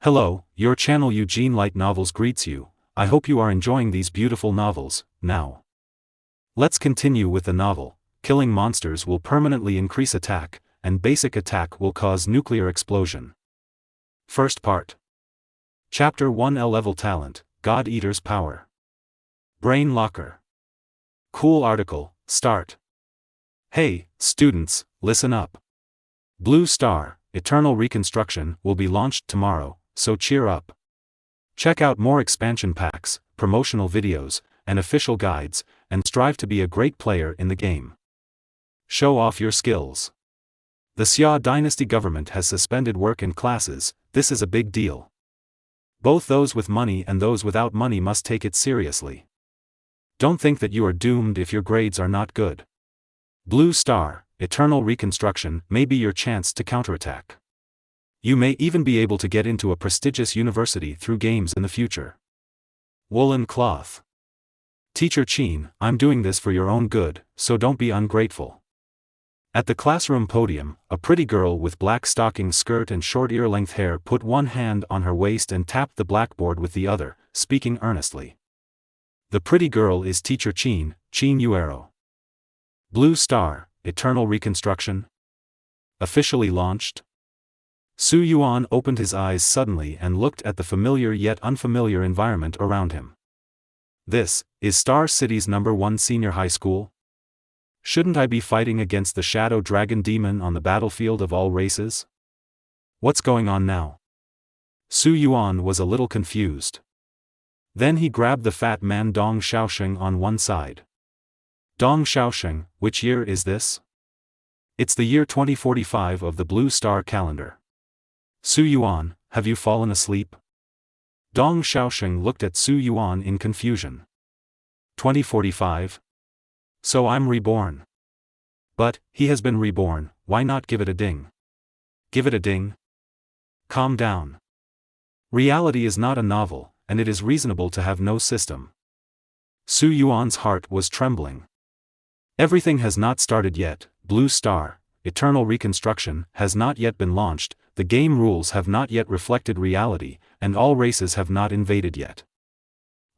Hello, your channel Eugene Light Novels greets you. I hope you are enjoying these beautiful novels. Now, let's continue with the novel. Killing monsters will permanently increase attack, and basic attack will cause nuclear explosion. First part. Chapter 1 L-Level Talent, God Eater's Power. Brain Locker. Cool article, start. Hey, students, listen up. Blue Star, Eternal Reconstruction, will be launched tomorrow, so cheer up. Check out more expansion packs, promotional videos, and official guides, and strive to be a great player in the game. Show off your skills. The Xia Dynasty government has suspended work and classes. This is a big deal. Both those with money and those without money must take it seriously. Don't think that you are doomed if your grades are not good. Blue Star, Eternal Reconstruction, may be your chance to counterattack. You may even be able to get into a prestigious university through games in the future. Woolen Cloth. Teacher Chin, I'm doing this for your own good, so don't be ungrateful. At the classroom podium, a pretty girl with black stocking skirt and short ear-length hair put one hand on her waist and tapped the blackboard with the other, speaking earnestly. The pretty girl is Teacher Chin Yuero. Blue Star, Eternal Reconstruction. Officially launched. Su Yuan opened his eyes suddenly and looked at the familiar yet unfamiliar environment around him. This is Star City's #1 senior high school? Shouldn't I be fighting against the Shadow Dragon Demon on the battlefield of all races? What's going on now? Su Yuan was a little confused. Then he grabbed the fat man Dong Xiaosheng on one side. Dong Xiaosheng, which year is this? It's the year 2045 of the Blue Star calendar. Su Yuan, have you fallen asleep? Dong Xiaosheng looked at Su Yuan in confusion. 2045? So I'm reborn. But, he has been reborn, why not give it a ding? Give it a ding? Calm down. Reality is not a novel, and it is reasonable to have no system. Su Yuan's heart was trembling. Everything has not started yet. Blue Star, Eternal Reconstruction, has not yet been launched, the game rules have not yet reflected reality, and all races have not invaded yet.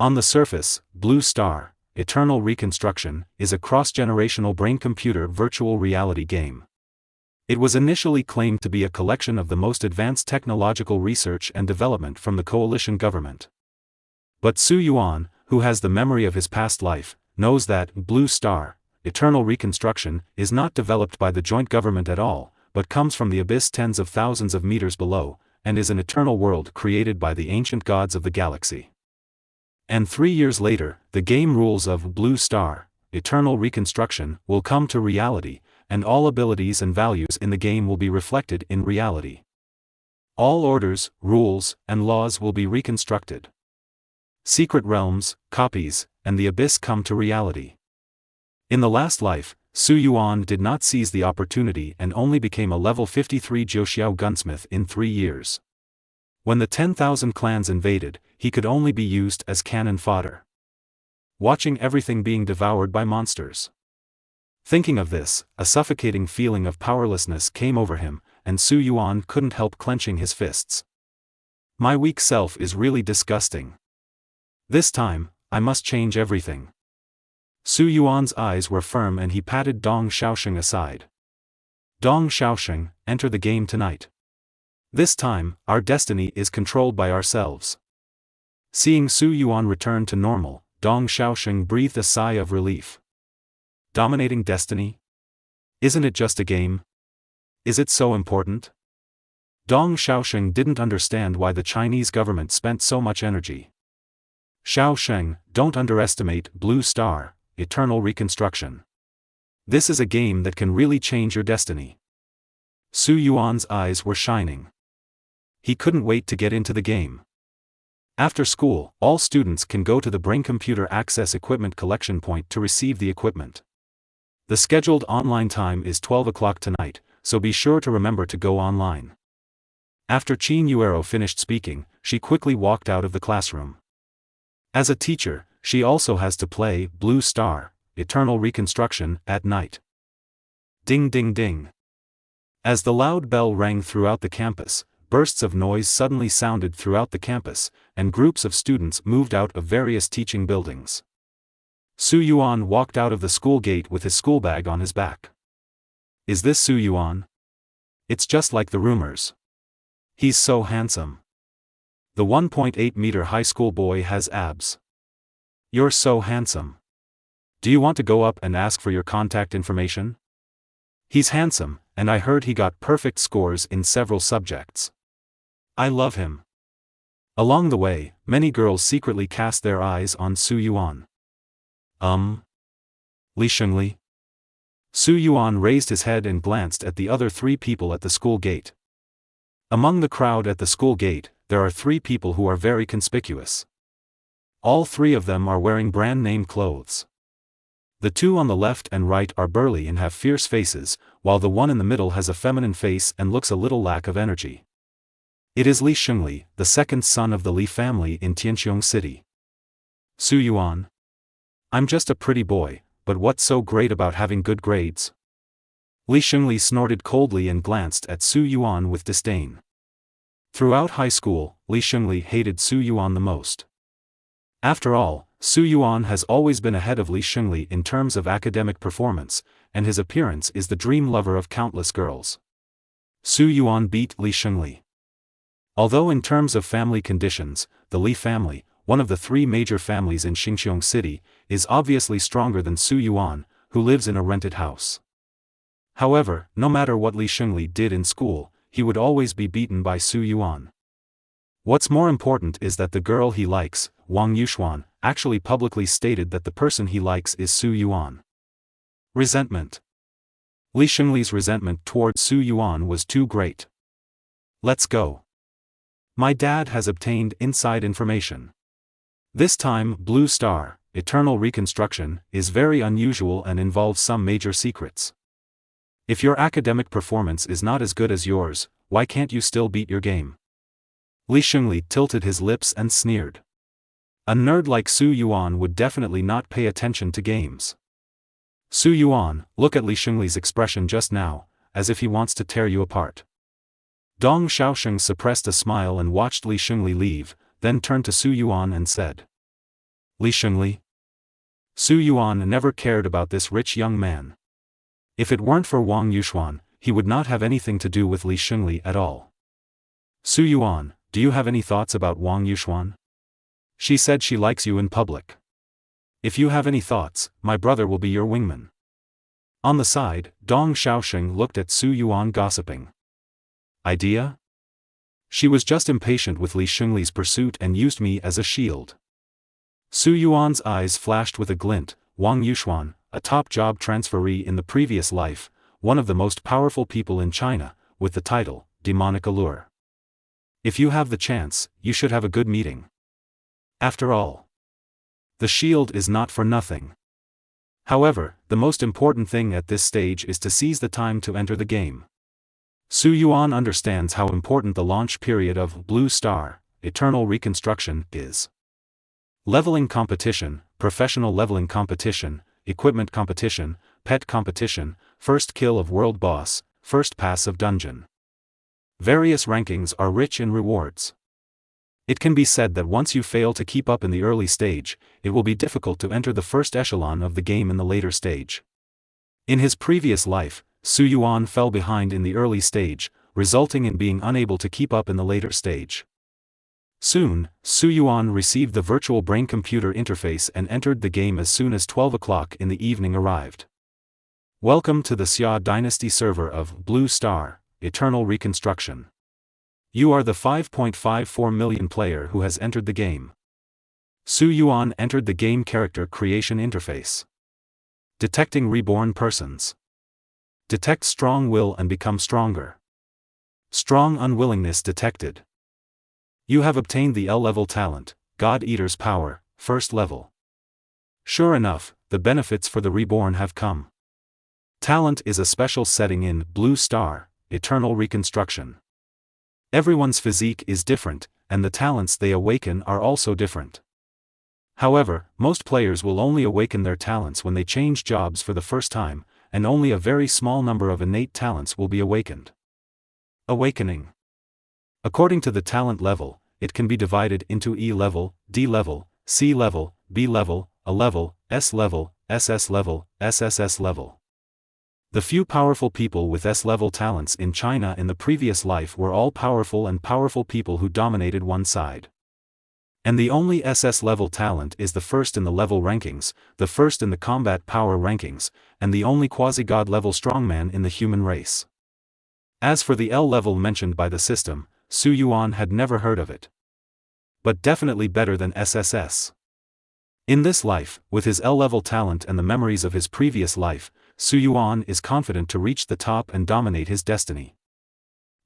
On the surface, Blue Star, Eternal Reconstruction, is a cross-generational brain-computer virtual reality game. It was initially claimed to be a collection of the most advanced technological research and development from the coalition government. But Su Yuan, who has the memory of his past life, knows that Blue Star, Eternal Reconstruction, is not developed by the joint government at all, but comes from the abyss tens of thousands of meters below, and is an eternal world created by the ancient gods of the galaxy. And 3 years later, the game rules of Blue Star, Eternal Reconstruction, will come to reality, and all abilities and values in the game will be reflected in reality. All orders, rules, and laws will be reconstructed. Secret realms, copies, and the abyss come to reality. In the last life, Su Yuan did not seize the opportunity and only became a level 53 Jiuxiao gunsmith in 3 years. When the 10,000 clans invaded, he could only be used as cannon fodder. Watching everything being devoured by monsters. Thinking of this, a suffocating feeling of powerlessness came over him, and Su Yuan couldn't help clenching his fists. My weak self is really disgusting. This time, I must change everything. Su Yuan's eyes were firm and he patted Dong Xiaosheng aside. Dong Xiaosheng, enter the game tonight. This time, our destiny is controlled by ourselves. Seeing Su Yuan return to normal, Dong Xiaosheng breathed a sigh of relief. Dominating destiny? Isn't it just a game? Is it so important? Dong Xiaosheng didn't understand why the Chinese government spent so much energy. Xiaosheng, don't underestimate Blue Star, Eternal Reconstruction. This is a game that can really change your destiny. Su Yuan's eyes were shining. He couldn't wait to get into the game. After school, all students can go to the Brain Computer Access Equipment Collection Point to receive the equipment. The scheduled online time is 12 o'clock tonight, so be sure to remember to go online. After Chin Yuero finished speaking, she quickly walked out of the classroom. As a teacher, she also has to play Blue Star, Eternal Reconstruction, at night. Ding ding ding. As the loud bell rang throughout the campus, bursts of noise suddenly sounded throughout the campus, and groups of students moved out of various teaching buildings. Su Yuan walked out of the school gate with his school bag on his back. Is this Su Yuan? It's just like the rumors. He's so handsome. The 1.8-meter high school boy has abs. You're so handsome. Do you want to go up and ask for your contact information? He's handsome, and I heard he got perfect scores in several subjects. I love him. Along the way, many girls secretly cast their eyes on Su Yuan. Li Shengli? Su Yuan raised his head and glanced at the other three people at the school gate. Among the crowd at the school gate, there are three people who are very conspicuous. All three of them are wearing brand-name clothes. The two on the left and right are burly and have fierce faces, while the one in the middle has a feminine face and looks a little lack of energy. It is Li Shengli, the second son of the Li family in Tianqiong City. Su Yuan. I'm just a pretty boy, but what's so great about having good grades? Li Shengli snorted coldly and glanced at Su Yuan with disdain. Throughout high school, Li Shengli hated Su Yuan the most. After all, Su Yuan has always been ahead of Li Shengli in terms of academic performance, and his appearance is the dream lover of countless girls. Su Yuan beat Li Shengli. Although in terms of family conditions, the Li family, one of the three major families in Xinqiang City, is obviously stronger than Su Yuan, who lives in a rented house. However, no matter what Li Shengli did in school, he would always be beaten by Su Yuan. What's more important is that the girl he likes, Wang Yuxuan, actually publicly stated that the person he likes is Su Yuan. Resentment. Li Shengli's resentment toward Su Yuan was too great. Let's go. My dad has obtained inside information. This time, Blue Star, Eternal Reconstruction, is very unusual and involves some major secrets. If your academic performance is not as good as yours, why can't you still beat your game? Li Shengli tilted his lips and sneered. A nerd like Su Yuan would definitely not pay attention to games. Su Yuan, look at Li Shengli's expression just now, as if he wants to tear you apart. Dong Xiaosheng suppressed a smile and watched Li Shengli leave, then turned to Su Yuan and said. Li Shengli? Su Yuan never cared about this rich young man. If it weren't for Wang Yuxuan, he would not have anything to do with Li Shengli at all. Su Yuan, do you have any thoughts about Wang Yuxuan? She said she likes you in public. If you have any thoughts, my brother will be your wingman. On the side, Dong Xiaosheng looked at Su Yuan gossiping. Idea? She was just impatient with Li Shengli's pursuit and used me as a shield. Su Yuan's eyes flashed with a glint. Wang Yuxuan, a top job transferee in the previous life, one of the most powerful people in China, with the title, Demonic Allure. If you have the chance, you should have a good meeting. After all, the shield is not for nothing. However, the most important thing at this stage is to seize the time to enter the game. Su Yuan understands how important the launch period of Blue Star, Eternal Reconstruction, is. Leveling competition, professional leveling competition, equipment competition, pet competition, first kill of world boss, first pass of dungeon. Various rankings are rich in rewards. It can be said that once you fail to keep up in the early stage, it will be difficult to enter the first echelon of the game in the later stage. In his previous life, Su Yuan fell behind in the early stage, resulting in being unable to keep up in the later stage. Soon, Su Yuan received the virtual brain-computer interface and entered the game as soon as 12 o'clock in the evening arrived. Welcome to the Xia Dynasty server of Blue Star, Eternal Reconstruction. You are the 5.54 million player who has entered the game. Su Yuan entered the game character creation interface. Detecting reborn persons. Detect strong will and become stronger. Strong unwillingness detected. You have obtained the L-level talent, God Eater's Power, first level. Sure enough, the benefits for the reborn have come. Talent is a special setting in Blue Star, Eternal Reconstruction. Everyone's physique is different, and the talents they awaken are also different. However, most players will only awaken their talents when they change jobs for the first time, and only a very small number of innate talents will be awakened. Awakening. According to the talent level, it can be divided into E level, D level, C level, B level, A level, S level, SS level, SSS level. The few powerful people with S-level talents in China in the previous life were all powerful and powerful people who dominated one side. And the only SS-level talent is the first in the level rankings, the first in the combat power rankings, and the only quasi-god level strongman in the human race. As for the L level mentioned by the system, Su Yuan had never heard of it. But definitely better than SSS. In this life, with his L-level talent and the memories of his previous life, Su Yuan is confident to reach the top and dominate his destiny.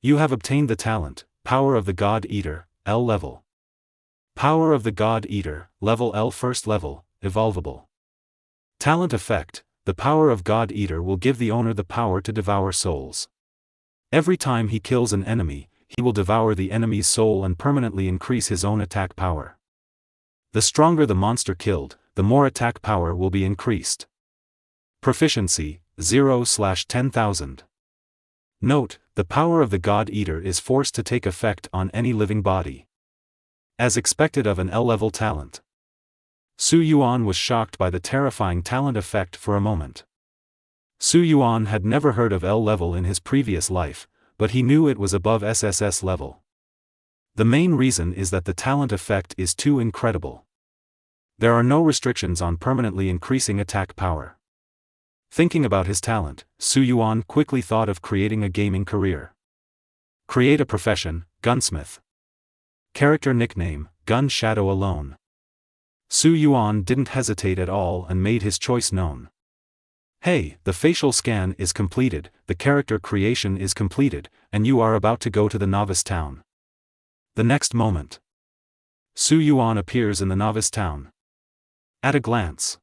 You have obtained the talent, Power of the God Eater, L level. Power of the God Eater, level L first level, evolvable. Talent effect, the power of God Eater will give the owner the power to devour souls. Every time he kills an enemy, he will devour the enemy's soul and permanently increase his own attack power. The stronger the monster killed, the more attack power will be increased. Proficiency, 0/10,000. Note, the power of the God Eater is forced to take effect on any living body. As expected of an L-level talent. Su Yuan was shocked by the terrifying talent effect for a moment. Su Yuan had never heard of L-level in his previous life, but he knew it was above SSS level. The main reason is that the talent effect is too incredible. There are no restrictions on permanently increasing attack power. Thinking about his talent, Su Yuan quickly thought of creating a gaming career. Create a profession, gunsmith. Character nickname, Gun Shadow Alone. Su Yuan didn't hesitate at all and made his choice known. Hey, the facial scan is completed, the character creation is completed, and you are about to go to the novice town. The next moment, Su Yuan appears in the novice town. At a glance.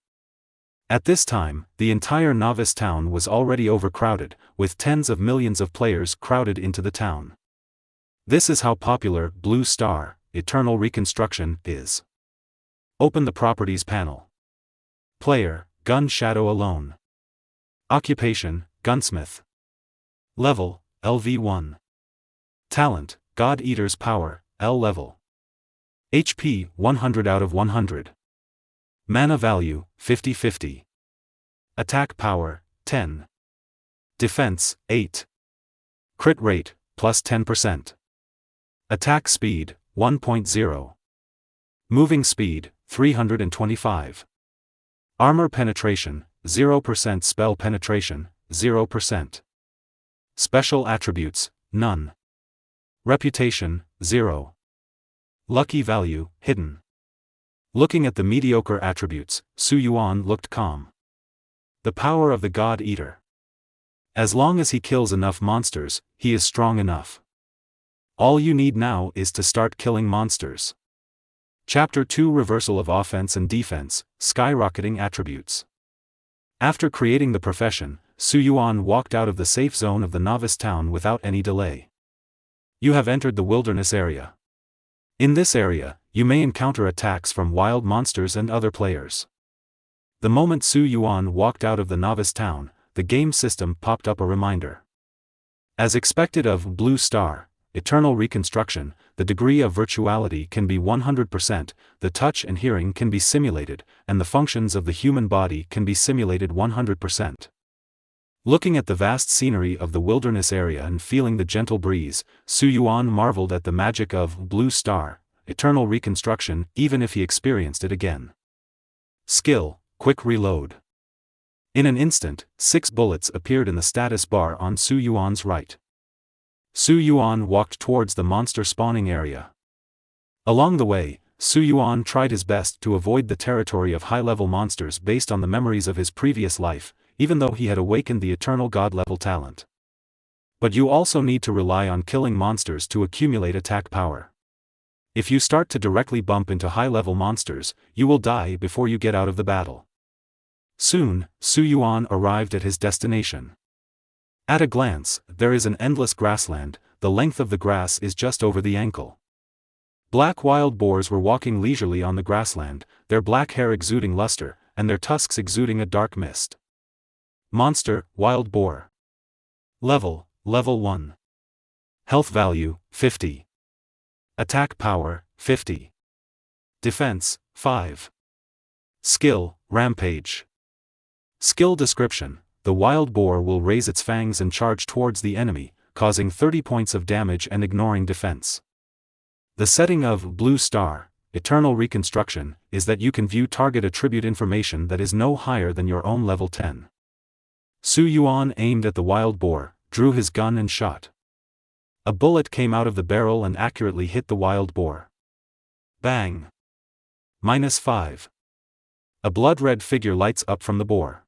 At this time, the entire novice town was already overcrowded, with tens of millions of players crowded into the town. This is how popular Blue Star, Eternal Reconstruction, is. Open the Properties panel. Player, Gun Shadow Alone. Occupation, Gunsmith. Level, LV1. Talent, God Eater's Power, L level. HP, 100 out of 100. Mana value, 50/50. Attack power, 10. Defense, 8. Crit rate, plus 10%. Attack speed, 1.0. Moving speed, 325. Armor penetration, 0%. Spell penetration, 0%. Special attributes, none. Reputation, 0. Lucky value, hidden. Looking at the mediocre attributes, Su Yuan looked calm. The power of the God Eater. As long as he kills enough monsters, he is strong enough. All you need now is to start killing monsters. Chapter 2 Reversal of Offense and Defense, Skyrocketing Attributes. After creating the profession, Su Yuan walked out of the safe zone of the novice town without any delay. You have entered the wilderness area. In this area, you may encounter attacks from wild monsters and other players. The moment Su Yuan walked out of the novice town, the game system popped up a reminder. As expected of Blue Star, Eternal Reconstruction, the degree of virtuality can be 100%, the touch and hearing can be simulated, and the functions of the human body can be simulated 100%. Looking at the vast scenery of the wilderness area and feeling the gentle breeze, Su Yuan marveled at the magic of Blue Star, Eternal Reconstruction, even if he experienced it again. Skill, Quick Reload. In an instant, 6 bullets appeared in the status bar on Su Yuan's right. Su Yuan walked towards the monster spawning area. Along the way, Su Yuan tried his best to avoid the territory of high-level monsters based on the memories of his previous life, even though he had awakened the eternal god-level talent. But you also need to rely on killing monsters to accumulate attack power. If you start to directly bump into high-level monsters, you will die before you get out of the battle. Soon, Su Yuan arrived at his destination. At a glance, there is an endless grassland, the length of the grass is just over the ankle. Black wild boars were walking leisurely on the grassland, their black hair exuding luster, and their tusks exuding a dark mist. Monster, Wild Boar. Level, Level 1. Health value, 50. Attack power, 50. Defense, 5. Skill, Rampage. Skill description: the wild boar will raise its fangs and charge towards the enemy, causing 30 points of damage and ignoring defense. The setting of Blue Star, Eternal Reconstruction, is that you can view target attribute information that is no higher than your own level 10. Su Yuan aimed at the wild boar, drew his gun and shot. A bullet came out of the barrel and accurately hit the wild boar. Bang! -5. A blood-red figure lights up from the boar.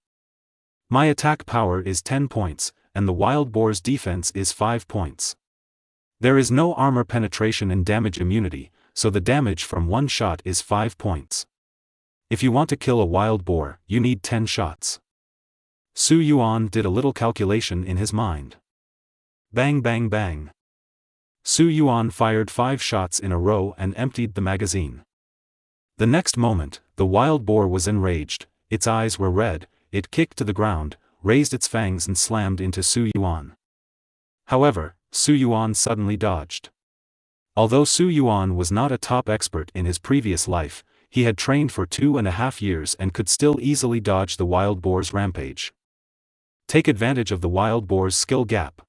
My attack power is 10 points, and the wild boar's defense is 5 points. There is no armor penetration and damage immunity, so the damage from one shot is 5 points. If you want to kill a wild boar, you need 10 shots. Su Yuan did a little calculation in his mind. Bang bang bang. Su Yuan fired 5 shots in a row and emptied the magazine. The next moment, the wild boar was enraged, its eyes were red, it kicked to the ground, raised its fangs and slammed into Su Yuan. However, Su Yuan suddenly dodged. Although Su Yuan was not a top expert in his previous life, he had trained for 2.5 years and could still easily dodge the wild boar's rampage. Take advantage of the wild boar's skill gap.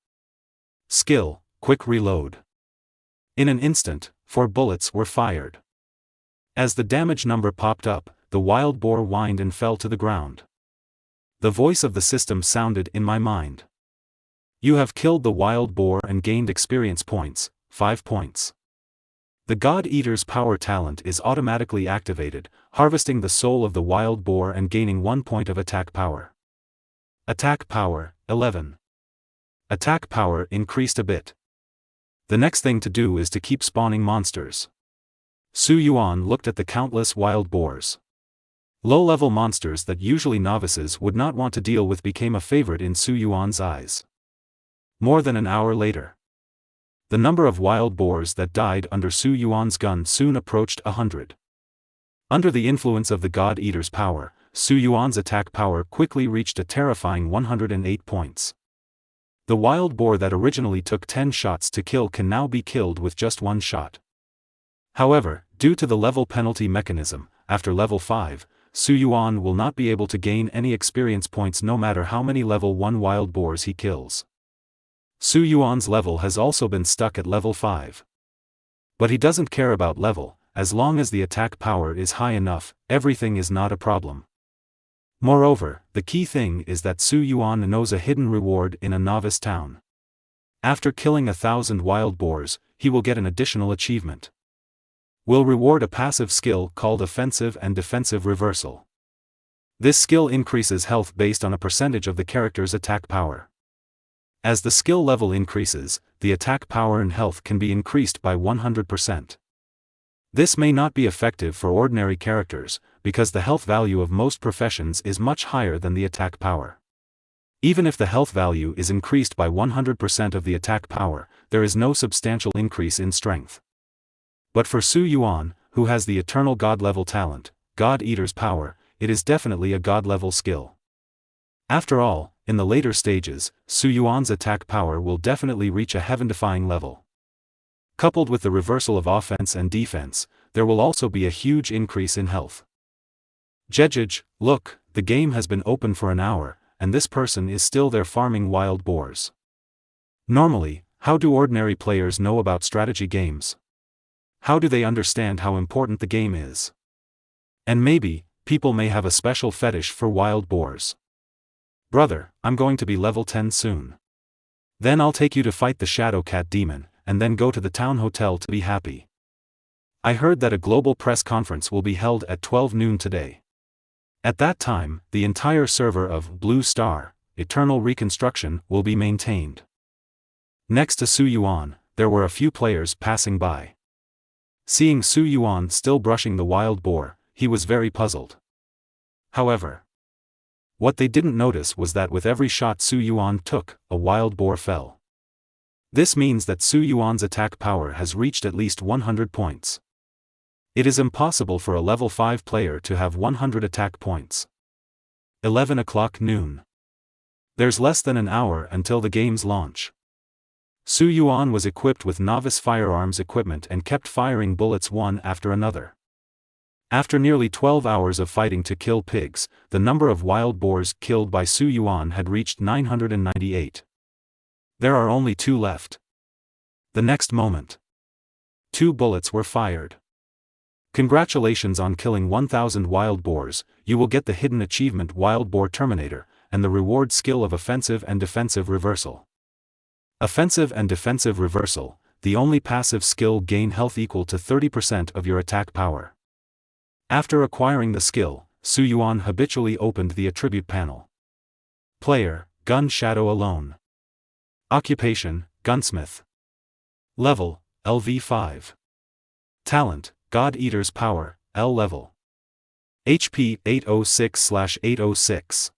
Skill, Quick Reload. In an instant, 4 bullets were fired. As the damage number popped up, the wild boar whined and fell to the ground. The voice of the system sounded in my mind. You have killed the wild boar and gained experience points, 5 points. The God Eater's power talent is automatically activated, harvesting the soul of the wild boar and gaining 1 point of attack power. Attack power, 11. Attack power increased a bit. The next thing to do is to keep spawning monsters. Su Yuan looked at the countless wild boars. Low-level monsters that usually novices would not want to deal with became a favorite in Su Yuan's eyes. More than an hour later, the number of wild boars that died under Su Yuan's gun soon approached 100. Under the influence of the God Eater's power, Su Yuan's attack power quickly reached a terrifying 108 points. The wild boar that originally took 10 shots to kill can now be killed with just 1 shot. However, due to the level penalty mechanism, after level 5, Su Yuan will not be able to gain any experience points no matter how many level 1 wild boars he kills. Su Yuan's level has also been stuck at level 5. But he doesn't care about level, as long as the attack power is high enough, everything is not a problem. Moreover, the key thing is that Su Yuan knows a hidden reward in a novice town. After killing 1,000 wild boars, he will get an additional achievement. Will reward a passive skill called Offensive and Defensive Reversal. This skill increases health based on a percentage of the character's attack power. As the skill level increases, the attack power and health can be increased by 100%. This may not be effective for ordinary characters, because the health value of most professions is much higher than the attack power. Even if the health value is increased by 100% of the attack power, there is no substantial increase in strength. But for Su Yuan, who has the eternal god-level talent, God Eater's power, it is definitely a god-level skill. After all, in the later stages, Su Yuan's attack power will definitely reach a heaven-defying level. Coupled with the reversal of offense and defense, there will also be a huge increase in health. Jejej, look, the game has been open for an hour, and this person is still there farming wild boars. Normally, how do ordinary players know about strategy games? How do they understand how important the game is? And maybe, people may have a special fetish for wild boars. Brother, I'm going to be level 10 soon. Then I'll take you to fight the Shadow Cat Demon, and then go to the town hotel to be happy. I heard that a global press conference will be held at 12 noon today. At that time, the entire server of Blue Star, Eternal Reconstruction, will be maintained. Next to Su Yuan, there were a few players passing by. Seeing Su Yuan still brushing the wild boar, he was very puzzled. However, what they didn't notice was that with every shot Su Yuan took, a wild boar fell. This means that Su Yuan's attack power has reached at least 100 points. It is impossible for a level 5 player to have 100 attack points. 11 o'clock noon. There's less than an hour until the game's launch. Su Yuan was equipped with novice firearms equipment and kept firing bullets one after another. After nearly 12 hours of fighting to kill pigs, the number of wild boars killed by Su Yuan had reached 998. There are only 2 left. The next moment, 2 bullets were fired. Congratulations on killing 1,000 wild boars, you will get the hidden achievement Wild Boar Terminator, and the reward skill of Offensive and Defensive Reversal. Offensive and Defensive Reversal, the only passive skill gain health equal to 30% of your attack power. After acquiring the skill, Su Yuan habitually opened the attribute panel. Player, Gun Shadow Alone. Occupation, Gunsmith. Level, LV5. Talent, God Eater's Power, L level. HP 806/806.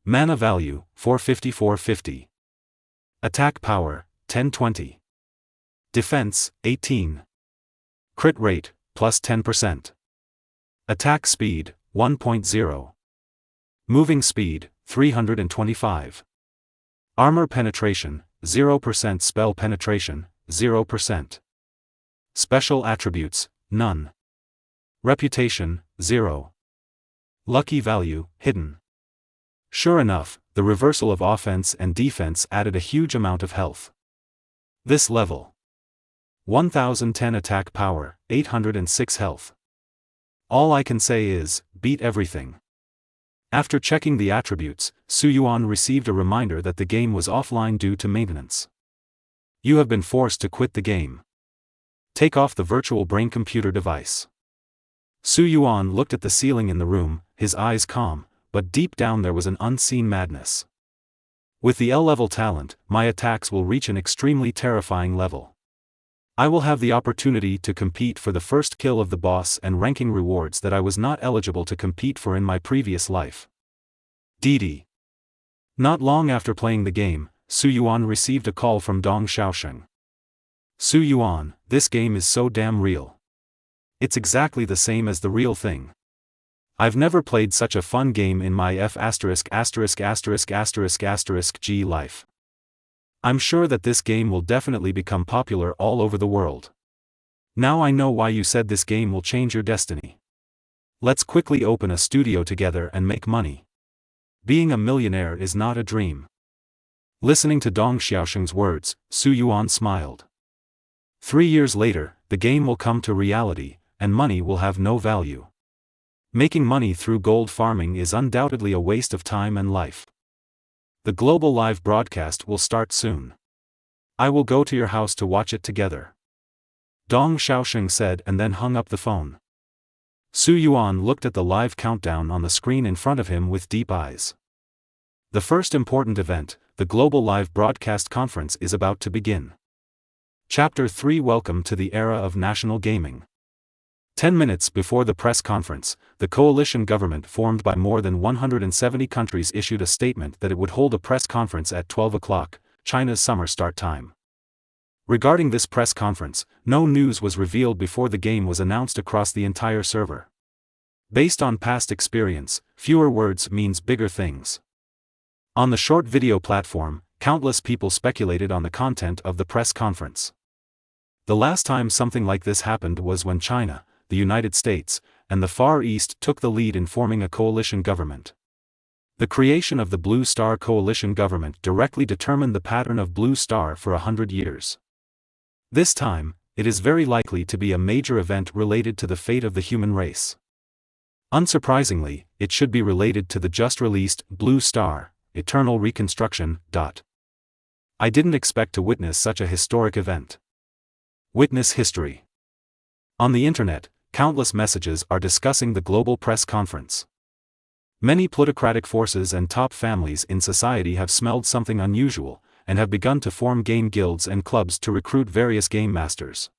Mana value, 450/450. Attack power, 1020. Defense, 18. Crit rate, plus 10%. Attack speed, 1.0. Moving speed, 325. Armor penetration, 0%. Spell penetration, 0%. Special attributes, none. Reputation, 0. Lucky value, hidden. Sure enough, the reversal of offense and defense added a huge amount of health. This level. 1010 attack power, 806 health. All I can say is, beat everything. After checking the attributes, Su Yuan received a reminder that the game was offline due to maintenance. You have been forced to quit the game. Take off the virtual brain computer device. Su Yuan looked at the ceiling in the room, his eyes calm, but deep down there was an unseen madness. With the L-level talent, my attacks will reach an extremely terrifying level. I will have the opportunity to compete for the first kill of the boss and ranking rewards that I was not eligible to compete for in my previous life. DD. Not long after playing the game, Su Yuan received a call from Dong Xiaosheng. Su Yuan, this game is so damn real. It's exactly the same as the real thing. I've never played such a fun game in my G life. I'm sure that this game will definitely become popular all over the world. Now I know why you said this game will change your destiny. Let's quickly open a studio together and make money. Being a millionaire is not a dream. Listening to Dong Xiaosheng's words, Su Yuan smiled. 3 years later, the game will come to reality, and money will have no value. Making money through gold farming is undoubtedly a waste of time and life. The global live broadcast will start soon. I will go to your house to watch it together. Dong Xiaosheng said and then hung up the phone. Su Yuan looked at the live countdown on the screen in front of him with deep eyes. The first important event, the global live broadcast conference, is about to begin. Chapter 3. Welcome to the era of national gaming. 10 minutes before the press conference, the coalition government formed by more than 170 countries issued a statement that it would hold a press conference at 12 o'clock, China's summer start time. Regarding this press conference, no news was revealed before the game was announced across the entire server. Based on past experience, fewer words means bigger things. On the short video platform, countless people speculated on the content of the press conference. The last time something like this happened was when China, the United States, and the Far East took the lead in forming a coalition government. The creation of the Blue Star coalition government directly determined the pattern of Blue Star for 100 years. This time, it is very likely to be a major event related to the fate of the human race. Unsurprisingly, it should be related to the just-released Blue Star, Eternal Reconstruction. I didn't expect to witness such a historic event. Witness history. On the internet, countless messages are discussing the global press conference. Many plutocratic forces and top families in society have smelled something unusual, and have begun to form game guilds and clubs to recruit various game masters.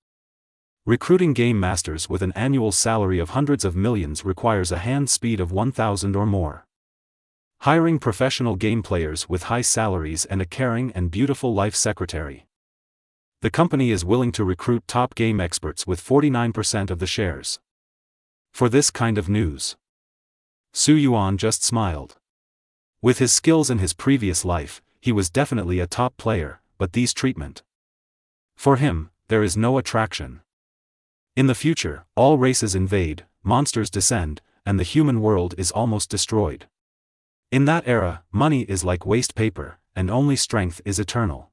Recruiting game masters with an annual salary of hundreds of millions requires a hand speed of 1,000 or more. Hiring professional game players with high salaries and a caring and beautiful life secretary. The company is willing to recruit top game experts with 49% of the shares. For this kind of news, Su Yuan just smiled. With his skills in his previous life, he was definitely a top player, but these treatment. For him, there is no attraction. In the future, all races invade, monsters descend, and the human world is almost destroyed. In that era, money is like waste paper, and only strength is eternal.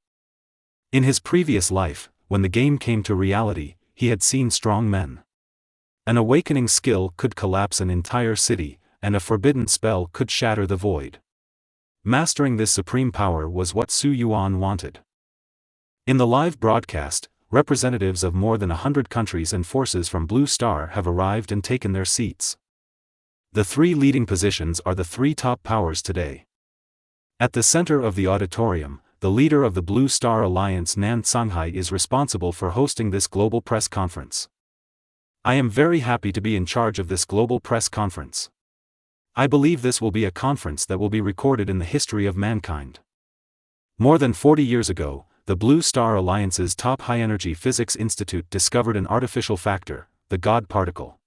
In his previous life, when the game came to reality, he had seen strong men. An awakening skill could collapse an entire city, and a forbidden spell could shatter the void. Mastering this supreme power was what Su Yuan wanted. In the live broadcast, representatives of more than 100 countries and forces from Blue Star have arrived and taken their seats. The three leading positions are the three top powers today. At the center of the auditorium, the leader of the Blue Star Alliance, Nan Songhai, is responsible for hosting this global press conference. I am very happy to be in charge of this global press conference. I believe this will be a conference that will be recorded in the history of mankind. More than 40 years ago, the Blue Star Alliance's top high-energy physics institute discovered an artificial factor, the God particle.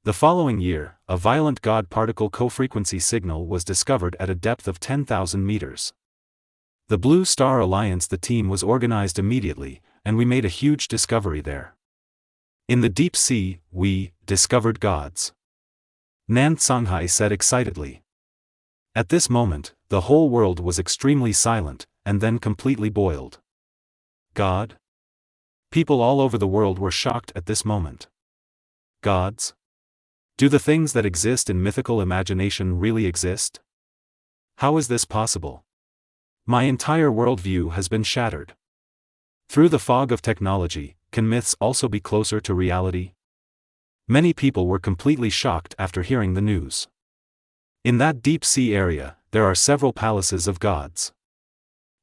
The following year, a violent God particle co-frequency signal was discovered at a depth of 10,000 meters. The Blue Star Alliance, the team was organized immediately, and we made a huge discovery there. In the deep sea, we discovered gods. Nan Songhai said excitedly. At this moment, the whole world was extremely silent, and then completely boiled. God? People all over the world were shocked at this moment. Gods? Do the things that exist in mythical imagination really exist? How is this possible? My entire worldview has been shattered. Through the fog of technology, can myths also be closer to reality? Many people were completely shocked after hearing the news. In that deep sea area, there are several palaces of gods.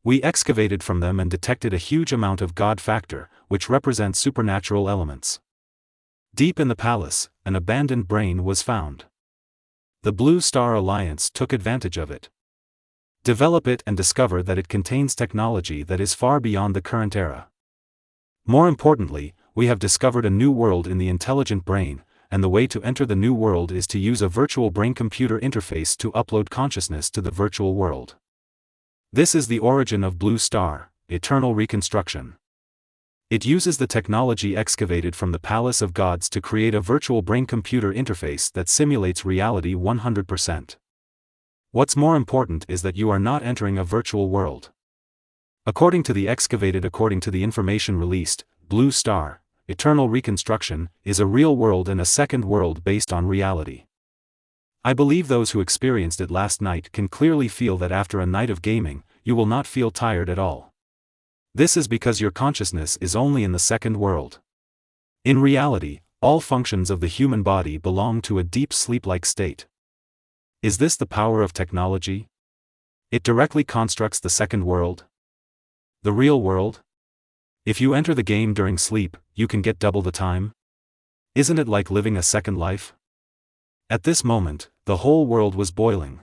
We excavated from them and detected a huge amount of God factor, which represents supernatural elements. Deep in the palace, an abandoned brain was found. The Blue Star Alliance took advantage of it. Develop it and discover that it contains technology that is far beyond the current era. More importantly, we have discovered a new world in the intelligent brain, and the way to enter the new world is to use a virtual brain-computer interface to upload consciousness to the virtual world. This is the origin of Blue Star, eternal reconstruction. It uses the technology excavated from the Palace of Gods to create a virtual brain-computer interface that simulates reality 100%. What's more important is that you are not entering a virtual world. According to the information released, Blue Star, eternal reconstruction, is a real world and a second world based on reality. I believe those who experienced it last night can clearly feel that after a night of gaming, you will not feel tired at all. This is because your consciousness is only in the second world. In reality, all functions of the human body belong to a deep sleep-like state. Is this the power of technology? It directly constructs the second world? The real world? If you enter the game during sleep, you can get double the time? Isn't it like living a second life? At this moment, the whole world was boiling.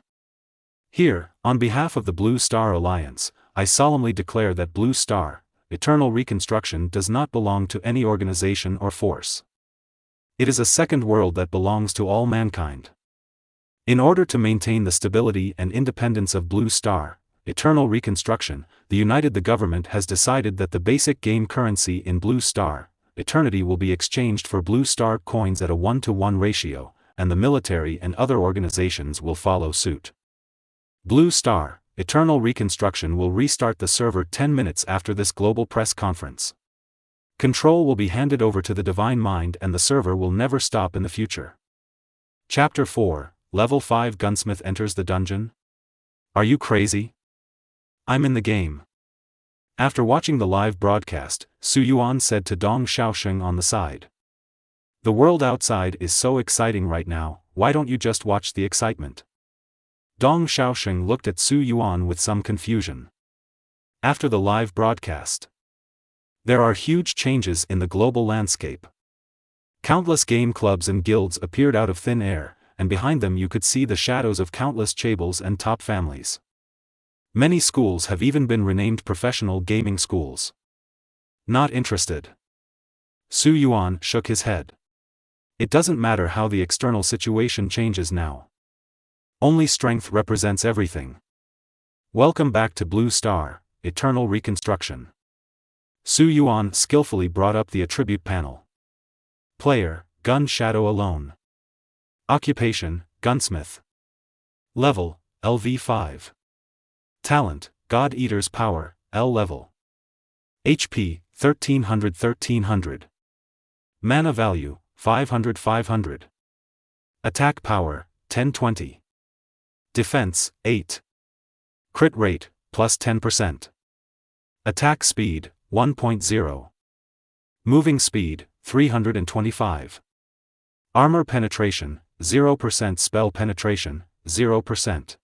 Here, on behalf of the Blue Star Alliance, I solemnly declare that Blue Star, eternal reconstruction, does not belong to any organization or force. It is a second world that belongs to all mankind. In order to maintain the stability and independence of Blue Star, eternal reconstruction, the government has decided that the basic game currency in Blue Star, eternity, will be exchanged for Blue Star coins at a 1-to-1 ratio, and the military and other organizations will follow suit. Blue Star, eternal reconstruction will restart the server 10 minutes after this global press conference. Control will be handed over to the Divine Mind and the server will never stop in the future. Chapter 4, Level 5 Gunsmith enters the dungeon? Are you crazy? I'm in the game. After watching the live broadcast, Su Yuan said to Dong Xiaosheng on the side. The world outside is so exciting right now, why don't you just watch the excitement? Dong Xiaosheng looked at Su Yuan with some confusion. After the live broadcast, there are huge changes in the global landscape. Countless game clubs and guilds appeared out of thin air, and behind them you could see the shadows of countless chaebols and top families. Many schools have even been renamed professional gaming schools. Not interested. Su Yuan shook his head. It doesn't matter how the external situation changes now. Only strength represents everything. Welcome back to Blue Star, Eternal Reconstruction. Su Yuan skillfully brought up the attribute panel. Player, Gun Shadow Alone. Occupation, Gunsmith. Level, LV5. Talent, God Eater's Power, L level. HP, 1300. Mana value, 500. Attack power, 1020. Defense, 8. Crit rate, plus 10%. Attack speed, 1.0. Moving speed, 325. Armor penetration, 0%. Spell penetration, 0%.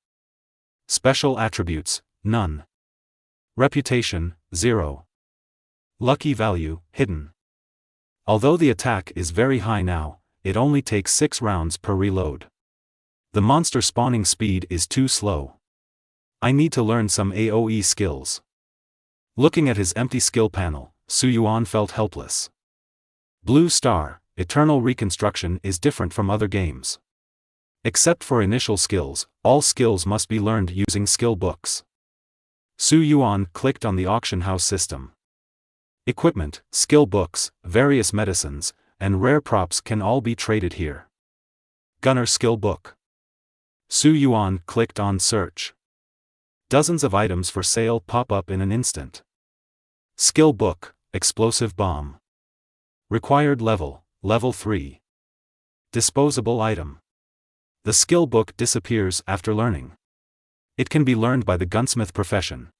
Special attributes, none. Reputation, 0. Lucky value, hidden. Although the attack is very high now, it only takes 6 rounds per reload. The monster spawning speed is too slow. I need to learn some AoE skills. Looking at his empty skill panel, Su Yuan felt helpless. Blue Star, Eternal Reconstruction is different from other games. Except for initial skills, all skills must be learned using skill books. Su Yuan clicked on the auction house system. Equipment, skill books, various medicines, and rare props can all be traded here. Gunner skill book. Su Yuan clicked on search. Dozens of items for sale pop up in an instant. Skill book, explosive bomb. Required level, level 3. Disposable item. The skill book disappears after learning. It can be learned by the gunsmith profession.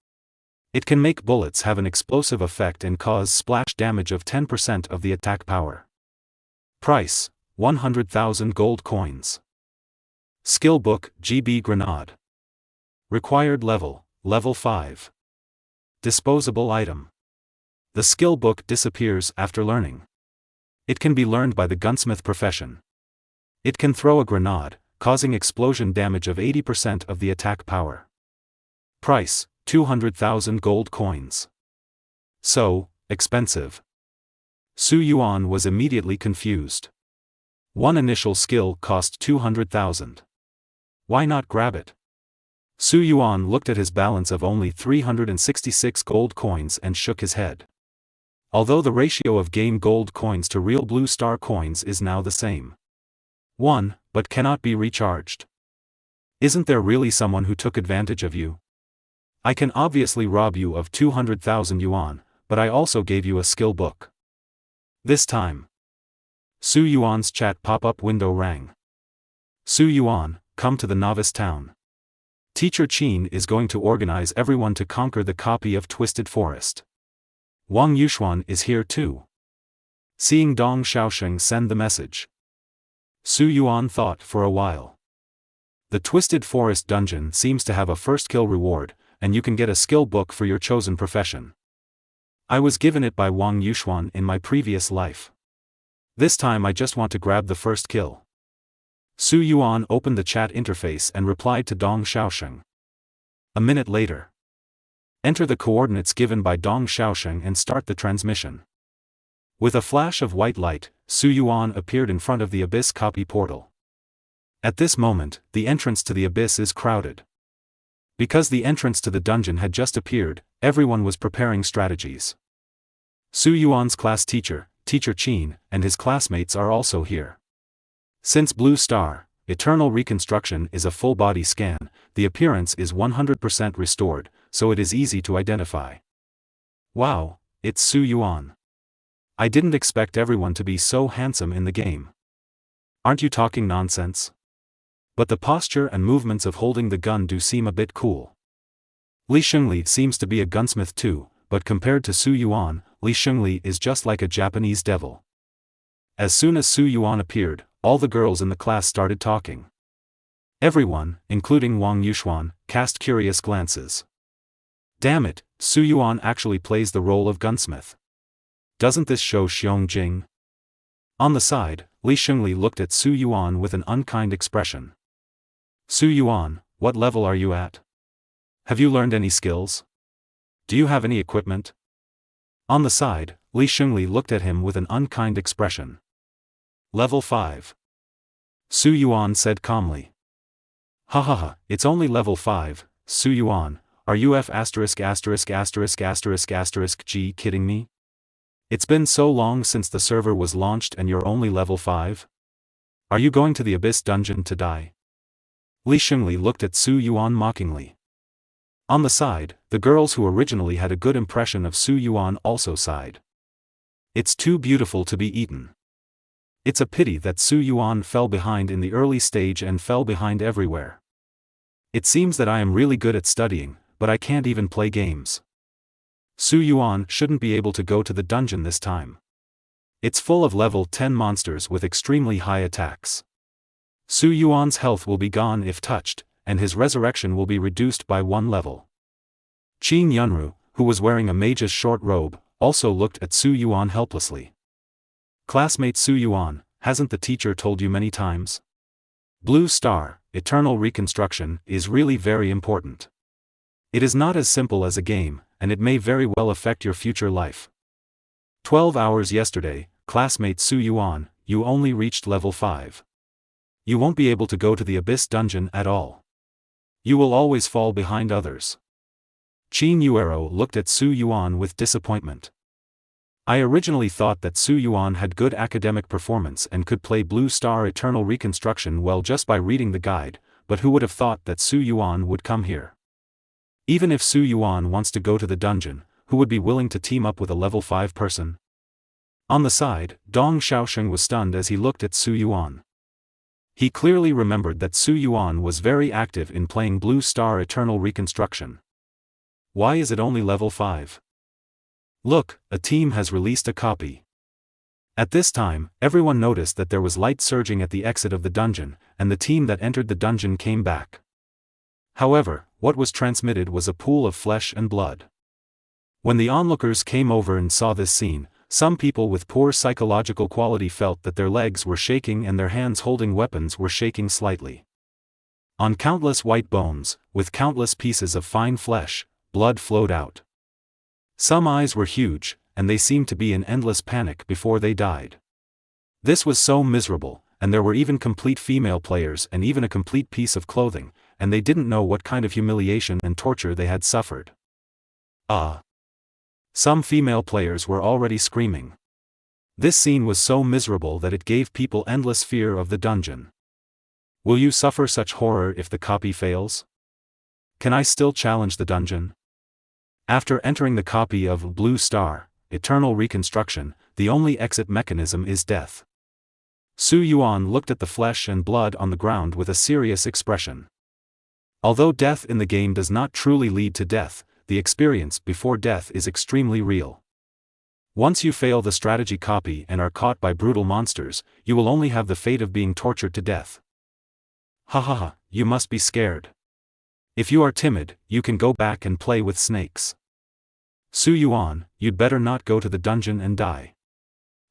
It can make bullets have an explosive effect and cause splash damage of 10% of the attack power. Price, 100,000 gold coins. Skill book, GB Grenade. Required level, level 5. Disposable item. The skill book disappears after learning. It can be learned by the gunsmith profession. It can throw a grenade, causing explosion damage of 80% of the attack power. Price, 200,000 gold coins. So, expensive. Su Yuan was immediately confused. One initial skill cost 200,000. Why not grab it? Su Yuan looked at his balance of only 366 gold coins and shook his head. Although the ratio of game gold coins to real blue star coins is now the same. 1, but cannot be recharged. Isn't there really someone who took advantage of you? I can obviously rob you of 200,000 yuan, but I also gave you a skill book. This time. Su Yuan's chat pop-up window rang. Su Yuan, come to the novice town. Teacher Qin is going to organize everyone to conquer the copy of Twisted Forest. Wang Yuxuan is here too. Seeing Dong Xiaosheng send the message. Su Yuan thought for a while. The Twisted Forest dungeon seems to have a first kill reward, and you can get a skill book for your chosen profession. I was given it by Wang Yuxuan in my previous life. This time I just want to grab the first kill. Su Yuan opened the chat interface and replied to Dong Xiaosheng. A minute later. Enter the coordinates given by Dong Xiaosheng and start the transmission. With a flash of white light, Su Yuan appeared in front of the Abyss copy portal. At this moment, the entrance to the Abyss is crowded. Because the entrance to the dungeon had just appeared, everyone was preparing strategies. Su Yuan's class teacher, Teacher Qin, and his classmates are also here. Since Blue Star, Eternal Reconstruction is a full-body scan, the appearance is 100% restored, so it is easy to identify. Wow, it's Su Yuan. I didn't expect everyone to be so handsome in the game. Aren't you talking nonsense? But the posture and movements of holding the gun do seem a bit cool. Li Shengli seems to be a gunsmith too, but compared to Su Yuan, Li Shengli is just like a Japanese devil. As soon as Su Yuan appeared, all the girls in the class started talking. Everyone, including Wang Yuxuan, cast curious glances. Damn it, Su Yuan actually plays the role of gunsmith. Doesn't this show Xiong Jing? On the side, Li Shengli looked at Su Yuan with an unkind expression. Su Yuan, what level are you at? Have you learned any skills? Do you have any equipment? On the side, Li Shengli looked at him with an unkind expression. Level 5. Su Yuan said calmly. Ha ha ha, it's only level 5, Su Yuan, Are you F********G kidding me? It's been so long since the server was launched and you're only level 5? Are you going to the Abyss dungeon to die? Li Xingli looked at Su Yuan mockingly. On the side, the girls who originally had a good impression of Su Yuan also sighed. It's too beautiful to be eaten. It's a pity that Su Yuan fell behind in the early stage and fell behind everywhere. It seems that I am really good at studying, but I can't even play games. Su Yuan shouldn't be able to go to the dungeon this time. It's full of level 10 monsters with extremely high attacks. Su Yuan's health will be gone if touched, and his resurrection will be reduced by 1 level. Qin Yunru, who was wearing a mage's short robe, also looked at Su Yuan helplessly. Classmate Su Yuan, hasn't the teacher told you many times? Blue Star, eternal reconstruction, is really very important. It is not as simple as a game, and it may very well affect your future life. 12 hours yesterday, classmate Su Yuan, you only reached level 5. You won't be able to go to the Abyss dungeon at all. You will always fall behind others. Qin Yuero looked at Su Yuan with disappointment. I originally thought that Su Yuan had good academic performance and could play Blue Star Eternal Reconstruction well just by reading the guide, but who would have thought that Su Yuan would come here? Even if Su Yuan wants to go to the dungeon, who would be willing to team up with a level 5 person? On the side, Dong Xiaosheng was stunned as he looked at Su Yuan. He clearly remembered that Su Yuan was very active in playing Blue Star Eternal Reconstruction. Why is it only level 5? Look, a team has released a copy. At this time, everyone noticed that there was light surging at the exit of the dungeon, and the team that entered the dungeon came back. However, what was transmitted was a pool of flesh and blood. When the onlookers came over and saw this scene, some people with poor psychological quality felt that their legs were shaking and their hands holding weapons were shaking slightly. On countless white bones, with countless pieces of fine flesh, blood flowed out. Some eyes were huge, and they seemed to be in endless panic before they died. This was so miserable, and there were even complete female players and even a complete piece of clothing, and they didn't know what kind of humiliation and torture they had suffered. Some female players were already screaming. This scene was so miserable that it gave people endless fear of the dungeon. Will you suffer such horror if the copy fails? Can I still challenge the dungeon? After entering the copy of Blue Star, Eternal Reconstruction, the only exit mechanism is death. Su Yuan looked at the flesh and blood on the ground with a serious expression. Although death in the game does not truly lead to death, the experience before death is extremely real. Once you fail the strategy copy and are caught by brutal monsters, you will only have the fate of being tortured to death. You must be scared. If you are timid, you can go back and play with snakes. Su Yuan, you'd better not go to the dungeon and die.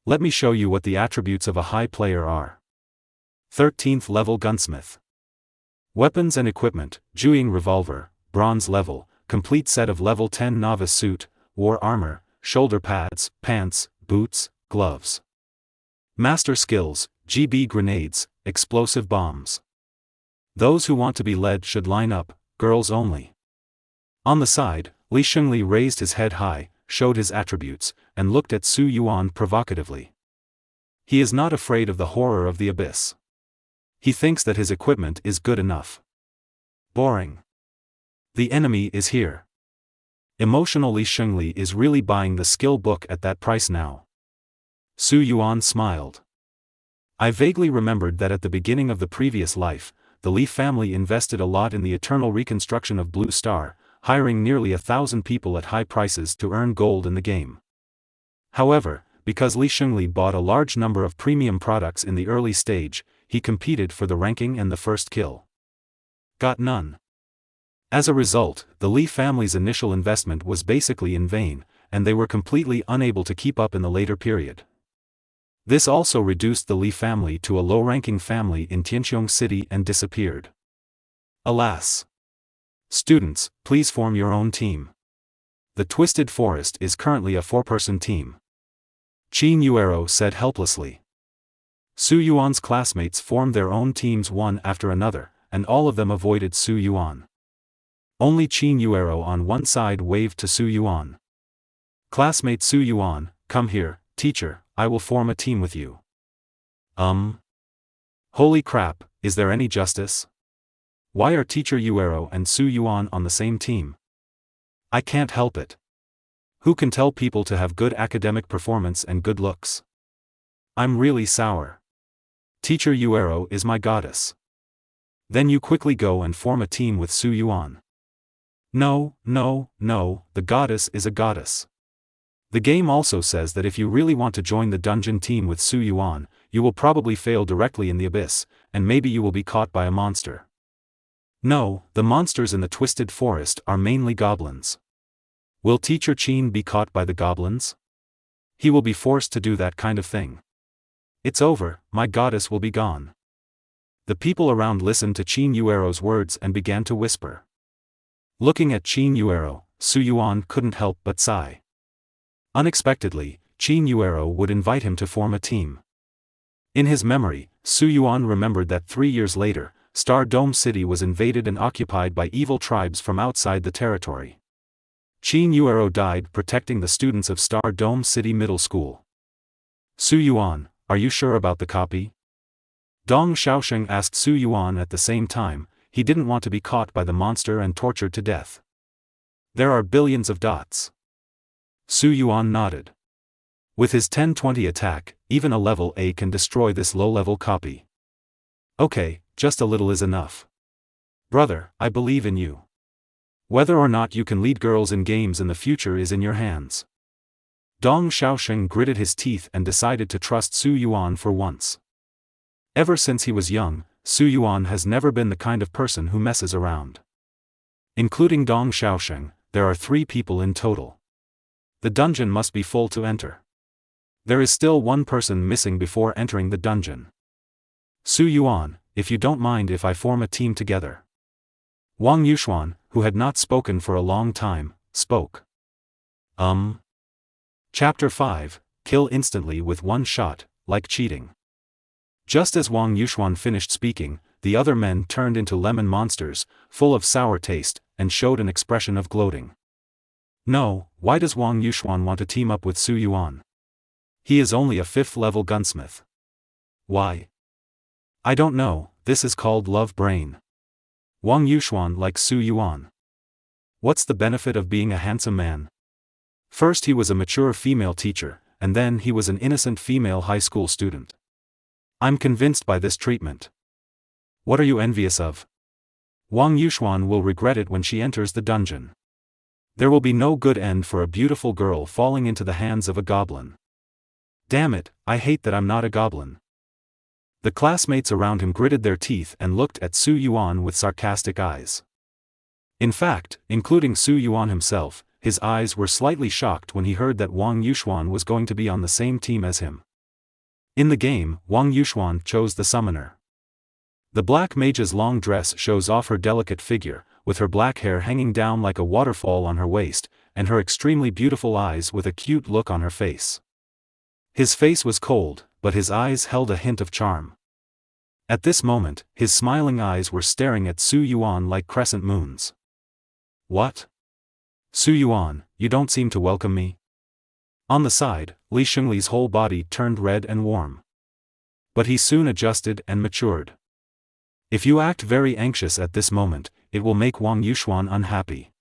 Let me show you what the attributes of a high player are. 13th level Gunsmith. Weapons and equipment, Jueying Revolver, Bronze level, complete set of level 10 Novice Suit, War Armor, Shoulder Pads, Pants, Boots, Gloves. Master Skills, GB Grenades, Explosive Bombs. Those who want to be led should line up, girls only. On the side, Li Xingli raised his head high, showed his attributes, and looked at Su Yuan provocatively. He is not afraid of the horror of the abyss. He thinks that his equipment is good enough. Boring. The enemy is here. Emotional Li Xingli is really buying the skill book at that price now. Su Yuan smiled. I vaguely remembered that at the beginning of the previous life, the Li family invested a lot in the eternal reconstruction of Blue Star, hiring nearly 1,000 people at high prices to earn gold in the game. However, because Li Xingli bought a large number of premium products in the early stage, he competed for the ranking and the first kill. Got none. As a result, the Li family's initial investment was basically in vain, and they were completely unable to keep up in the later period. This also reduced the Li family to a low-ranking family in Tianqiong City and disappeared. Alas! Students, please form your own team. The Twisted Forest is currently a 4-person team. Qin Yuero said helplessly. Su Yuan's classmates formed their own teams one after another, and all of them avoided Su Yuan. Only Qin Yuero on one side waved to Su Yuan. Classmate Su Yuan, come here, teacher, I will form a team with you. Holy crap, is there any justice? Why are teacher Yuero and Su Yuan on the same team? I can't help it. Who can tell people to have good academic performance and good looks? I'm really sour. Teacher Yuero is my goddess. Then you quickly go and form a team with Su Yuan. No, the goddess is a goddess. The game also says that if you really want to join the dungeon team with Su Yuan, you will probably fail directly in the abyss, and maybe you will be caught by a monster. No, the monsters in the Twisted Forest are mainly goblins. Will Teacher Qin be caught by the goblins? He will be forced to do that kind of thing. It's over, my goddess will be gone. The people around listened to Qin Yuero's words and began to whisper. Looking at Qin Yuero, Su Yuan couldn't help but sigh. Unexpectedly, Qin Yuero would invite him to form a team. In his memory, Su Yuan remembered that 3 years later, Star Dome City was invaded and occupied by evil tribes from outside the territory. Qin Yuero died protecting the students of Star Dome City Middle School. Su Yuan, are you sure about the copy? Dong Xiaosheng asked Su Yuan at the same time. He didn't want to be caught by the monster and tortured to death. There are billions of dots. Su Yuan nodded. With his 1020 attack, even a level A can destroy this low-level copy. Okay, just a little is enough. Brother, I believe in you. Whether or not you can lead girls in games in the future is in your hands. Dong Xiaosheng gritted his teeth and decided to trust Su Yuan for once. Ever since he was young, Su Yuan has never been the kind of person who messes around. Including Dong Xiaosheng, there are 3 people in total. The dungeon must be full to enter. There is still one person missing before entering the dungeon. Su Yuan, if you don't mind if I form a team together. Wang Yuxuan, who had not spoken for a long time, spoke. Chapter 5, Kill instantly with one shot, like cheating. Just as Wang Yuxuan finished speaking, the other men turned into lemon monsters, full of sour taste, and showed an expression of gloating. No, why does Wang Yuxuan want to team up with Su Yuan? He is only a 5th-level gunsmith. Why? I don't know, this is called love brain. Wang Yuxuan likes Su Yuan. What's the benefit of being a handsome man? First he was a mature female teacher, and then he was an innocent female high school student. I'm convinced by this treatment. What are you envious of? Wang Yuxuan will regret it when she enters the dungeon. There will be no good end for a beautiful girl falling into the hands of a goblin. Damn it, I hate that I'm not a goblin. The classmates around him gritted their teeth and looked at Su Yuan with sarcastic eyes. In fact, including Su Yuan himself, his eyes were slightly shocked when he heard that Wang Yuxuan was going to be on the same team as him. In the game, Wang Yuxuan chose the summoner. The black mage's long dress shows off her delicate figure, with her black hair hanging down like a waterfall on her waist, and her extremely beautiful eyes with a cute look on her face. His face was cold, but his eyes held a hint of charm. At this moment, his smiling eyes were staring at Su Yuan like crescent moons. What? Su Yuan, you don't seem to welcome me? On the side, Li Xingli's whole body turned red and warm. But he soon adjusted and matured. If you act very anxious at this moment, it will make Wang Yuxuan unhappy.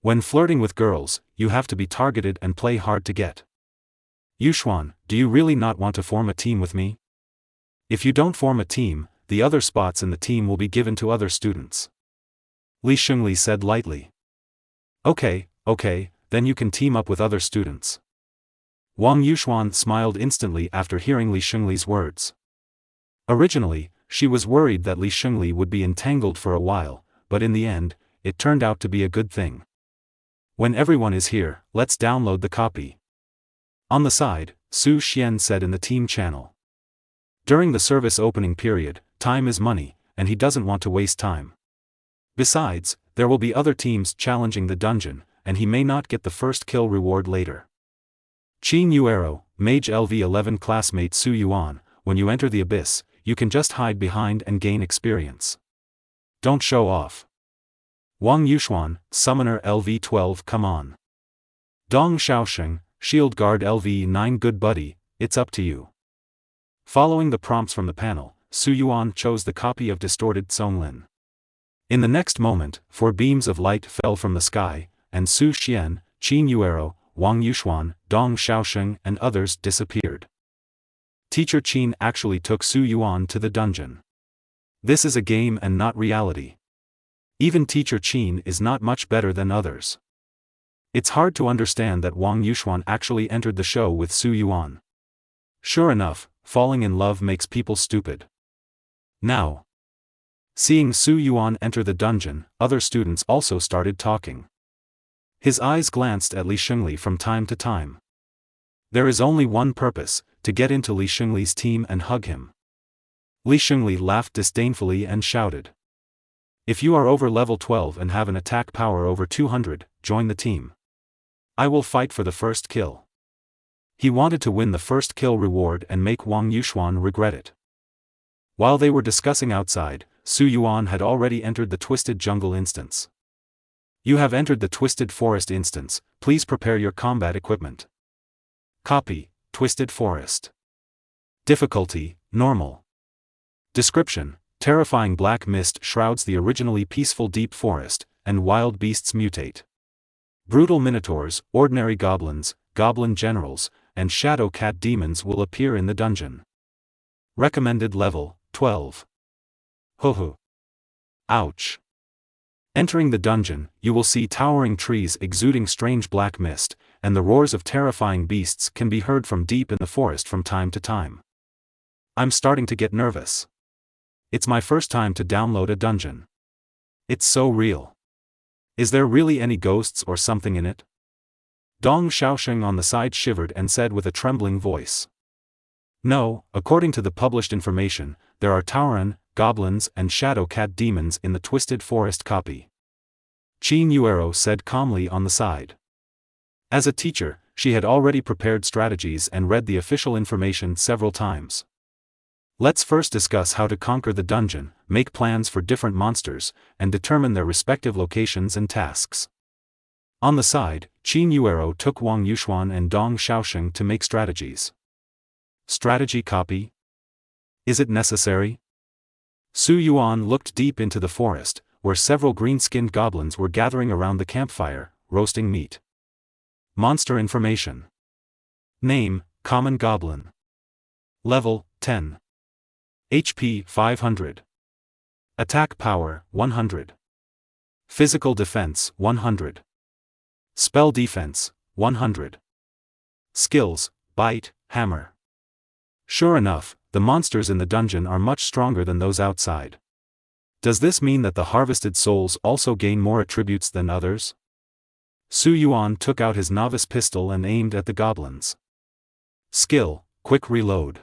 When flirting with girls, you have to be targeted and play hard to get. Yuxuan, do you really not want to form a team with me? If you don't form a team, the other spots in the team will be given to other students. Li Xingli said lightly. Okay, then you can team up with other students. Wang Yuxuan smiled instantly after hearing Li Xingli's words. Originally, she was worried that Li Xingli would be entangled for a while, but in the end, it turned out to be a good thing. When everyone is here, let's download the copy. On the side, Su Xian said in the team channel. During the service opening period, time is money, and he doesn't want to waste time. Besides, there will be other teams challenging the dungeon, and he may not get the first kill reward later. Qin Yuero, Mage LV11 classmate Su Yuan, when you enter the abyss, you can just hide behind and gain experience. Don't show off. Wang Yuxuan, Summoner LV-12, come on. Dong Xiaosheng, Shield Guard LV-9, good buddy, it's up to you. Following the prompts from the panel, Su Yuan chose the copy of distorted Songlin. In the next moment, 4 beams of light fell from the sky, and Su Xian, Qin Yuero, Wang Yuxuan, Dong Xiaosheng and others disappeared. Teacher Qin actually took Su Yuan to the dungeon. This is a game and not reality. Even Teacher Qin is not much better than others. It's hard to understand that Wang Yuxuan actually entered the show with Su Yuan. Sure enough, falling in love makes people stupid. Now, seeing Su Yuan enter the dungeon, other students also started talking. His eyes glanced at Li Shengli from time to time. There is only one purpose, to get into Li Shengli's team and hug him. Li Shengli laughed disdainfully and shouted. If you are over level 12 and have an attack power over 200, join the team. I will fight for the first kill. He wanted to win the first kill reward and make Wang Yuxuan regret it. While they were discussing outside, Su Yuan had already entered the Twisted Jungle instance. You have entered the Twisted Forest instance, please prepare your combat equipment. Copy, Twisted Forest. Difficulty, Normal. Description: terrifying black mist shrouds the originally peaceful deep forest, and wild beasts mutate. Brutal minotaurs, ordinary goblins, goblin generals, and shadow cat demons will appear in the dungeon. Recommended level, 12. Ho. Ouch. Entering the dungeon, you will see towering trees exuding strange black mist, and the roars of terrifying beasts can be heard from deep in the forest from time to time. I'm starting to get nervous. It's my first time to download a dungeon. It's so real. Is there really any ghosts or something in it? Dong Xiaosheng on the side shivered and said with a trembling voice. No, according to the published information, there are Tauren, goblins and shadow cat demons in the Twisted Forest copy. Qin Yuero said calmly on the side. As a teacher, she had already prepared strategies and read the official information several times. Let's first discuss how to conquer the dungeon, make plans for different monsters, and determine their respective locations and tasks. On the side, Qin Yuero took Wang Yuxuan and Dong Xiaosheng to make strategies. Strategy copy? Is it necessary? Su Yuan looked deep into the forest, where several green-skinned goblins were gathering around the campfire, roasting meat. Monster information. Name, Common Goblin. Level, 10. HP, 500. Attack power, 100. Physical defense, 100. Spell defense, 100. Skills, bite, hammer. Sure enough, the monsters in the dungeon are much stronger than those outside. Does this mean that the harvested souls also gain more attributes than others? Su Yuan took out his novice pistol and aimed at the goblins. Skill, quick reload.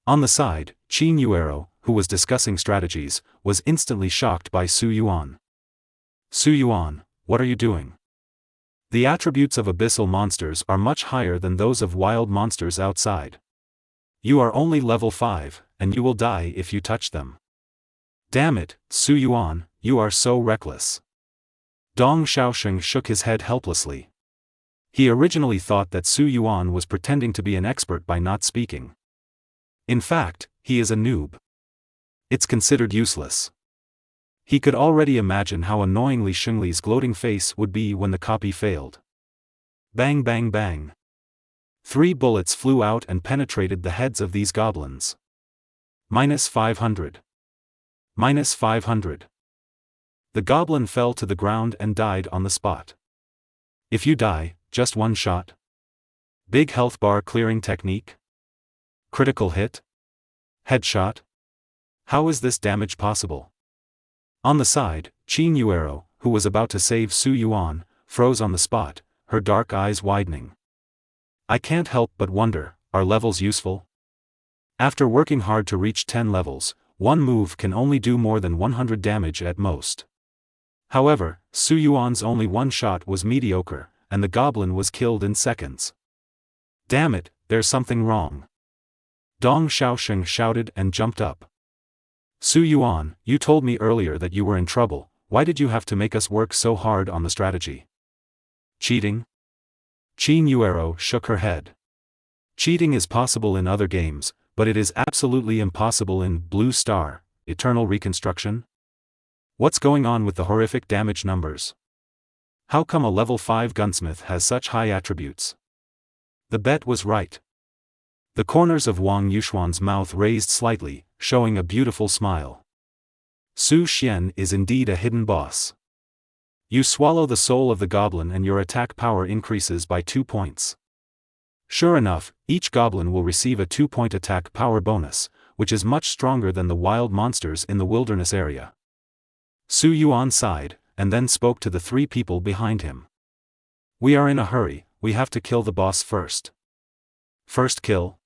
On the side, Qin Yuero, who was discussing strategies, was instantly shocked by Su Yuan. Su Yuan, what are you doing? The attributes of abyssal monsters are much higher than those of wild monsters outside. You are only level 5, and you will die if you touch them. Damn it, Su Yuan, you are so reckless. Dong Xiaosheng shook his head helplessly. He originally thought that Su Yuan was pretending to be an expert by not speaking. In fact, he is a noob. It's considered useless. He could already imagine how annoyingly Shengli's gloating face would be when the copy failed. Bang bang bang. 3 bullets flew out and penetrated the heads of these goblins. -500. -500. The goblin fell to the ground and died on the spot. If you die, just one shot. Big health bar clearing technique. Critical hit? Headshot? How is this damage possible? On the side, Qin Yuero, who was about to save Su Yuan, froze on the spot, her dark eyes widening. I can't help but wonder, are levels useful? After working hard to reach 10 levels, one move can only do more than 100 damage at most. However, Su Yuan's only one shot was mediocre, and the goblin was killed in seconds. Damn it, there's something wrong. Dong Xiaosheng shouted and jumped up. Su Yuan, you told me earlier that you were in trouble, why did you have to make us work so hard on the strategy? Cheating? Qin Yuero shook her head. Cheating is possible in other games, but it is absolutely impossible in Blue Star, Eternal Reconstruction? What's going on with the horrific damage numbers? How come a level 5 gunsmith has such high attributes? The bet was right. The corners of Wang Yuxuan's mouth raised slightly, showing a beautiful smile. Su Xian is indeed a hidden boss. You swallow the soul of the goblin and your attack power increases by 2 points. Sure enough, each goblin will receive a 2-point attack power bonus, which is much stronger than the wild monsters in the wilderness area. Su Yuan sighed, and then spoke to the 3 people behind him. We are in a hurry, we have to kill the boss first. First kill?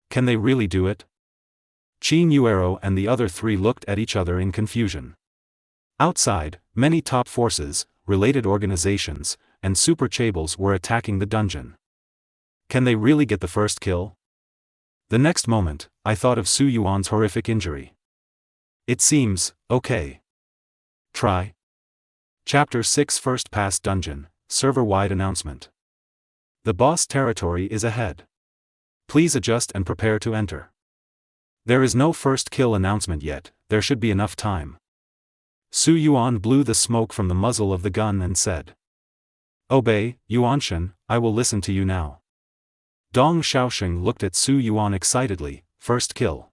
Can they really do it? Qin Yuero and the other 3 looked at each other in confusion. Outside, many top forces, related organizations, and super chables were attacking the dungeon. Can they really get the first kill? The next moment, I thought of Su Yuan's horrific injury. It seems, okay. Try. Chapter 6 First Pass Dungeon, Server-wide Announcement. The boss territory is ahead. Please adjust and prepare to enter. There is no first kill announcement yet, there should be enough time. Su Yuan blew the smoke from the muzzle of the gun and said. Obey, Yuanshan, I will listen to you now. Dong Xiaoxing looked at Su Yuan excitedly, first kill.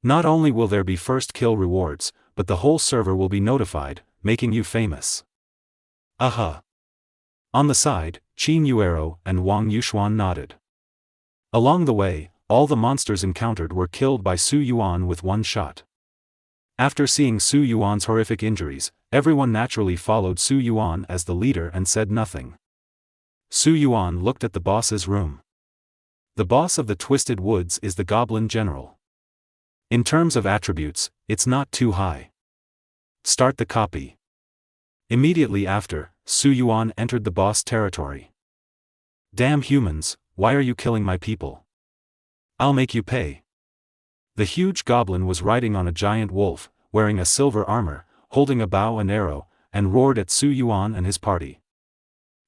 Not only will there be first kill rewards, but the whole server will be notified, making you famous. Aha. On the side, Qin Yuero and Wang Yuxuan nodded. Along the way, all the monsters encountered were killed by Su Yuan with one shot. After seeing Su Yuan's horrific injuries, everyone naturally followed Su Yuan as the leader and said nothing. Su Yuan looked at the boss's room. The boss of the Twisted Woods is the Goblin General. In terms of attributes, it's not too high. Start the copy. Immediately after, Su Yuan entered the boss territory. Damn humans, why are you killing my people? I'll make you pay. The huge goblin was riding on a giant wolf, wearing a silver armor, holding a bow and arrow, and roared at Su Yuan and his party.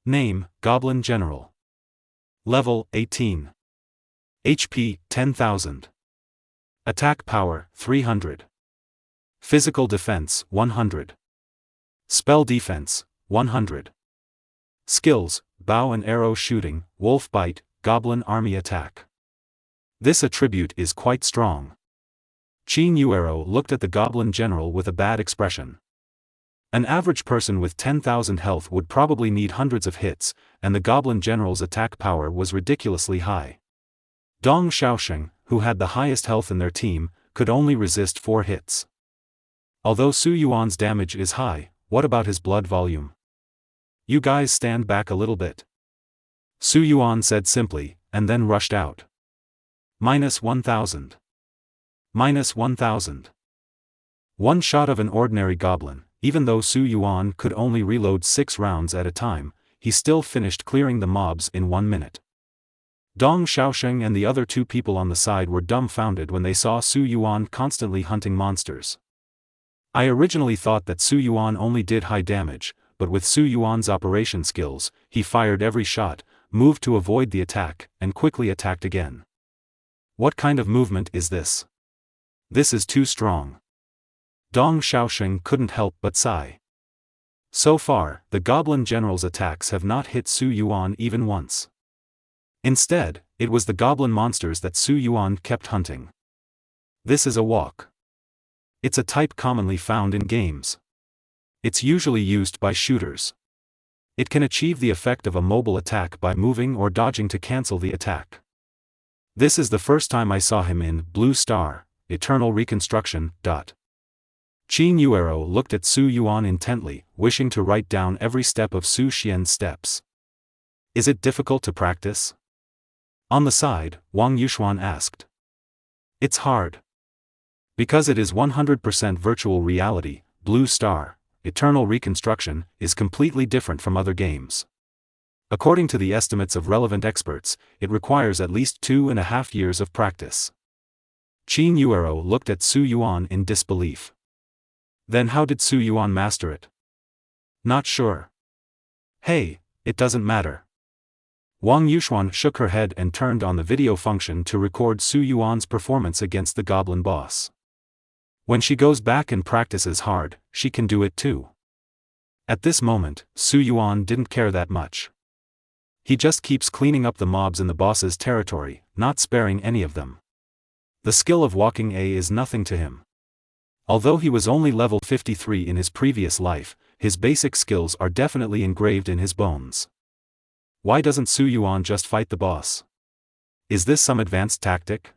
Name, Goblin General. Level, 18. HP, 10,000. Attack power, 300. Physical defense, 100. Spell defense, 100. Skills, bow and arrow shooting, wolf bite, goblin army attack. This attribute is quite strong. Qin Yuero looked at the Goblin General with a bad expression. An average person with 10,000 health would probably need hundreds of hits, and the Goblin General's attack power was ridiculously high. Dong Xiaoxing, who had the highest health in their team, could only resist 4 hits. Although Su Yuan's damage is high, what about his blood volume? You guys stand back a little bit. Su Yuan said simply, and then rushed out. -1,000. -1,000. One shot of an ordinary goblin. Even though Su Yuan could only reload 6 rounds at a time, he still finished clearing the mobs in 1 minute. Dong Xiaoxing and the other 2 people on the side were dumbfounded when they saw Su Yuan constantly hunting monsters. I originally thought that Su Yuan only did high damage, but with Su Yuan's operation skills, he fired every shot, moved to avoid the attack, and quickly attacked again. What kind of movement is this? This is too strong. Dong Xiaoxing couldn't help but sigh. So far, the Goblin General's attacks have not hit Su Yuan even once. Instead, it was the goblin monsters that Su Yuan kept hunting. This is a walk. It's a type commonly found in games. It's usually used by shooters. It can achieve the effect of a mobile attack by moving or dodging to cancel the attack. This is the first time I saw him in Blue Star, Eternal Reconstruction. Qin Yuero looked at Su Yuan intently, wishing to write down every step of Su Xian's steps. Is it difficult to practice? On the side, Wang Yuxuan asked. It's hard. Because it is 100% virtual reality, Blue Star, Eternal Reconstruction, is completely different from other games. According to the estimates of relevant experts, it requires at least 2.5 years of practice. Qin Yuero looked at Su Yuan in disbelief. Then how did Su Yuan master it? Not sure. Hey, it doesn't matter. Wang Yuxuan shook her head and turned on the video function to record Su Yuan's performance against the goblin boss. When she goes back and practices hard, she can do it too. At this moment, Su Yuan didn't care that much. He just keeps cleaning up the mobs in the boss's territory, not sparing any of them. The skill of walking is nothing to him. Although he was only level 53 in his previous life, his basic skills are definitely engraved in his bones. Why doesn't Su Yuan just fight the boss? Is this some advanced tactic?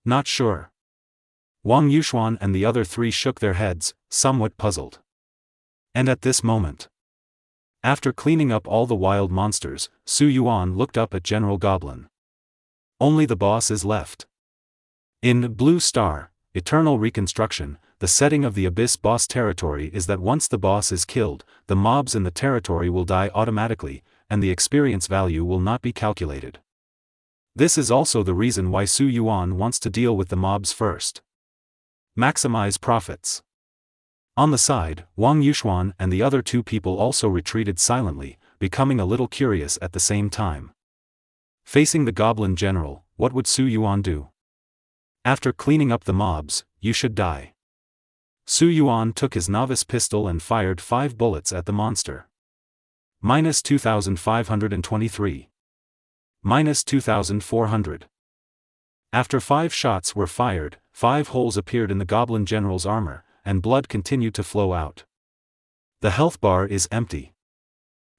Not sure. Wang Yuxuan and the other three shook their heads, somewhat puzzled. And at this moment, after cleaning up all the wild monsters, Su Yuan looked up at General Goblin. Only the boss is left. In Blue Star, Eternal Reconstruction, the setting of the Abyss boss territory is that once the boss is killed, the mobs in the territory will die automatically, and the experience value will not be calculated. This is also the reason why Su Yuan wants to deal with the mobs first. Maximize profits. On the side, Wang Yuxuan and the other two people also retreated silently, becoming a little curious at the same time. Facing the goblin general, what would Su Yuan do? After cleaning up the mobs, you should die. Su Yuan took his novice pistol and fired 5 bullets at the monster. Minus 2,523. Minus 2,400. After 5 shots were fired, 5 holes appeared in the goblin general's armor, and blood continued to flow out. The health bar is empty.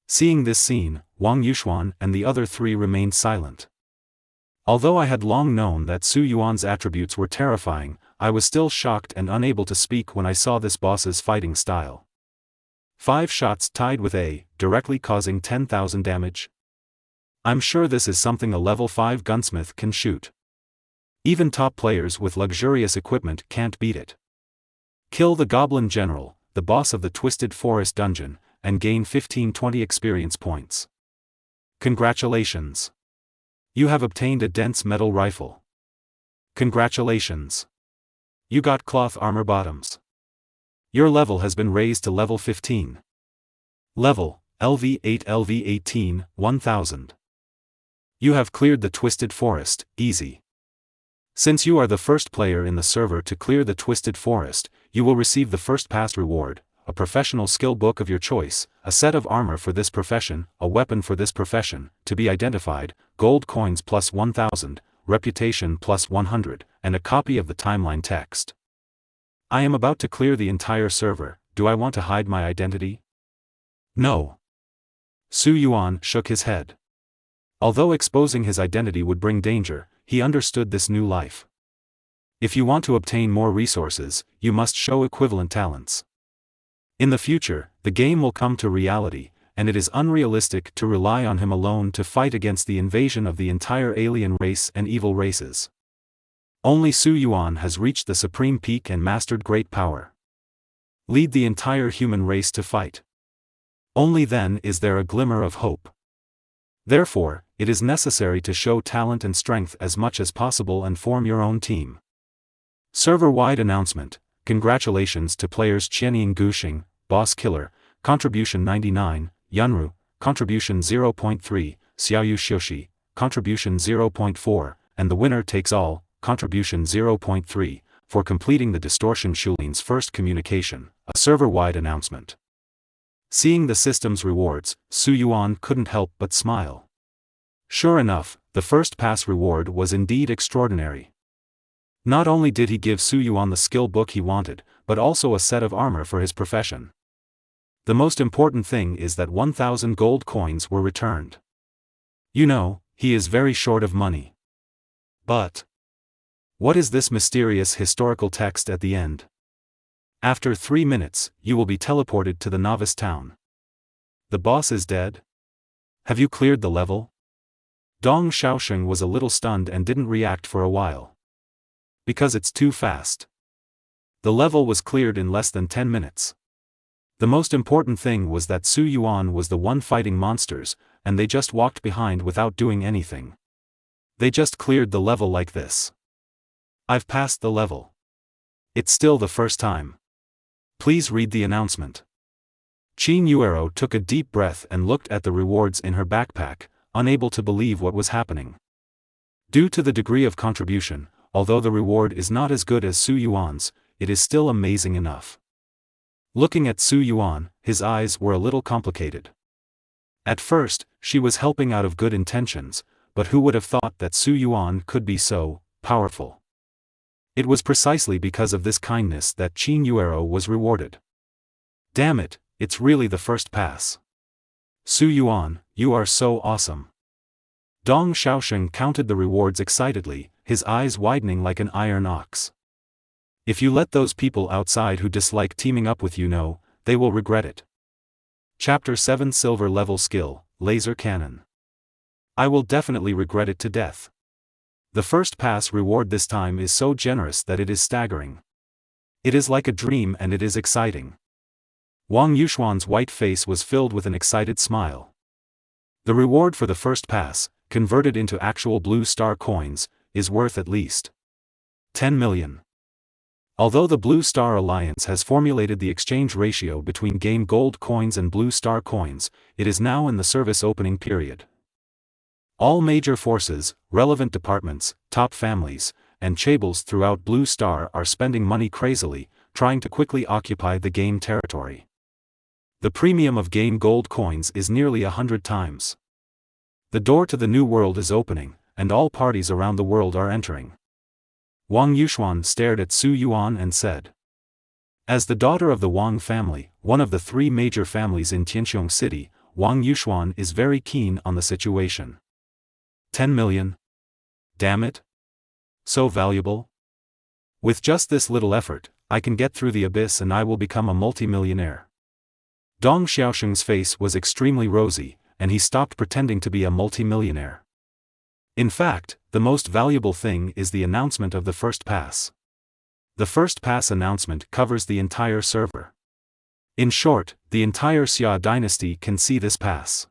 Seeing this scene, Wang Yuxuan and the other three remained silent. Although I had long known that Su Yuan's attributes were terrifying, I was still shocked and unable to speak when I saw this boss's fighting style. 5 shots tied with A, directly causing 10,000 damage. I'm sure this is something a level 5 gunsmith can shoot. Even top players with luxurious equipment can't beat it. Kill the Goblin General, the boss of the Twisted Forest dungeon, and gain 15-20 experience points. Congratulations! You have obtained a dense metal rifle. Congratulations! You got cloth armor bottoms. Your level has been raised to level 15. Level, LV8 LV18, 1000. You have cleared the Twisted Forest, easy. Since you are the first player in the server to clear the Twisted Forest, you will receive the first pass reward, a professional skill book of your choice, a set of armor for this profession, a weapon for this profession, to be identified, gold coins plus 1000, reputation plus 100, and a copy of the timeline text. I am about to clear the entire server, do I want to hide my identity? No. Su Yuan shook his head. Although exposing his identity would bring danger, he understood this new life. If you want to obtain more resources, you must show equivalent talents. In the future, the game will come to reality, and it is unrealistic to rely on him alone to fight against the invasion of the entire alien race and evil races. Only Su Yuan has reached the supreme peak and mastered great power. Lead the entire human race to fight. Only then is there a glimmer of hope. Therefore, it is necessary to show talent and strength as much as possible and form your own team. Server-wide announcement. Congratulations to players Qianying Guxing, Boss Killer, Contribution 99, Yunru, Contribution 0.3, Xiaoyu Xioshi, Contribution 0.4, and the winner takes all, Contribution 0.3, for completing the Distortion Shulin's first communication, a server-wide announcement. Seeing the system's rewards, Su Yuan couldn't help but smile. Sure enough, the first pass reward was indeed extraordinary. Not only did he give Su Yuan the skill book he wanted, but also a set of armor for his profession. The most important thing is that 1000 gold coins were returned. You know, he is very short of money. But what is this mysterious historical text at the end? After 3 minutes, you will be teleported to the novice town. The boss is dead? Have you cleared the level? Dong Xiaosheng was a little stunned and didn't react for a while. Because it's too fast. The level was cleared in less than 10 minutes. The most important thing was that Su Yuan was the one fighting monsters, and they just walked behind without doing anything. They just cleared the level like this. I've passed the level. It's still the first time. Please read the announcement. Qin Yuero took a deep breath and looked at the rewards in her backpack, unable to believe what was happening. Due to the degree of contribution, although the reward is not as good as Su Yuan's, it is still amazing enough. Looking at Su Yuan, his eyes were a little complicated. At first, she was helping out of good intentions, but who would have thought that Su Yuan could be so powerful? It was precisely because of this kindness that Qin Yuero was rewarded. Damn it, it's really the first pass. Su Yuan, you are so awesome. Dong Xiaosheng counted the rewards excitedly, his eyes widening like an iron ox. If you let those people outside who dislike teaming up with you know, they will regret it. Chapter 7 Silver Level Skill, Laser Cannon. I will definitely regret it to death. The first pass reward this time is so generous that it is staggering. It is like a dream and it is exciting. Wang Yuxuan's white face was filled with an excited smile. The reward for the first pass, converted into actual blue star coins, is worth at least 10 million. Although the Blue Star Alliance has formulated the exchange ratio between game gold coins and blue star coins, it is now in the service opening period. All major forces, relevant departments, top families, and chaebols throughout Blue Star are spending money crazily, trying to quickly occupy the game territory. The premium of game gold coins is nearly 100 times. The door to the new world is opening, and all parties around the world are entering. Wang Yuxuan stared at Su Yuan and said. As the daughter of the Wang family, one of the three major families in Tianxiong City, Wang Yuxuan is very keen on the situation. 10 million? Damn it! So valuable? With just this little effort, I can get through the abyss and I will become a multi-millionaire. Dong Xiaosheng's face was extremely rosy, and he stopped pretending to be a multi-millionaire. In fact, the most valuable thing is the announcement of the first pass. The first pass announcement covers the entire server. In short, the entire Xia dynasty can see this pass.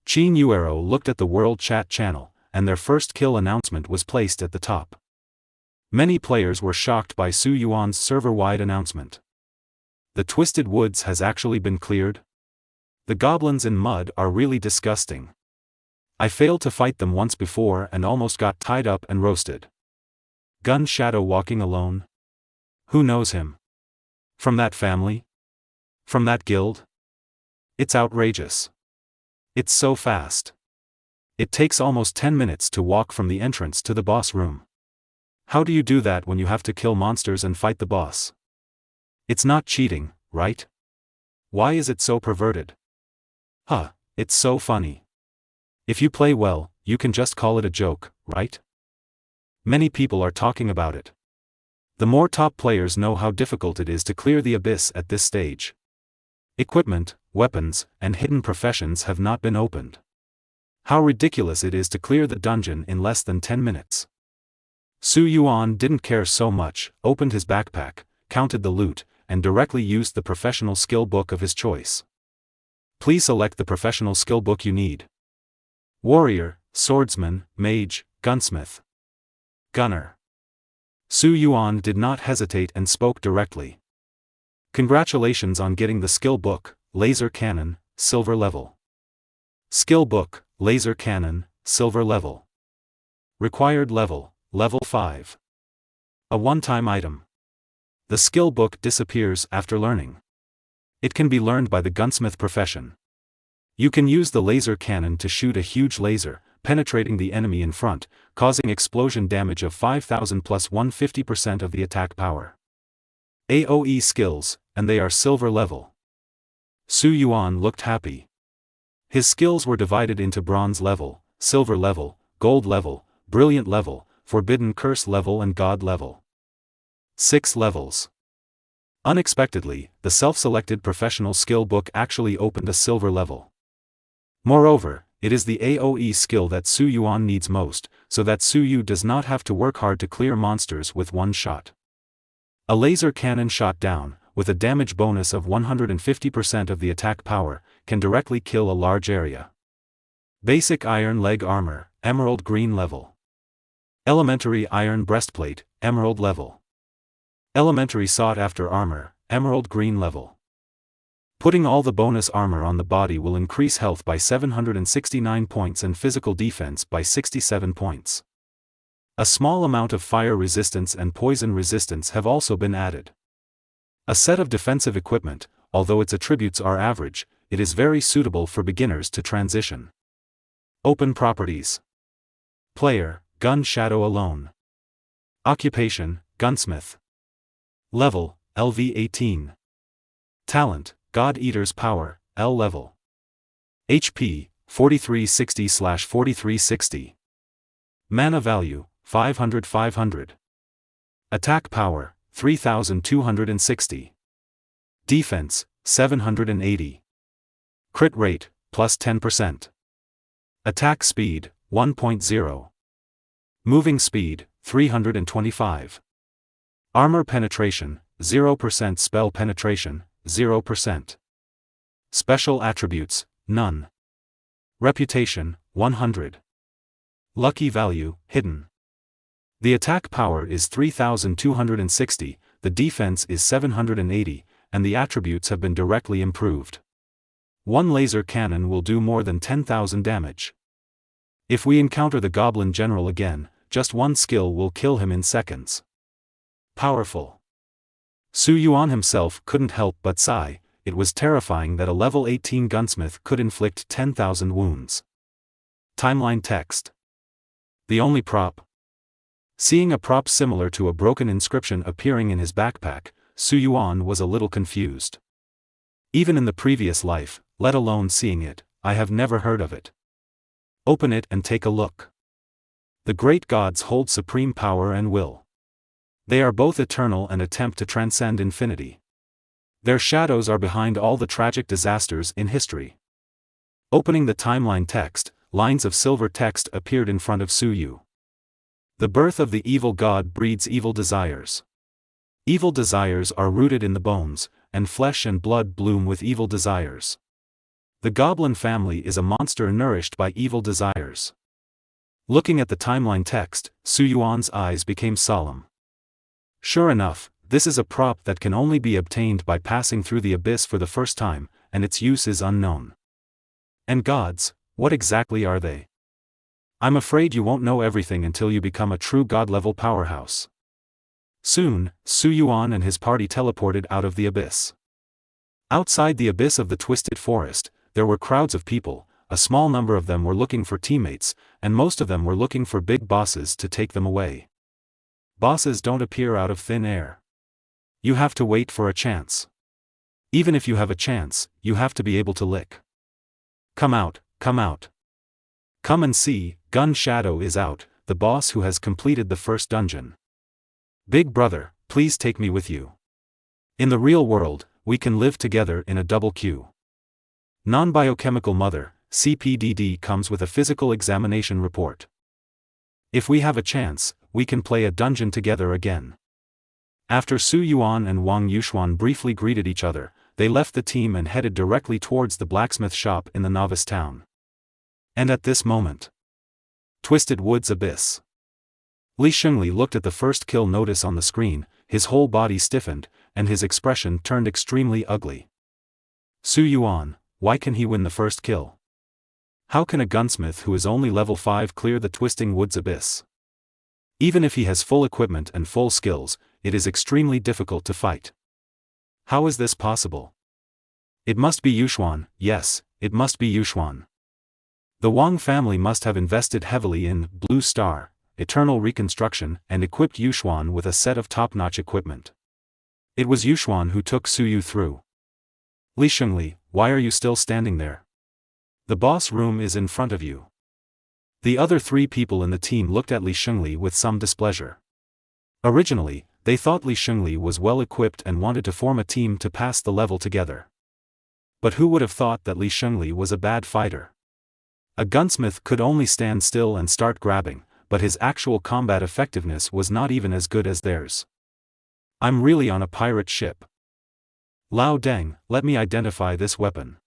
Qin Yuero looked at the world chat channel, and their first kill announcement was placed at the top. Many players were shocked by Su Yuan's server-wide announcement. The Twisted Woods has actually been cleared? The goblins in mud are really disgusting. I failed to fight them once before and almost got tied up and roasted. Gun Shadow walking alone? Who knows him? From that family? From that guild? It's outrageous. It's so fast. It takes almost 10 minutes to walk from the entrance to the boss room. How do you do that when you have to kill monsters and fight the boss? It's not cheating, right? Why is it so perverted? Huh, it's so funny. If you play well, you can just call it a joke, right? Many people are talking about it. The more top players know how difficult it is to clear the abyss at this stage. Equipment, weapons, and hidden professions have not been opened. How ridiculous it is to clear the dungeon in less than 10 minutes. Su Yuan didn't care so much, opened his backpack, counted the loot, and directly used the professional skill book of his choice. Please select the professional skill book you need. Warrior, Swordsman, Mage, Gunsmith. Gunner. Su Yuan did not hesitate and spoke directly. Congratulations on getting the skill book, Laser Cannon, Silver Level. Skill book, Laser Cannon, Silver Level. Required level, Level 5. A one-time item. The skill book disappears after learning. It can be learned by the gunsmith profession. You can use the laser cannon to shoot a huge laser, penetrating the enemy in front, causing explosion damage of 5,000 plus 150% of the attack power. AoE skills, and they are silver level. Su Yuan looked happy. His skills were divided into bronze level, silver level, gold level, brilliant level, forbidden curse level and god level. 6 levels. Unexpectedly, the self-selected professional skill book actually opened a silver level. Moreover, it is the AoE skill that Su Yuan needs most, so that Su Yu does not have to work hard to clear monsters with one shot. A laser cannon shot down, with a damage bonus of 150% of the attack power, can directly kill a large area. Basic Iron Leg Armor, Emerald Green level. Elementary Iron Breastplate, Emerald level. Elementary Sought After Armor, emerald green level. Putting all the bonus armor on the body will increase health by 769 points and physical defense by 67 points. A small amount of fire resistance and poison resistance have also been added. A set of defensive equipment, although its attributes are average, it is very suitable for beginners to transition. Open properties. Player, Gun Shadow alone. Occupation, Gunsmith. Level, LV 18. Talent, God Eater's Power, L level. HP, 4360/4360. Mana value, 500/500. Attack power, 3260. Defense, 780. Crit rate, plus 10%. Attack speed, 1.0. Moving speed, 325. Armor penetration, 0%. Spell penetration, 0%. Special attributes, none. Reputation, 100. Lucky value, hidden. The attack power is 3260, the defense is 780, and the attributes have been directly improved. One laser cannon will do more than 10,000 damage. If we encounter the Goblin General again, just one skill will kill him in seconds. Powerful. Su Yuan himself couldn't help but sigh. It was terrifying that a level 18 gunsmith could inflict 10,000 wounds. Timeline text. The only prop. Seeing a prop similar to a broken inscription appearing in his backpack, Su Yuan was a little confused. Even in the previous life, let alone seeing it, I have never heard of it. Open it and take a look. The great gods hold supreme power and will. They are both eternal and attempt to transcend infinity. Their shadows are behind all the tragic disasters in history. Opening the timeline text, lines of silver text appeared in front of Su Yu. The birth of the evil god breeds evil desires. Evil desires are rooted in the bones, and flesh and blood bloom with evil desires. The goblin family is a monster nourished by evil desires. Looking at the timeline text, Su Yuan's eyes became solemn. Sure enough, this is a prop that can only be obtained by passing through the abyss for the first time, and its use is unknown. And gods, what exactly are they? I'm afraid you won't know everything until you become a true god-level powerhouse. Soon, Su Yuan and his party teleported out of the abyss. Outside the abyss of the Twisted Forest, there were crowds of people. A small number of them were looking for teammates, and most of them were looking for big bosses to take them away. Bosses don't appear out of thin air. You have to wait for a chance. Even if you have a chance, you have to be able to lick. Come out, come out. Come and see, Gun Shadow is out, the boss who has completed the first dungeon. Big brother, please take me with you. In the real world, we can live together in a double queue. Non-biochemical mother, CPDD comes with a physical examination report. If we have a chance, we can play a dungeon together again. After Su Yuan and Wang Yuxuan briefly greeted each other, they left the team and headed directly towards the blacksmith shop in the novice town. And at this moment, Twisted Woods Abyss. Li Shengli looked at the first kill notice on the screen, his whole body stiffened, and his expression turned extremely ugly. Su Yuan, why can he win the first kill? How can a gunsmith who is only level 5 clear the Twisting Woods Abyss? Even if he has full equipment and full skills, it is extremely difficult to fight. How is this possible? It must be Yuxuan, yes, it must be Yuxuan. The Wang family must have invested heavily in Blue Star, Eternal Reconstruction, and equipped Yuxuan with a set of top-notch equipment. It was Yuxuan who took Su Yu through. Li Shengli, why are you still standing there? The boss room is in front of you. The other 3 people in the team looked at Li Shengli with some displeasure. Originally, they thought Li Shengli was well equipped and wanted to form a team to pass the level together. But who would have thought that Li Shengli was a bad fighter? A gunsmith could only stand still and start grabbing, but his actual combat effectiveness was not even as good as theirs. I'm really on a pirate ship. Lao Deng, let me identify this weapon.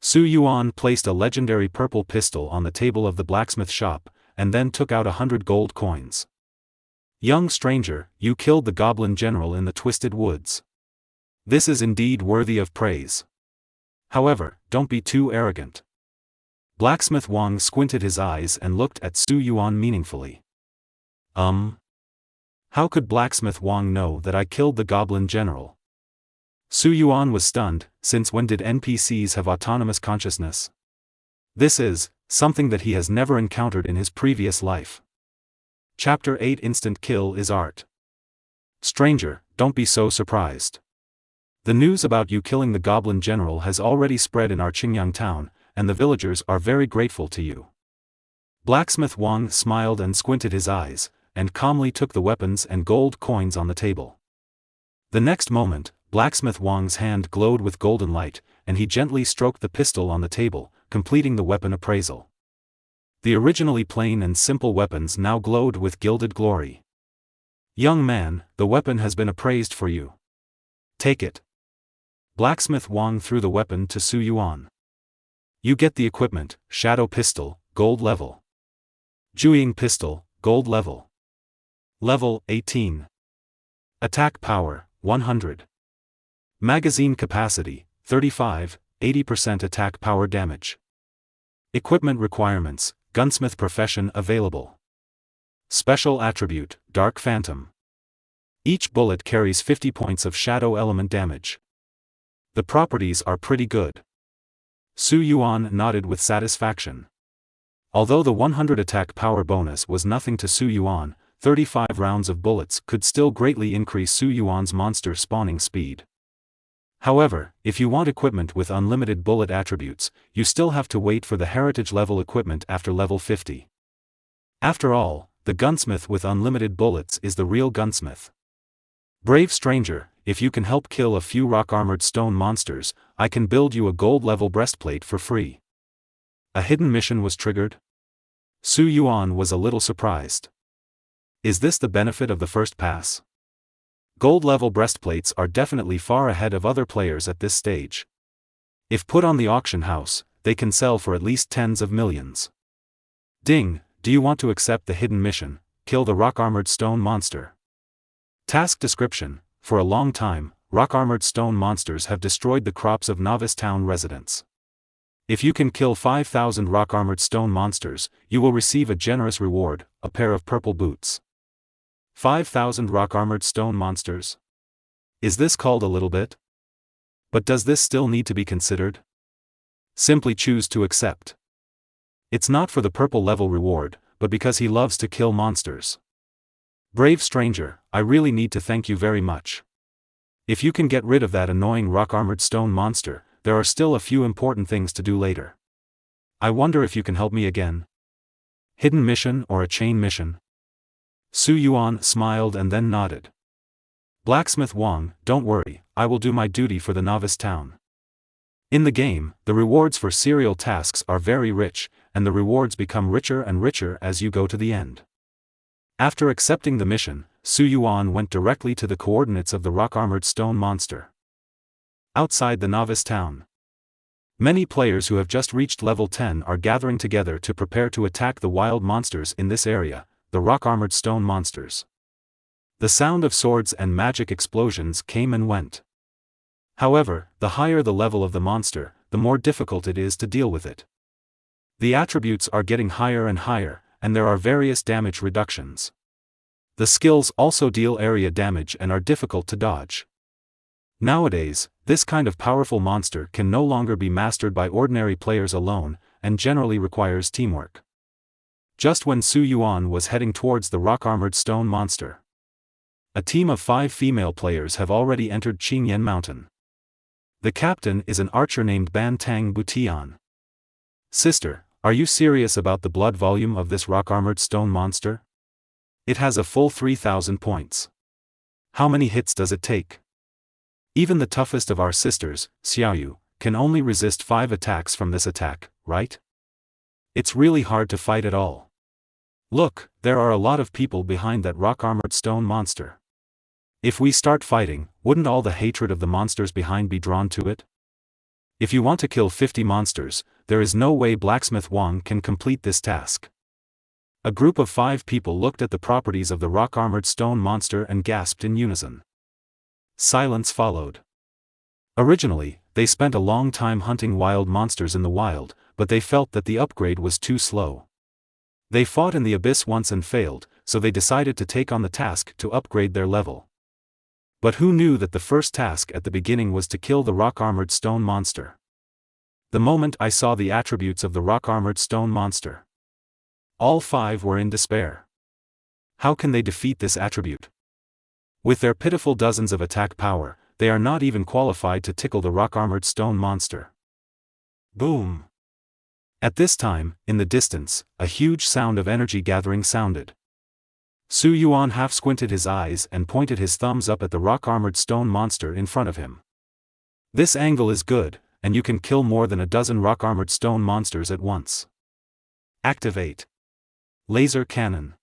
Su Yuan placed a legendary purple pistol on the table of the blacksmith shop, and then took out 100 gold coins. Young stranger, you killed the goblin general in the Twisted Woods. This is indeed worthy of praise. However, don't be too arrogant. Blacksmith Wang squinted his eyes and looked at Su Yuan meaningfully. How could Blacksmith Wang know that I killed the Goblin General? Su Yuan was stunned. Since when did NPCs have autonomous consciousness? This is something that he has never encountered in his previous life. Chapter 8 Instant Kill is Art. Stranger, don't be so surprised. The news about you killing the Goblin General has already spread in our Qingyang town, and the villagers are very grateful to you. Blacksmith Wang smiled and squinted his eyes, and calmly took the weapons and gold coins on the table. The next moment, Blacksmith Wang's hand glowed with golden light, and he gently stroked the pistol on the table, completing the weapon appraisal. The originally plain and simple weapons now glowed with gilded glory. Young man, the weapon has been appraised for you. Take it. Blacksmith Wang threw the weapon to Su Yuan. You get the equipment: Shadow Pistol, Gold Level. Juying Pistol, Gold Level. Level 18. Attack Power, 100. Magazine Capacity, 35, 80% attack power damage. Equipment Requirements: Gunsmith Profession available. Special Attribute: Dark Phantom. Each bullet carries 50 points of shadow element damage. The properties are pretty good. Su Yuan nodded with satisfaction. Although the 100 attack power bonus was nothing to Su Yuan, 35 rounds of bullets could still greatly increase Su Yuan's monster spawning speed. However, if you want equipment with unlimited bullet attributes, you still have to wait for the heritage level equipment after level 50. After all, the gunsmith with unlimited bullets is the real gunsmith. Brave stranger, if you can help kill a few rock-armored stone monsters, I can build you a gold-level breastplate for free. A hidden mission was triggered? Su Yuan was a little surprised. Is this the benefit of the first pass? Gold-level breastplates are definitely far ahead of other players at this stage. If put on the auction house, they can sell for at least tens of millions. Ding, do you want to accept the hidden mission: kill the rock-armored stone monster? Task description: for a long time, rock-armored stone monsters have destroyed the crops of Novice Town residents. If you can kill 5,000 rock-armored stone monsters, you will receive a generous reward: a pair of purple boots. 5,000 rock-armored stone monsters? Is this called a little bit? But does this still need to be considered? Simply choose to accept. It's not for the purple level reward, but because he loves to kill monsters. Brave stranger, I really need to thank you very much. If you can get rid of that annoying rock-armored stone monster, there are still a few important things to do later. I wonder if you can help me again. Hidden mission or a chain mission? Su Yuan smiled and then nodded. Blacksmith Wang, don't worry, I will do my duty for the Novice Town. In the game, the rewards for serial tasks are very rich, and the rewards become richer and richer as you go to the end. After accepting the mission, Su Yuan went directly to the coordinates of the rock-armored stone monster. Outside the Novice Town, many players who have just reached level 10 are gathering together to prepare to attack the wild monsters in this area, the rock-armored stone monsters. The sound of swords and magic explosions came and went. However, the higher the level of the monster, the more difficult it is to deal with it. The attributes are getting higher and higher, and there are various damage reductions. The skills also deal area damage and are difficult to dodge. Nowadays, this kind of powerful monster can no longer be mastered by ordinary players alone, and generally requires teamwork. Just when Su Yuan was heading towards the rock-armored stone monster, a team of 5 female players have already entered Qingyan Mountain. The captain is an archer named Ban Tang Butian. Sister, are you serious about the blood volume of this rock-armored stone monster? It has a full 3,000 points. How many hits does it take? Even the toughest of our sisters, Xiaoyu, can only resist 5 attacks from this attack, right? It's really hard to fight at all. Look, there are a lot of people behind that rock-armored stone monster. If we start fighting, wouldn't all the hatred of the monsters behind be drawn to it? If you want to kill 50 monsters, there is no way Blacksmith Wang can complete this task. A group of 5 people looked at the properties of the rock-armored stone monster and gasped in unison. Silence followed. Originally, they spent a long time hunting wild monsters in the wild, but they felt that the upgrade was too slow. They fought in the abyss once and failed, so they decided to take on the task to upgrade their level. But who knew that the first task at the beginning was to kill the rock-armored stone monster? The moment I saw the attributes of the rock-armored stone monster, all 5 were in despair. How can they defeat this attribute? With their pitiful dozens of attack power, they are not even qualified to tickle the rock-armored stone monster. Boom! At this time, in the distance, a huge sound of energy gathering sounded. Su Yuan half squinted his eyes and pointed his thumbs up at the rock-armored stone monster in front of him. This angle is good, and you can kill more than a dozen rock-armored stone monsters at once. Activate Laser Cannon.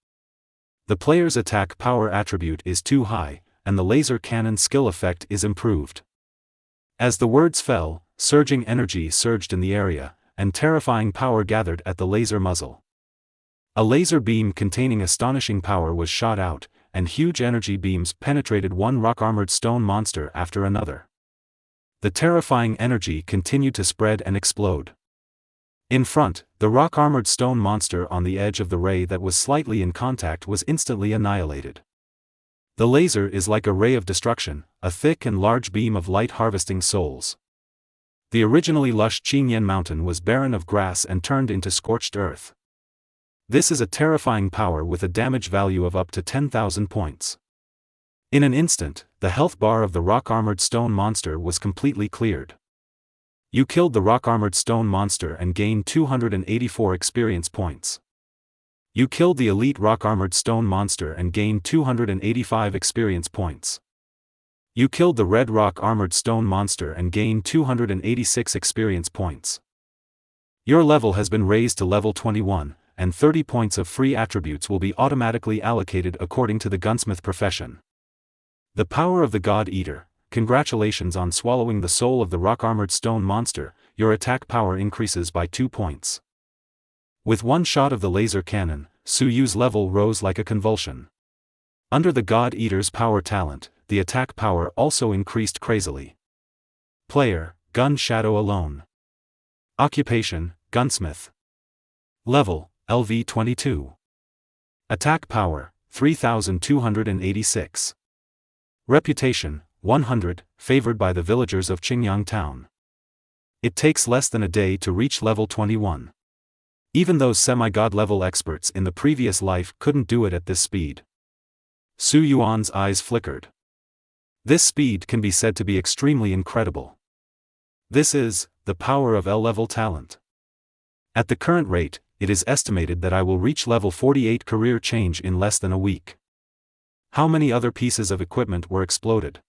The player's attack power attribute is too high, and the laser cannon skill effect is improved. As the words fell, surging energy surged in the area, and terrifying power gathered at the laser muzzle. A laser beam containing astonishing power was shot out, and huge energy beams penetrated one rock-armored stone monster after another. The terrifying energy continued to spread and explode. In front, the rock-armored stone monster on the edge of the ray that was slightly in contact was instantly annihilated. The laser is like a ray of destruction, a thick and large beam of light harvesting souls. The originally lush Qingyan mountain was barren of grass and turned into scorched earth. This is a terrifying power with a damage value of up to 10,000 points. In an instant, the health bar of the rock-armored stone monster was completely cleared. You killed the rock-armored stone monster and gained 284 experience points. You killed the elite rock-armored stone monster and gained 285 experience points. You killed the red rock-armored stone monster and gained 286 experience points. Your level has been raised to level 21, and 30 points of free attributes will be automatically allocated according to the gunsmith profession. The power of the God Eater. Congratulations on swallowing the soul of the rock-armored stone monster, your attack power increases by 2 points. With one shot of the laser cannon, Su Yu's level rose like a convulsion. Under the God Eater's power talent, the attack power also increased crazily. Player, Gun Shadow Alone. Occupation, Gunsmith. Level, LV22. Attack power, 3286. Reputation, 100, favored by the villagers of Qingyang Town. It takes less than a day to reach level 21. Even those semi-god level experts in the previous life couldn't do it at this speed. Su Yuan's eyes flickered. This speed can be said to be extremely incredible. This is the power of L-level talent. At the current rate, it is estimated that I will reach level 48 career change in less than a week. How many other pieces of equipment were exploded?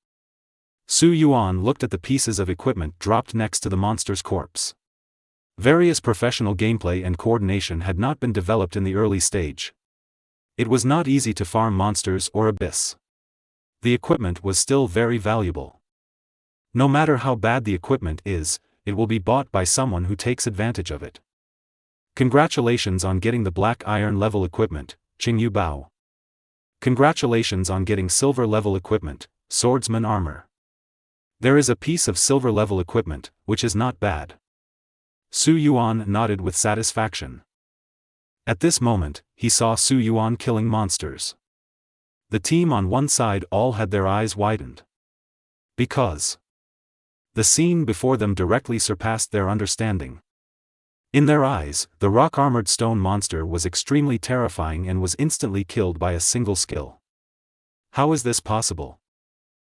Su Yuan looked at the pieces of equipment dropped next to the monster's corpse. Various professional gameplay and coordination had not been developed in the early stage. It was not easy to farm monsters or abyss. The equipment was still very valuable. No matter how bad the equipment is, it will be bought by someone who takes advantage of it. Congratulations on getting the black iron level equipment, Qingyu Bao. Congratulations on getting silver level equipment, swordsman armor. There is a piece of silver level equipment, which is not bad. Su Yuan nodded with satisfaction. At this moment, he saw Su Yuan killing monsters. The team on one side all had their eyes widened. Because the scene before them directly surpassed their understanding. In their eyes, the rock-armored stone monster was extremely terrifying and was instantly killed by a single skill. How is this possible?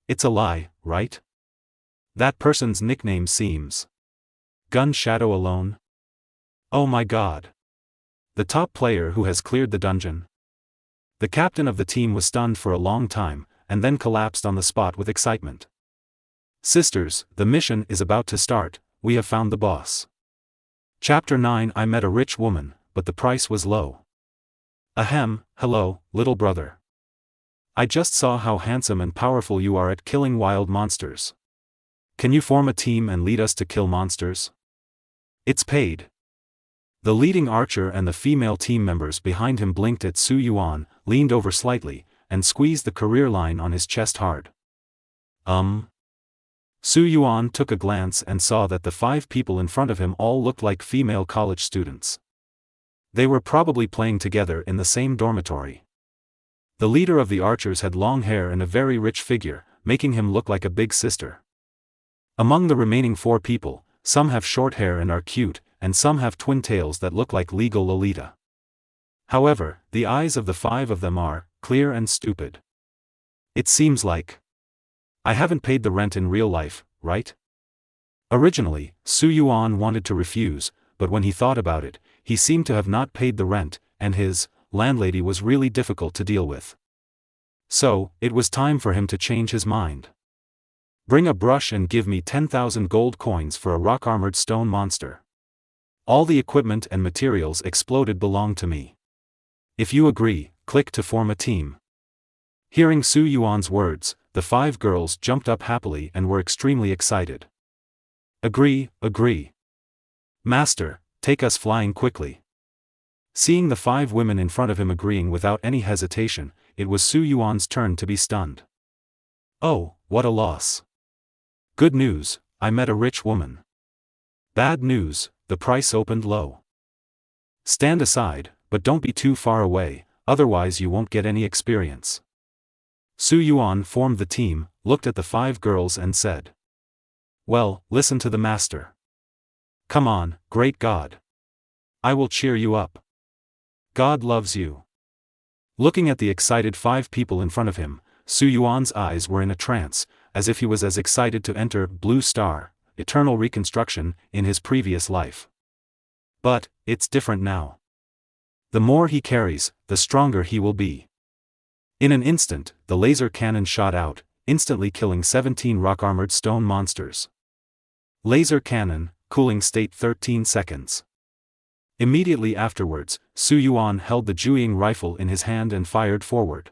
It's a lie, right? That person's nickname seems Gun Shadow Alone? Oh my god. The top player who has cleared the dungeon. The captain of the team was stunned for a long time, and then collapsed on the spot with excitement. Sisters, the mission is about to start, we have found the boss. Chapter 9. I met a rich woman, but the price was low. Ahem, hello, little brother. I just saw how handsome and powerful you are at killing wild monsters. Can you form a team and lead us to kill monsters? It's paid. The leading archer and the female team members behind him blinked at Su Yuan, leaned over slightly, and squeezed the career line on his chest hard. Su Yuan took a glance and saw that the 5 people in front of him all looked like female college students. They were probably playing together in the same dormitory. The leader of the archers had long hair and a very rich figure, making him look like a big sister. Among the remaining 4 people, some have short hair and are cute, and some have twin tails that look like legal Lolita. However, the eyes of the 5 of them are clear and stupid. It seems like I haven't paid the rent in real life, right? Originally, Su Yuan wanted to refuse, but when he thought about it, he seemed to have not paid the rent, and his landlady was really difficult to deal with. So, it was time for him to change his mind. Bring a brush and give me 10,000 gold coins for a rock-armored stone monster. All the equipment and materials exploded belong to me. If you agree, click to form a team. Hearing Su Yuan's words, the 5 girls jumped up happily and were extremely excited. Agree, agree. Master, take us flying quickly. Seeing the 5 women in front of him agreeing without any hesitation, it was Su Yuan's turn to be stunned. Oh, what a loss. Good news, I met a rich woman. Bad news, the price opened low. Stand aside, but don't be too far away, otherwise you won't get any experience. Su Yuan formed the team, looked at the 5 girls and said. Well, listen to the master. Come on, great God. I will cheer you up. God loves you. Looking at the excited 5 people in front of him, Su Yuan's eyes were in a trance, as if he was as excited to enter Blue Star, Eternal Reconstruction, in his previous life. But, it's different now. The more he carries, the stronger he will be. In an instant, the laser cannon shot out, instantly killing 17 rock-armored stone monsters. Laser cannon, cooling state 13 seconds. Immediately afterwards, Su Yuan held the Jueying rifle in his hand and fired forward.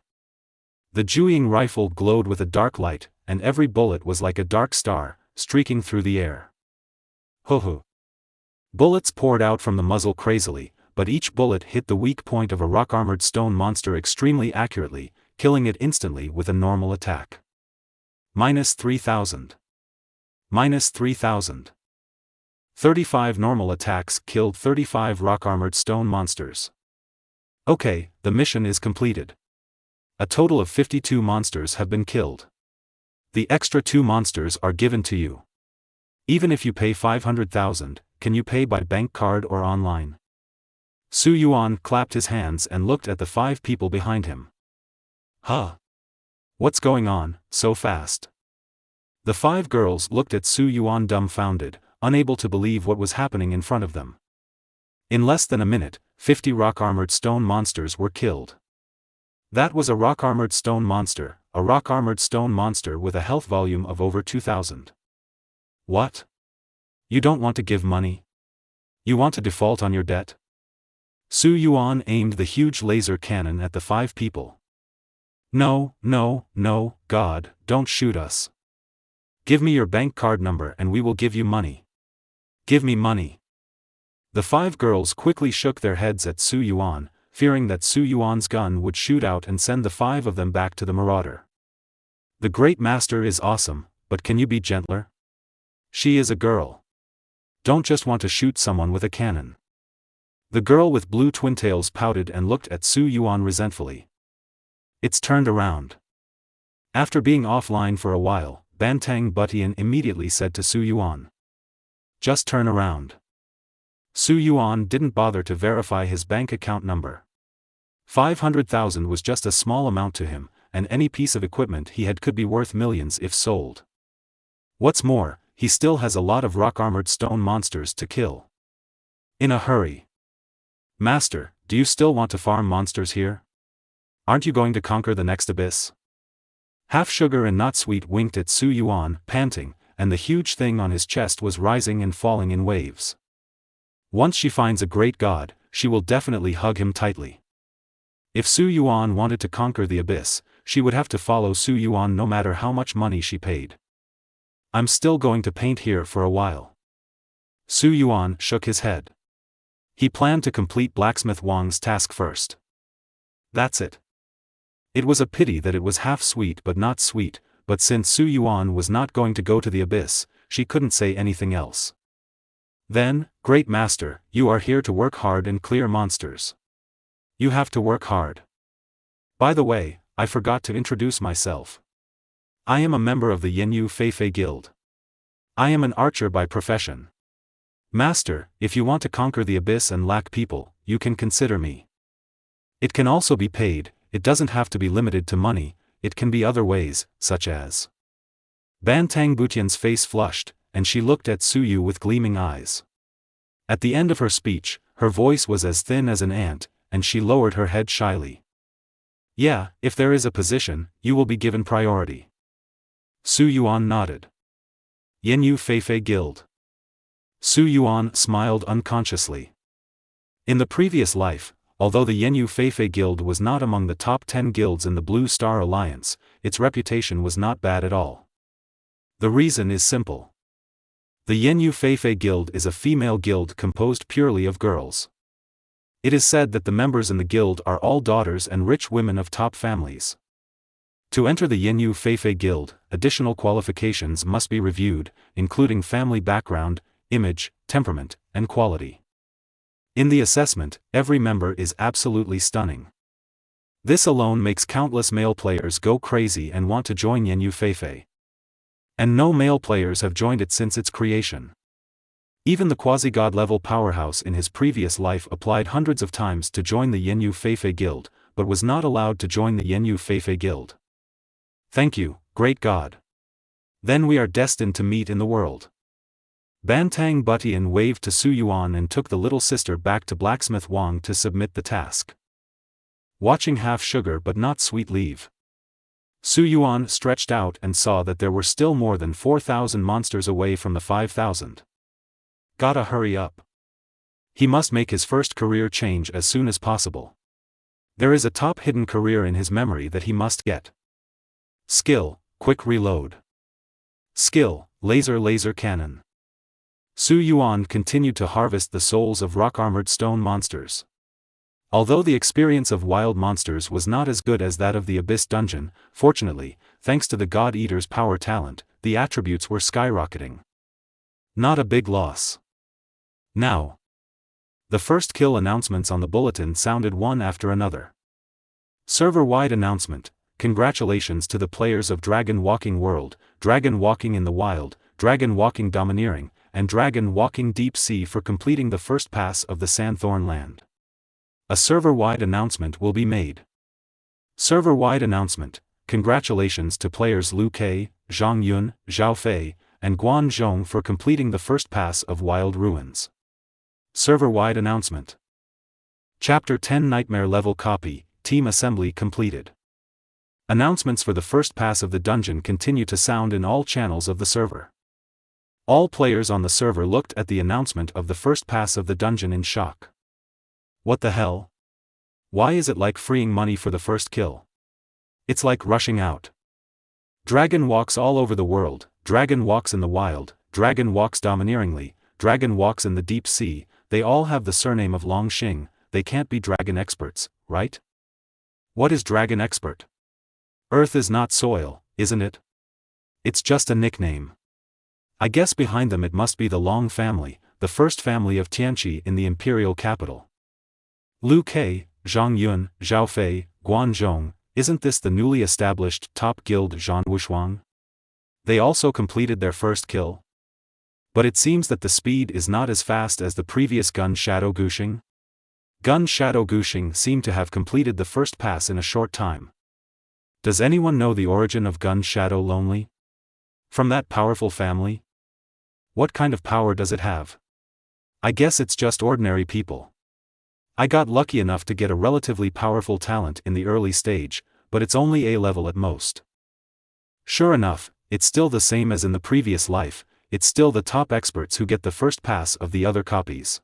The Jueying rifle glowed with a dark light, and every bullet was like a dark star, streaking through the air. Ho-ho! Bullets poured out from the muzzle crazily, but each bullet hit the weak point of a rock-armored stone monster extremely accurately, killing it instantly with a normal attack. -3,000. -3,000. 35 normal attacks killed 35 rock-armored stone monsters. Okay, the mission is completed. A total of 52 monsters have been killed. The extra 2 monsters are given to you. Even if you pay 500,000, can you pay by bank card or online? Su Yuan clapped his hands and looked at the 5 people behind him. Huh? What's going on, so fast? The 5 girls looked at Su Yuan dumbfounded, unable to believe what was happening in front of them. In less than a minute, 50 rock-armored stone monsters were killed. That was a rock-armored stone monster, a rock-armored stone monster with a health volume of over 2,000. What? You don't want to give money? You want to default on your debt? Su Yuan aimed the huge laser cannon at the 5 people. No, no, no, God, don't shoot us. Give me your bank card number and we will give you money. Give me money. The 5 girls quickly shook their heads at Su Yuan, fearing that Su Yuan's gun would shoot out and send the 5 of them back to the Marauder. The Great Master is awesome, but can you be gentler? She is a girl. Don't just want to shoot someone with a cannon. The girl with blue twin tails pouted and looked at Su Yuan resentfully. It's turned around. After being offline for a while, Bantang Butian immediately said to Su Yuan. Just turn around. Su Yuan didn't bother to verify his bank account number. 500,000 was just a small amount to him, and any piece of equipment he had could be worth millions if sold. What's more, he still has a lot of rock-armored stone monsters to kill. In a hurry. Master, do you still want to farm monsters here? Aren't you going to conquer the next abyss? Half Sugar and Not Sweet winked at Su Yuan, panting, and the huge thing on his chest was rising and falling in waves. Once she finds a great god, she will definitely hug him tightly. If Su Yuan wanted to conquer the abyss, she would have to follow Su Yuan no matter how much money she paid. I'm still going to paint here for a while. Su Yuan shook his head. He planned to complete Blacksmith Wang's task first. That's it. It was a pity that it was half sweet but not sweet, but since Su Yuan was not going to go to the abyss, she couldn't say anything else. Then, Great Master, you are here to work hard and clear monsters. You have to work hard. By the way, I forgot to introduce myself. I am a member of the Yenyu Feifei Guild. I am an archer by profession. Master, if you want to conquer the abyss and lack people, you can consider me. It can also be paid, it doesn't have to be limited to money, it can be other ways, such as. Bantang Butian's face flushed, and she looked at Su Yu with gleaming eyes. At the end of her speech, her voice was as thin as an ant, and she lowered her head shyly. Yeah, if there is a position, you will be given priority. Su Yuan nodded. Yenyu Feifei Guild. Su Yuan smiled unconsciously. In the previous life, although the Yenyu Feifei Guild was not among the top 10 guilds in the Blue Star Alliance, its reputation was not bad at all. The reason is simple. The Yenyu Feifei Guild is a female guild composed purely of girls. It is said that the members in the guild are all daughters and rich women of top families. To enter the Yenyu Feifei Guild, additional qualifications must be reviewed, including family background, image, temperament, and quality. In the assessment, every member is absolutely stunning. This alone makes countless male players go crazy and want to join Yenyu Feifei. And no male players have joined it since its creation. Even the quasi-god level powerhouse in his previous life applied hundreds of times to join the Yenyu Feifei Guild, but was not allowed to join the Yenyu Feifei Guild. Thank you, great god. Then we are destined to meet in the world. Bantang Butian waved to Su Yuan and took the little sister back to Blacksmith Wang to submit the task. Watching half sugar but not sweet leave. Su Yuan stretched out and saw that there were still more than 4,000 monsters away from the 5,000. Gotta hurry up. He must make his first career change as soon as possible. There is a top hidden career in his memory that he must get. Skill, quick reload. Skill, laser cannon. Su Yuan continued to harvest the souls of rock-armored stone monsters. Although the experience of wild monsters was not as good as that of the Abyss dungeon, fortunately, thanks to the God Eater's power talent, the attributes were skyrocketing. Not a big loss. Now. The first kill announcements on the bulletin sounded one after another. Server-wide announcement: congratulations to the players of Dragon Walking World, Dragon Walking in the Wild, Dragon Walking Domineering, and Dragon Walking Deep Sea for completing the first pass of the Sandthorn Land. A server-wide announcement will be made. Server-wide announcement: congratulations to players Liu Kei, Zhang Yun, Zhao Fei, and Guan Zhong for completing the first pass of Wild Ruins. Server-wide announcement. Chapter 10 Nightmare Level Copy, Team Assembly completed. Announcements for the first pass of the dungeon continue to sound in all channels of the server. All players on the server looked at the announcement of the first pass of the dungeon in shock. What the hell? Why is it like freeing money for the first kill? It's like rushing out. Dragon walks all over the world, Dragon walks in the wild, Dragon walks domineeringly, Dragon walks in the deep sea. They all have the surname of Longxing. They can't be dragon experts, right? What is dragon expert? Earth is not soil, isn't it? It's just a nickname. I guess behind them it must be the Long family, the first family of Tianqi in the imperial capital. Liu Kei, Zhang Yun, Zhao Fei, Guan Zhong, isn't this the newly established top guild Zhan Wushuang? They also completed their first kill. But it seems that the speed is not as fast as the previous Gun Shadow Gushing. Gun Shadow Gushing seemed to have completed the first pass in a short time. Does anyone know the origin of Gun Shadow Lonely? From that powerful family? What kind of power does it have? I guess it's just ordinary people. I got lucky enough to get a relatively powerful talent in the early stage, but it's only A level at most. Sure enough, it's still the same as in the previous life. It's still the top experts who get the first pass of the other copies.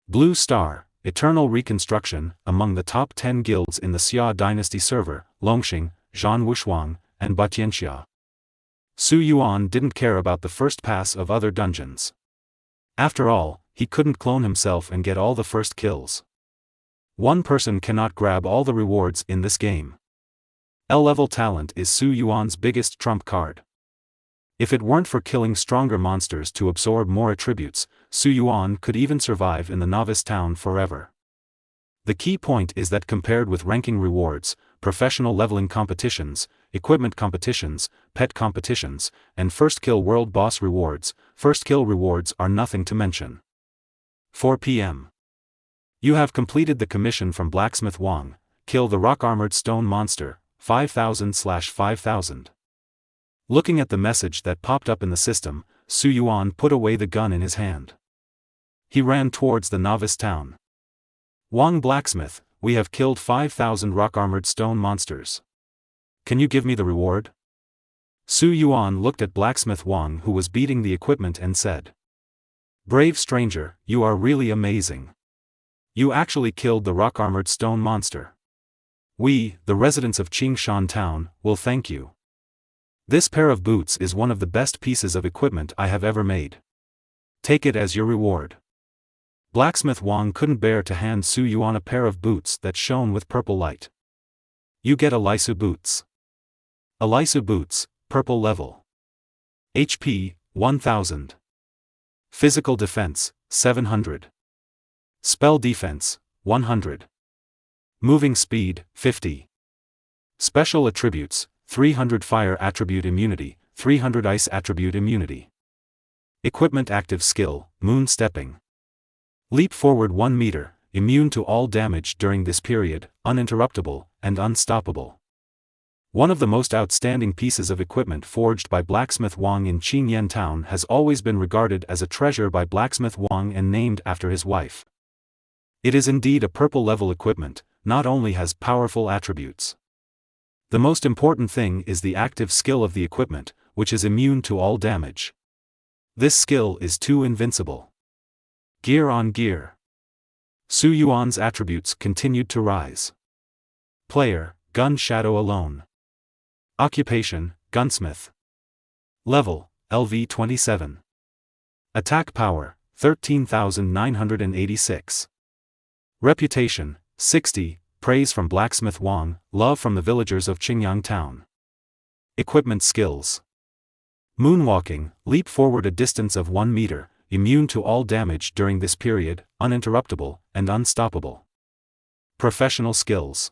Blue Star, Eternal Reconstruction, among the top 10 guilds in the Xia Dynasty server, Longxing, Zhan Wushuang, and Batianxia. Su Yuan didn't care about the first pass of other dungeons. After all, he couldn't clone himself and get all the first kills. One person cannot grab all the rewards in this game. L-level talent is Su Yuan's biggest trump card. If it weren't for killing stronger monsters to absorb more attributes, Su Yuan could even survive in the novice town forever. The key point is that compared with ranking rewards, professional leveling competitions, equipment competitions, pet competitions, and first kill world boss rewards, first kill rewards are nothing to mention. 4 p.m. You have completed the commission from Blacksmith Wang, kill the rock-armored stone monster, 5,000/5,000. Looking at the message that popped up in the system, Su Yuan put away the gun in his hand. He ran towards the novice town. Wang Blacksmith, we have killed 5,000 rock-armored stone monsters. Can you give me the reward? Su Yuan looked at Blacksmith Wang, who was beating the equipment, and said, "Brave stranger, you are really amazing. You actually killed the rock-armored stone monster. We, the residents of Qingshan Town, will thank you. This pair of boots is one of the best pieces of equipment I have ever made. Take it as your reward." Blacksmith Wang couldn't bear to hand Su Yuan a pair of boots that shone with purple light. You get Elisu boots. Elisu boots, purple level. HP, 1000. Physical defense, 700. Spell defense, 100. Moving speed, 50. Special attributes, 300 fire attribute immunity, 300 ice attribute immunity. Equipment active skill, moon stepping. Leap forward 1 meter, immune to all damage during this period, uninterruptible, and unstoppable. One of the most outstanding pieces of equipment forged by Blacksmith Wang in Qingyan Town has always been regarded as a treasure by Blacksmith Wang and named after his wife. It is indeed a purple-level equipment, not only has powerful attributes. The most important thing is the active skill of the equipment, which is immune to all damage. This skill is too invincible. Gear on gear. Su Yuan's attributes continued to rise. Player, Gun Shadow alone. Occupation, Gunsmith. Level, LV27. Attack power, 13,986. Reputation, 60, praise from Blacksmith Wang, love from the villagers of Qingyang Town. Equipment skills. Moonwalking, leap forward a distance of 1 meter, immune to all damage during this period, uninterruptible, and unstoppable. Professional skills.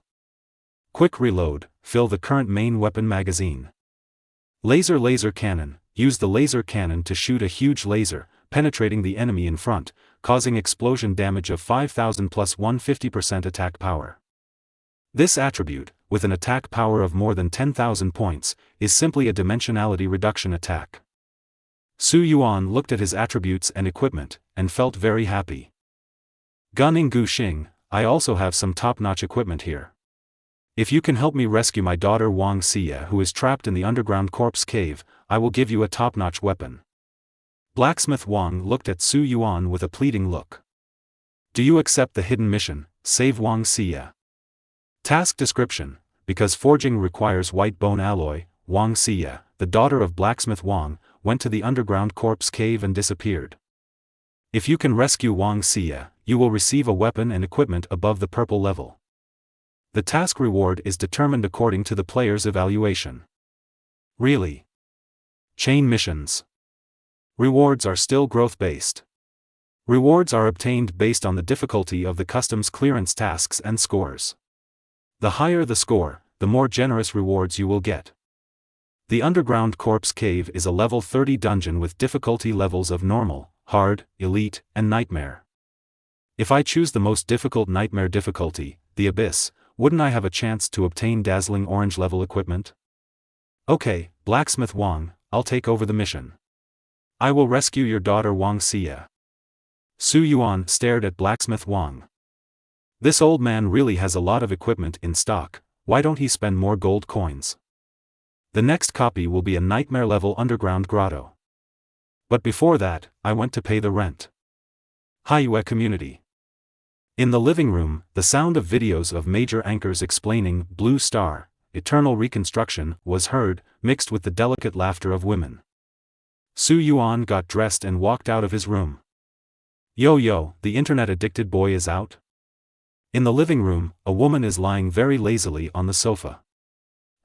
Quick reload, fill the current main weapon magazine. Laser cannon, use the laser cannon to shoot a huge laser, penetrating the enemy in front, causing explosion damage of 5,000 plus 150% attack power. This attribute, with an attack power of more than 10,000 points, is simply a dimensionality reduction attack. Su Yuan looked at his attributes and equipment, and felt very happy. Gunning Gu Xing, I also have some top-notch equipment here. If you can help me rescue my daughter Wang Xia, who is trapped in the underground corpse cave, I will give you a top-notch weapon. Blacksmith Wang looked at Su Yuan with a pleading look. Do you accept the hidden mission, save Wang Xia? Task description, because forging requires white bone alloy, Wang Xia, the daughter of Blacksmith Wang, went to the underground corpse cave and disappeared. If you can rescue Wang Xia, you will receive a weapon and equipment above the purple level. The task reward is determined according to the player's evaluation. Really? Chain missions. Rewards are still growth-based. Rewards are obtained based on the difficulty of the customs clearance tasks and scores. The higher the score, the more generous rewards you will get. The underground corpse cave is a level 30 dungeon with difficulty levels of normal, hard, elite, and nightmare. If I choose the most difficult nightmare difficulty, the abyss, wouldn't I have a chance to obtain dazzling orange level equipment? Okay, Blacksmith Wang, I'll take over the mission. I will rescue your daughter Wang Xia. Su Yuan stared at Blacksmith Wang. This old man really has a lot of equipment in stock, why don't he spend more gold coins? The next copy will be a nightmare-level underground grotto. But before that, I went to pay the rent. Haiyue community. In the living room, the sound of videos of major anchors explaining Blue Star, Eternal Reconstruction, was heard, mixed with the delicate laughter of women. Su Yuan got dressed and walked out of his room. Yo, the internet-addicted boy is out? In the living room, a woman is lying very lazily on the sofa.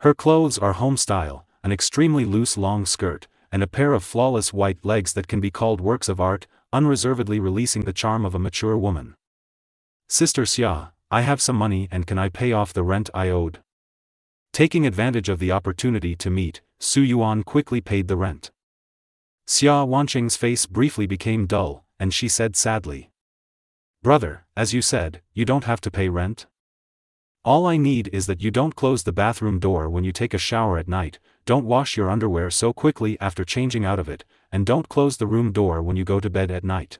Her clothes are home style, an extremely loose long skirt, and a pair of flawless white legs that can be called works of art, unreservedly releasing the charm of a mature woman. Sister Xia, I have some money and can I pay off the rent I owed? Taking advantage of the opportunity to meet, Su Yuan quickly paid the rent. Xia Wanqing's face briefly became dull, and she said sadly. Brother, as you said, you don't have to pay rent. All I need is that you don't close the bathroom door when you take a shower at night, don't wash your underwear so quickly after changing out of it, and don't close the room door when you go to bed at night.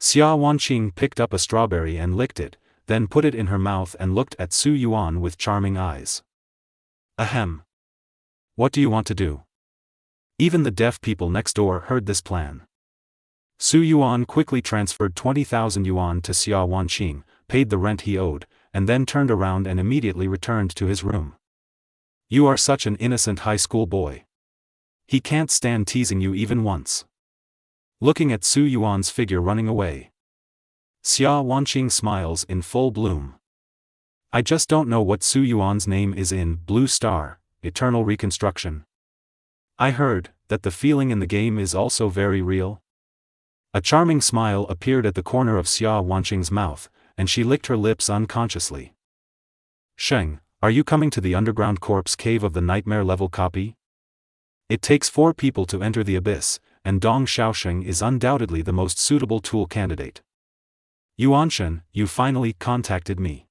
Xia Wanqing picked up a strawberry and licked it, then put it in her mouth and looked at Su Yuan with charming eyes. Ahem. What do you want to do? Even the deaf people next door heard this plan. Su Yuan quickly transferred 20,000 yuan to Xia Wanqing, paid the rent he owed, and then turned around and immediately returned to his room. You are such an innocent high school boy. He can't stand teasing you even once. Looking at Su Yuan's figure running away, Xia Wanqing smiles in full bloom. I just don't know what Su Yuan's name is in Blue Star, Eternal Reconstruction. I heard that the feeling in the game is also very real. A charming smile appeared at the corner of Xia Wanqing's mouth, and she licked her lips unconsciously. Sheng, are you coming to the underground corpse cave of the nightmare level copy? It takes 4 people to enter the abyss, and Dong Xiaosheng is undoubtedly the most suitable tool candidate. Yuanshen, you finally contacted me.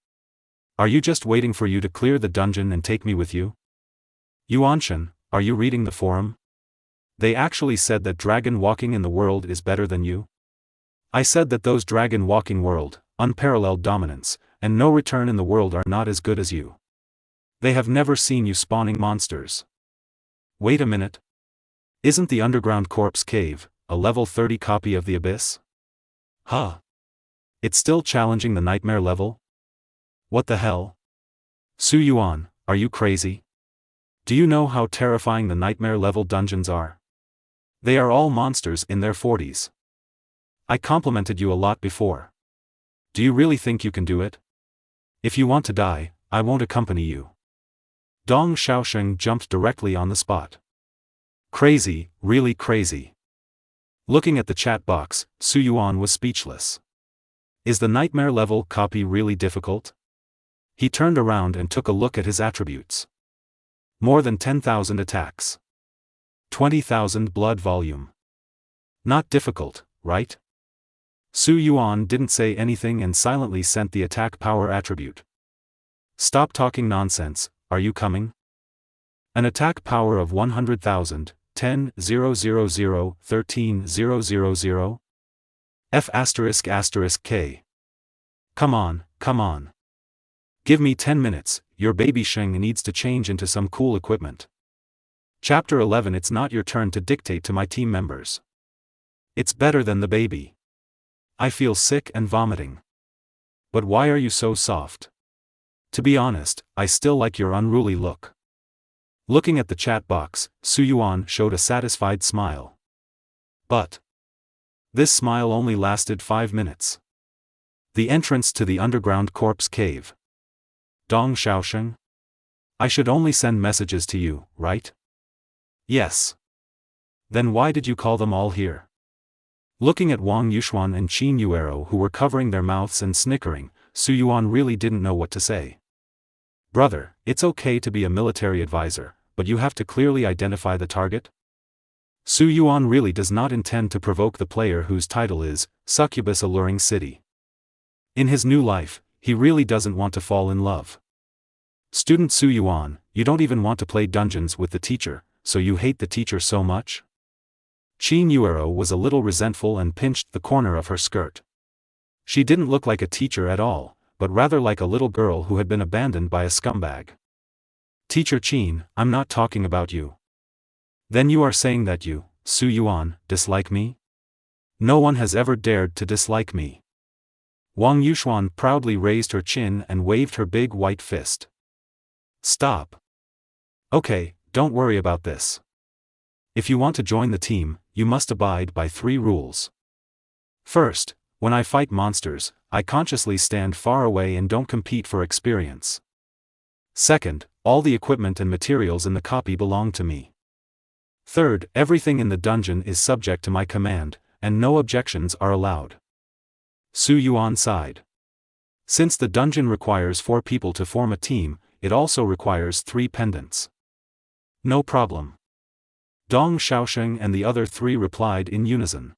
Are you just waiting for you to clear the dungeon and take me with you? Yuanshen, are you reading the forum? They actually said that dragon walking in the world is better than you? I said that those dragon walking world, unparalleled dominance, and no return in the world are not as good as you. They have never seen you spawning monsters. Wait a minute. Isn't the underground corpse cave a level 30 copy of the abyss? Huh. It's still challenging the nightmare level? What the hell? Su Yuan, are you crazy? Do you know how terrifying the nightmare level dungeons are? They are all monsters in their 40s. I complimented you a lot before. Do you really think you can do it? If you want to die, I won't accompany you. Dong Xiaosheng jumped directly on the spot. Crazy, really crazy. Looking at the chat box, Su Yuan was speechless. Is the nightmare level copy really difficult? He turned around and took a look at his attributes. More than 10,000 attacks. 20,000 blood volume. Not difficult, right? Su Yuan didn't say anything and silently sent the attack power attribute. Stop talking nonsense, are you coming? An attack power of 100,000, 10,000, 13,000. F***K. Come on, come on. Give me 10 minutes, your baby Sheng needs to change into some cool equipment. Chapter 11. It's not your turn to dictate to my team members. It's better than the baby. I feel sick and vomiting. But why are you so soft? To be honest, I still like your unruly look. Looking at the chat box, Su Yuan showed a satisfied smile. But this smile only lasted 5 minutes. The entrance to the underground corpse cave. Dong Xiaosheng? I should only send messages to you, right? Yes. Then why did you call them all here? Looking at Wang Yuxuan and Qin Yuero who were covering their mouths and snickering, Su Yuan really didn't know what to say. Brother, it's okay to be a military advisor, but you have to clearly identify the target? Su Yuan really does not intend to provoke the player whose title is Succubus Alluring City. In his new life, he really doesn't want to fall in love. Student Su Yuan, you don't even want to play dungeons with the teacher, so you hate the teacher so much? Qin Yuero was a little resentful and pinched the corner of her skirt. She didn't look like a teacher at all, but rather like a little girl who had been abandoned by a scumbag. Teacher Qin, I'm not talking about you. Then you are saying that you, Su Yuan, dislike me? No one has ever dared to dislike me. Wang Yuxuan proudly raised her chin and waved her big white fist. Stop. Okay, don't worry about this. If you want to join the team, you must abide by 3 rules. First, when I fight monsters, I consciously stand far away and don't compete for experience. Second, all the equipment and materials in the copy belong to me. Third, everything in the dungeon is subject to my command, and no objections are allowed. Su Yuan sighed. Since the dungeon requires 4 people to form a team, it also requires 3 pendants. No problem. Dong Xiaosheng and the other 3 replied in unison.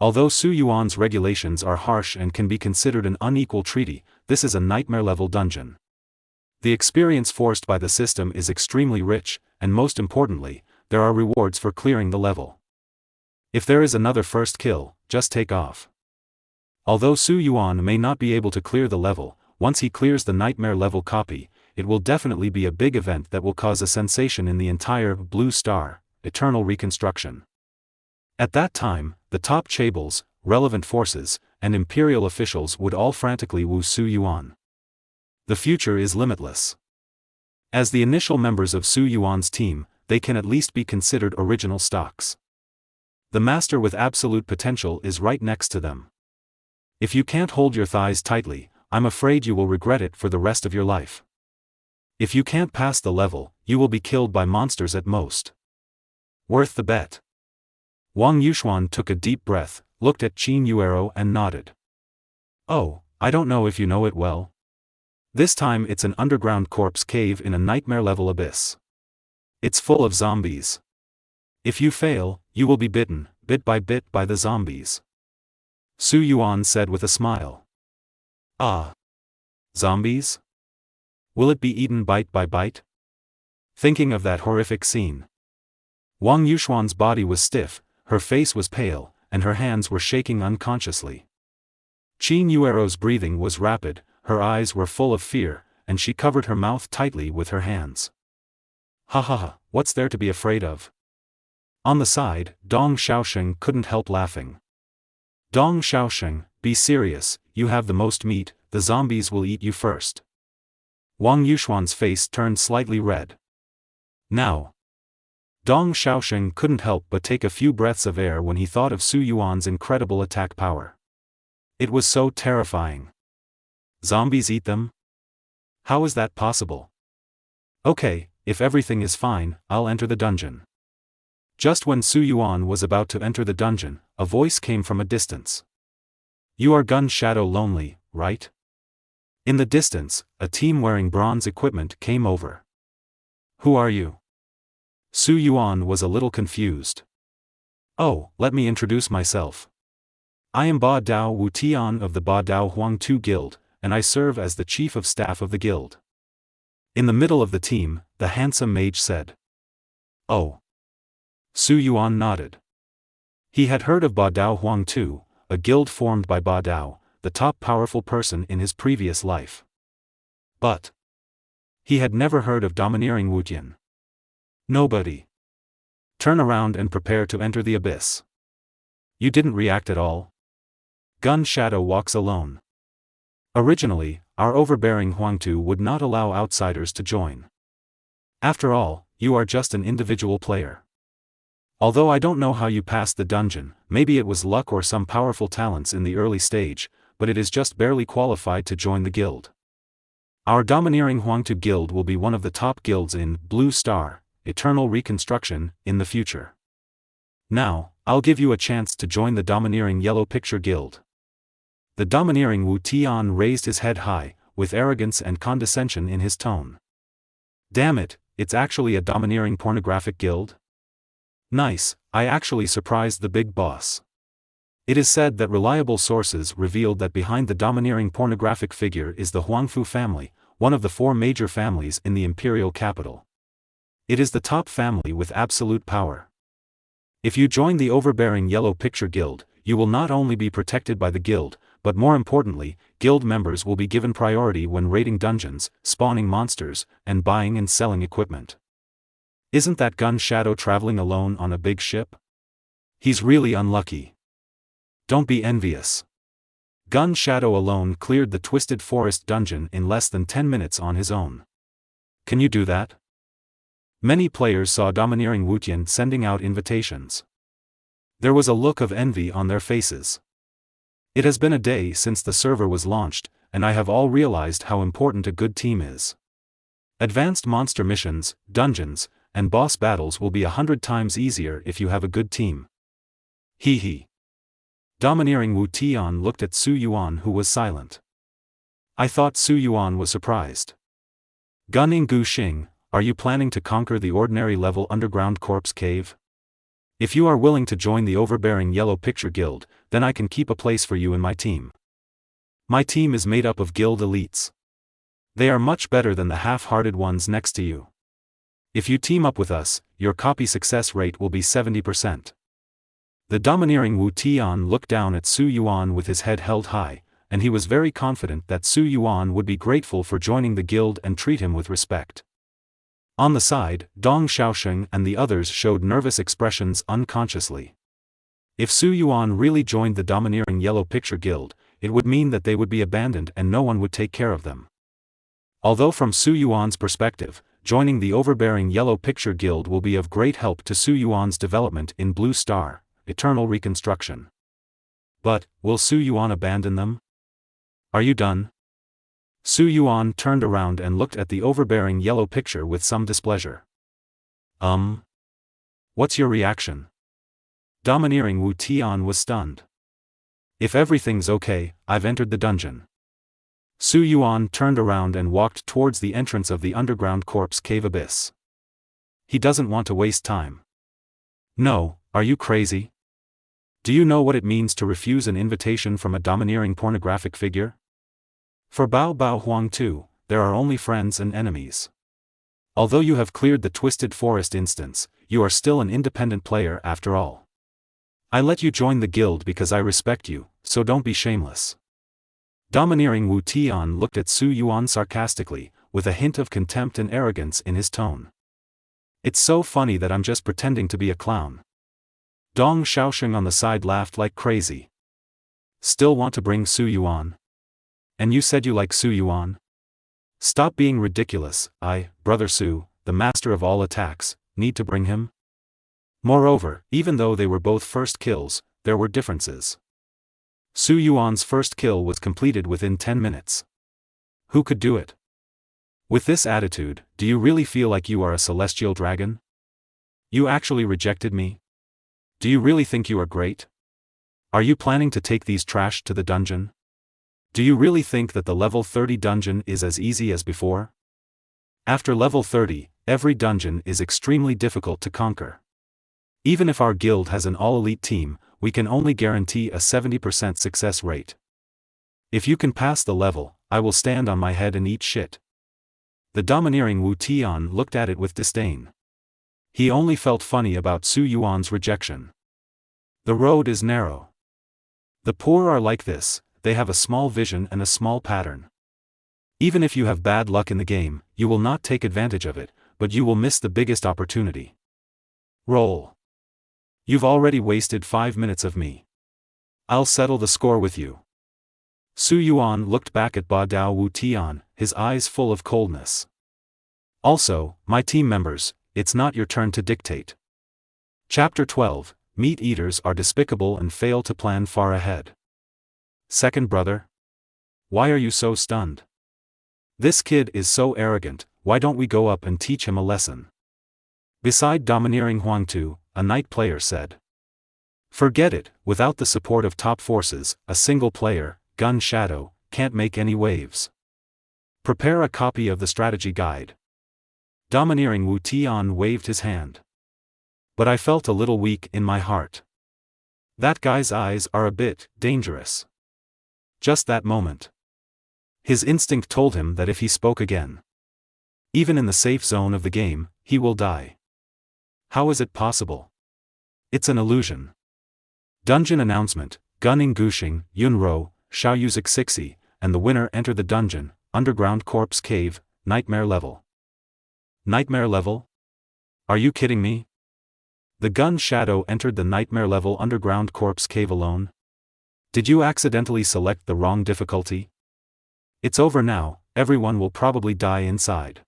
Although Su Yuan's regulations are harsh and can be considered an unequal treaty, this is a nightmare-level dungeon. The experience forced by the system is extremely rich, and most importantly, there are rewards for clearing the level. If there is another first kill, just take off. Although Su Yuan may not be able to clear the level, once he clears the nightmare level copy, it will definitely be a big event that will cause a sensation in the entire Blue Star, Eternal Reconstruction. At that time, the top chaebals, relevant forces, and imperial officials would all frantically woo Su Yuan. The future is limitless. As the initial members of Su Yuan's team, they can at least be considered original stocks. The master with absolute potential is right next to them. If you can't hold your thighs tightly, I'm afraid you will regret it for the rest of your life. If you can't pass the level, you will be killed by monsters at most. Worth the bet. Wang Yuxuan took a deep breath, looked at Qin Yuero and nodded. Oh, I don't know if you know it well. This time it's an underground corpse cave in a nightmare-level abyss. It's full of zombies. If you fail, you will be bitten, bit by the zombies. Su Yuan said with a smile. Ah. Zombies? Will it be eaten bite by bite? Thinking of that horrific scene. Wang Yuxuan's body was stiff, her face was pale, and her hands were shaking unconsciously. Qin Yuero's breathing was rapid, her eyes were full of fear, and she covered her mouth tightly with her hands. Ha ha ha, what's there to be afraid of? On the side, Dong Xiaosheng couldn't help laughing. Dong Xiaosheng, be serious, you have the most meat, the zombies will eat you first. Wang Yuxuan's face turned slightly red. Now. Dong Xiaosheng couldn't help but take a few breaths of air when he thought of Su Yuan's incredible attack power. It was so terrifying. Zombies eat them? How is that possible? Okay, if everything is fine, I'll enter the dungeon. Just when Su Yuan was about to enter the dungeon, a voice came from a distance. You are Gun Shadow Lonely, right? In the distance, a team wearing bronze equipment came over. Who are you? Su Yuan was a little confused. Oh, let me introduce myself. I am Ba Dao Wu Tian of the Ba Dao Huang Tu Guild, and I serve as the chief of staff of the guild. In the middle of the team, the handsome mage said. Oh. Su Yuan nodded. He had heard of Ba Dao Huang Tu, a guild formed by Ba Dao, the top powerful person in his previous life. But he had never heard of domineering Wu Tian. Nobody. Turn around and prepare to enter the abyss. You didn't react at all? Gun Shadow walks alone. Originally, our overbearing Huangtu would not allow outsiders to join. After all, you are just an individual player. Although I don't know how you passed the dungeon, maybe it was luck or some powerful talents in the early stage, but it is just barely qualified to join the guild. Our domineering Huangtu guild will be one of the top guilds in Blue Star, Eternal Reconstruction, in the future. Now, I'll give you a chance to join the domineering Yellow Picture Guild. The domineering Wu Tian raised his head high, with arrogance and condescension in his tone. Damn it, it's actually a domineering pornographic guild? Nice, I actually surprised the big boss. It is said that reliable sources revealed that behind the domineering pornographic figure is the Huangfu family, one of the 4 major families in the imperial capital. It is the top family with absolute power. If you join the overbearing Yellow Picture Guild, you will not only be protected by the guild, but more importantly, guild members will be given priority when raiding dungeons, spawning monsters, and buying and selling equipment. Isn't that Gun Shadow traveling alone on a big ship? He's really unlucky. Don't be envious. Gun Shadow alone cleared the Twisted Forest dungeon in less than 10 minutes on his own. Can you do that? Many players saw domineering Wu Tian sending out invitations. There was a look of envy on their faces. It has been a day since the server was launched, and I have all realized how important a good team is. Advanced monster missions, dungeons, and boss battles will be 100 times easier if you have a good team. Hee hee. Domineering Wu Tian looked at Su Yuan, who was silent. I thought Su Yuan was surprised. Gunning Gu Xing, are you planning to conquer the ordinary level underground corpse cave? If you are willing to join the overbearing Yellow Picture Guild, then I can keep a place for you in my team. My team is made up of guild elites. They are much better than the half-hearted ones next to you. If you team up with us, your copy success rate will be 70%. The domineering Wu Tian looked down at Su Yuan with his head held high, and he was very confident that Su Yuan would be grateful for joining the guild and treat him with respect. On the side, Dong Xiaosheng and the others showed nervous expressions unconsciously. If Su Yuan really joined the domineering Yellow Picture Guild, it would mean that they would be abandoned and no one would take care of them. Although from Su Yuan's perspective, joining the overbearing Yellow Picture Guild will be of great help to Su Yuan's development in Blue Star, Eternal Reconstruction. But, will Su Yuan abandon them? Are you done? Su Yuan turned around and looked at the overbearing Yellow Picture with some displeasure. What's your reaction? Domineering Wu Tian was stunned. If everything's okay, I've entered the dungeon. Su Yuan turned around and walked towards the entrance of the underground corpse cave abyss. He doesn't want to waste time. No, are you crazy? Do you know what it means to refuse an invitation from a domineering pornographic figure? For Bao Bao Huang too, there are only friends and enemies. Although you have cleared the Twisted Forest instance, you are still an independent player after all. I let you join the guild because I respect you, so don't be shameless. Domineering Wu Tian looked at Su Yuan sarcastically, with a hint of contempt and arrogance in his tone. It's so funny that I'm just pretending to be a clown. Dong Xiaosheng on the side laughed like crazy. Still want to bring Su Yuan? And you said you like Su Yuan? Stop being ridiculous. Brother Su, the master of all attacks, need to bring him? Moreover, even though they were both first kills, there were differences. Su Yuan's first kill was completed within 10 minutes. Who could do it? With this attitude, do you really feel like you are a celestial dragon? You actually rejected me? Do you really think you are great? Are you planning to take these trash to the dungeon? Do you really think that the level 30 dungeon is as easy as before? After level 30, every dungeon is extremely difficult to conquer. Even if our guild has an all-elite team, we can only guarantee a 70% success rate. If you can pass the level, I will stand on my head and eat shit. The domineering Wu Tian looked at it with disdain. He only felt funny about Su Yuan's rejection. The road is narrow. The poor are like this, they have a small vision and a small pattern. Even if you have bad luck in the game, you will not take advantage of it, but you will miss the biggest opportunity. Roll. You've already wasted 5 minutes of me. I'll settle the score with you. Su Yuan looked back at Ba Dao Wu Tian, his eyes full of coldness. Also, my team members, it's not your turn to dictate. Chapter 12, Meat Eaters are despicable and fail to plan far ahead. Second brother? Why are you so stunned? This kid is so arrogant, why don't we go up and teach him a lesson? Beside domineering Huangtu, a knight player said. Forget it, without the support of top forces, a single player, Gun Shadow, can't make any waves. Prepare a copy of the strategy guide. Domineering Wu Tian waved his hand. But I felt a little weak in my heart. That guy's eyes are a bit dangerous. Just that moment. His instinct told him that if he spoke again, even in the safe zone of the game, he will die. How is it possible? It's an illusion. Dungeon announcement, Gunning Gushing, Yunro, Xiaoyuzik Sixi, and the winner enter the dungeon, Underground Corpse Cave, Nightmare Level. Nightmare Level? Are you kidding me? The Gun Shadow entered the Nightmare Level Underground Corpse Cave alone? Did you accidentally select the wrong difficulty? It's over now, everyone will probably die inside.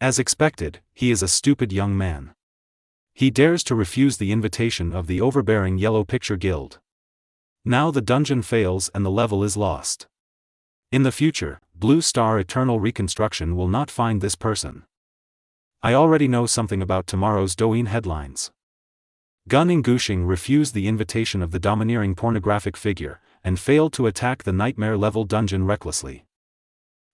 As expected, he is a stupid young man. He dares to refuse the invitation of the overbearing Yellow Picture Guild. Now the dungeon fails and the level is lost. In the future, Blue Star Eternal Reconstruction will not find this person. I already know something about tomorrow's Douyin headlines. Gun Ngusheng refused the invitation of the domineering pornographic figure, and failed to attack the nightmare-level dungeon recklessly.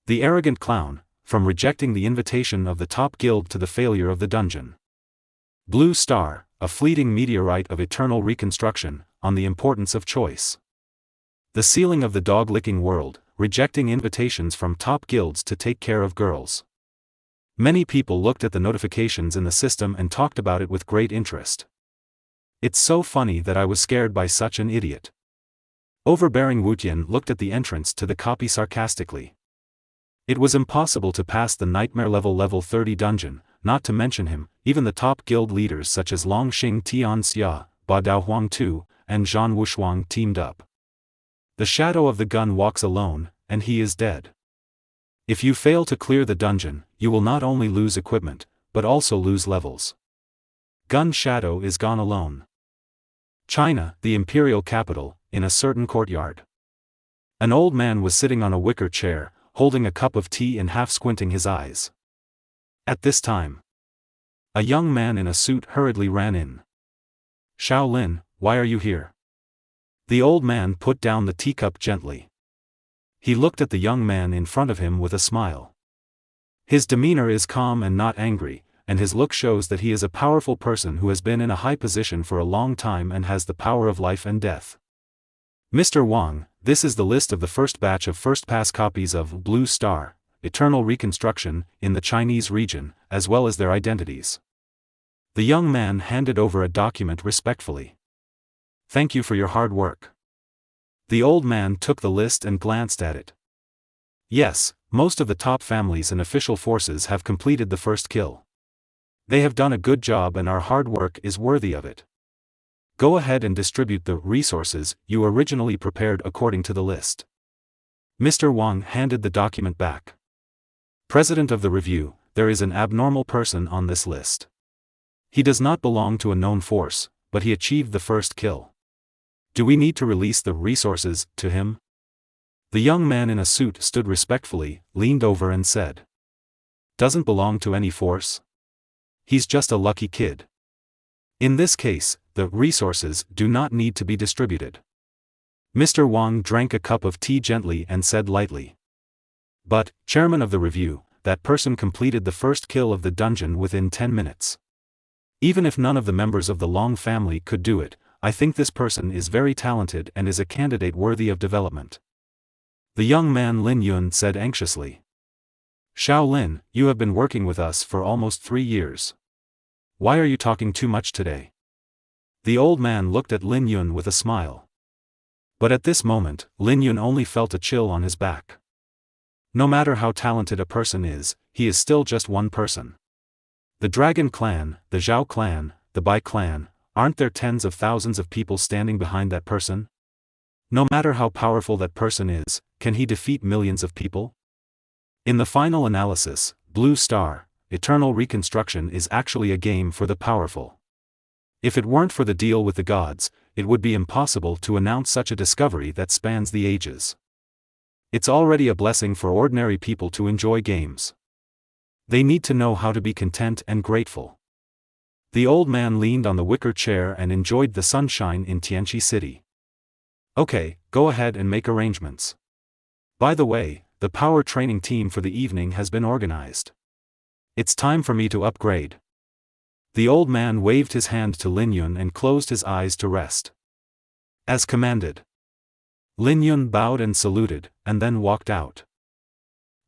The arrogant clown, from rejecting the invitation of the top guild to the failure of the dungeon. Blue Star, a fleeting meteorite of eternal reconstruction, on the importance of choice. The ceiling of the dog-licking world, rejecting invitations from top guilds to take care of girls. Many people looked at the notifications in the system and talked about it with great interest. It's so funny that I was scared by such an idiot. Overbearing Wutian looked at the entrance to the copy sarcastically. It was impossible to pass the nightmare level 30 dungeon, not to mention him. Even the top guild leaders such as Longxing Tianxia, Ba Daohuang Tu, and Zhan Wushuang teamed up. The shadow of the gun walks alone, and he is dead. If you fail to clear the dungeon, you will not only lose equipment, but also lose levels. Gun Shadow is gone alone. China, the imperial capital, in a certain courtyard. An old man was sitting on a wicker chair, holding a cup of tea and half squinting his eyes. At this time, a young man in a suit hurriedly ran in. Shaolin, why are you here? The old man put down the teacup gently. He looked at the young man in front of him with a smile. His demeanor is calm and not angry, and his look shows that he is a powerful person who has been in a high position for a long time and has the power of life and death. Mr. Wang, this is the list of the first batch of first-pass copies of Blue Star, Eternal Reconstruction, in the Chinese region, as well as their identities. The young man handed over a document respectfully. Thank you for your hard work. The old man took the list and glanced at it. Yes, most of the top families and official forces have completed the first kill. They have done a good job and our hard work is worthy of it. Go ahead and distribute the resources you originally prepared according to the list. Mr. Wang handed the document back. President of the review, there is an abnormal person on this list. He does not belong to a known force, but he achieved the first kill. Do we need to release the resources to him? The young man in a suit stood respectfully, leaned over and said. Doesn't belong to any force? He's just a lucky kid. In this case, the resources do not need to be distributed. Mr. Wang drank a cup of tea gently and said lightly. But, chairman of the review, that person completed the first kill of the dungeon within 10 minutes. Even if none of the members of the Long family could do it, I think this person is very talented and is a candidate worthy of development. The young man Lin Yun said anxiously. Shaolin, you have been working with us for almost 3 years. Why are you talking too much today? The old man looked at Lin Yun with a smile. But at this moment, Lin Yun only felt a chill on his back. No matter how talented a person is, he is still just one person. The Dragon Clan, the Zhao Clan, the Bai Clan, aren't there tens of thousands of people standing behind that person? No matter how powerful that person is, can he defeat millions of people? In the final analysis, Blue Star, Eternal Reconstruction is actually a game for the powerful. If it weren't for the deal with the gods, it would be impossible to announce such a discovery that spans the ages. It's already a blessing for ordinary people to enjoy games. They need to know how to be content and grateful. The old man leaned on the wicker chair and enjoyed the sunshine in Tianqi City. Okay, go ahead and make arrangements. By the way, the power training team for the evening has been organized. It's time for me to upgrade. The old man waved his hand to Lin Yun and closed his eyes to rest. As commanded. Lin Yun bowed and saluted, and then walked out.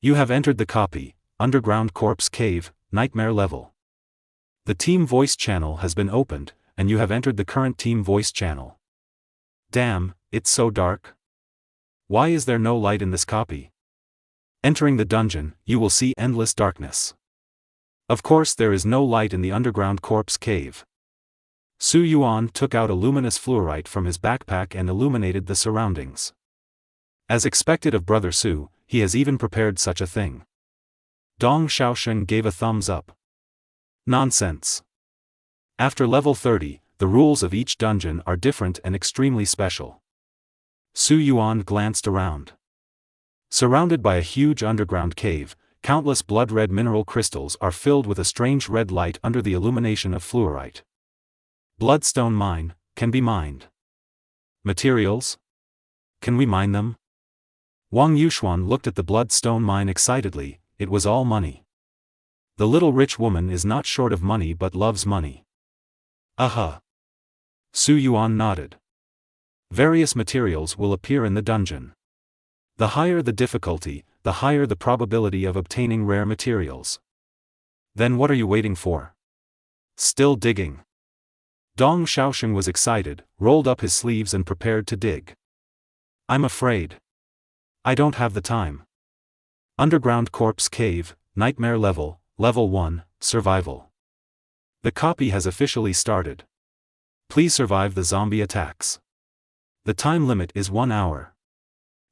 You have entered the copy, Underground Corpse Cave, Nightmare Level. The team voice channel has been opened, and you have entered the current team voice channel. Damn, it's so dark. Why is there no light in this copy? Entering the dungeon, you will see endless darkness. Of course there is no light in the underground corpse cave. Su Yuan took out a luminous fluorite from his backpack and illuminated the surroundings. As expected of Brother Su, he has even prepared such a thing. Dong Xiaosheng gave a thumbs up. Nonsense. After level 30, the rules of each dungeon are different and extremely special. Su Yuan glanced around. Surrounded by a huge underground cave, countless blood-red mineral crystals are filled with a strange red light under the illumination of fluorite. Bloodstone mine, can be mined. Materials? Can we mine them? Wang Yuxuan looked at the bloodstone mine excitedly. It was all money. The little rich woman is not short of money but loves money. Aha! Su Yuan nodded. Various materials will appear in the dungeon. The higher the difficulty, the higher the probability of obtaining rare materials. Then what are you waiting for? Still digging. Dong Xiaosheng was excited, rolled up his sleeves and prepared to dig. I'm afraid I don't have the time. Underground Corpse Cave, Nightmare Level, Level 1, Survival. The copy has officially started. Please survive the zombie attacks. The time limit is 1 hour.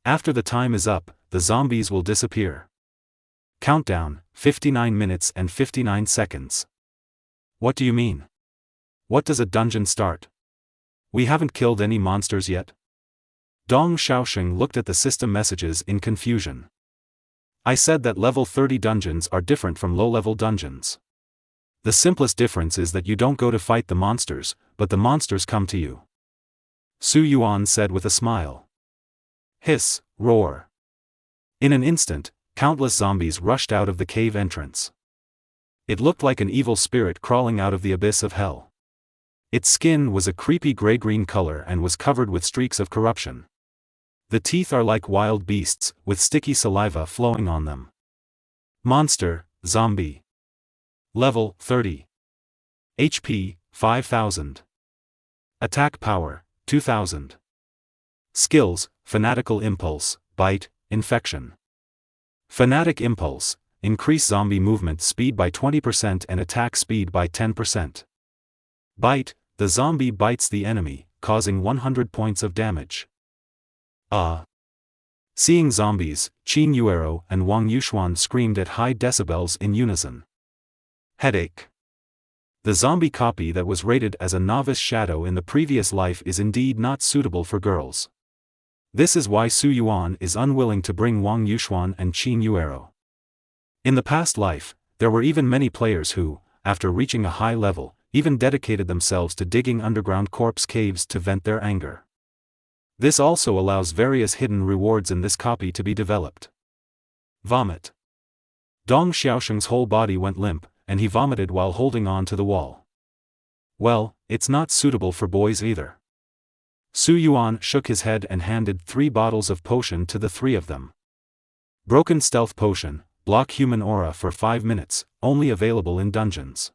After the time is up, the zombies will disappear. Countdown, 59 minutes and 59 seconds. What do you mean? What does a dungeon start? We haven't killed any monsters yet? Dong Xiaosheng looked at the system messages in confusion. I said that level 30 dungeons are different from low-level dungeons. The simplest difference is that you don't go to fight the monsters, but the monsters come to you. Su Yuan said with a smile. Hiss, roar. In an instant, countless zombies rushed out of the cave entrance. It looked like an evil spirit crawling out of the abyss of hell. Its skin was a creepy gray-green color and was covered with streaks of corruption. The teeth are like wild beasts, with sticky saliva flowing on them. Monster, zombie. Level 30. HP, 5000. Attack power, 2000. Skills, Fanatical Impulse, Bite, Infection. Fanatic Impulse, increase zombie movement speed by 20% and attack speed by 10%. Bite, the zombie bites the enemy, causing 100 points of damage. Seeing zombies, Qin Yuero and Wang Yuxuan screamed at high decibels in unison. Headache. The zombie copy that was rated as a novice shadow in the previous life is indeed not suitable for girls. This is why Su Yuan is unwilling to bring Wang Yuxuan and Qin Yuero. In the past life, there were even many players who, after reaching a high level, even dedicated themselves to digging underground corpse caves to vent their anger. This also allows various hidden rewards in this copy to be developed. Vomit. Dong Xiaosheng's whole body went limp, and he vomited while holding on to the wall. Well, it's not suitable for boys either. Su Yuan shook his head and handed 3 bottles of potion to the 3 of them. Broken Stealth Potion, block human aura for 5 minutes, only available in dungeons.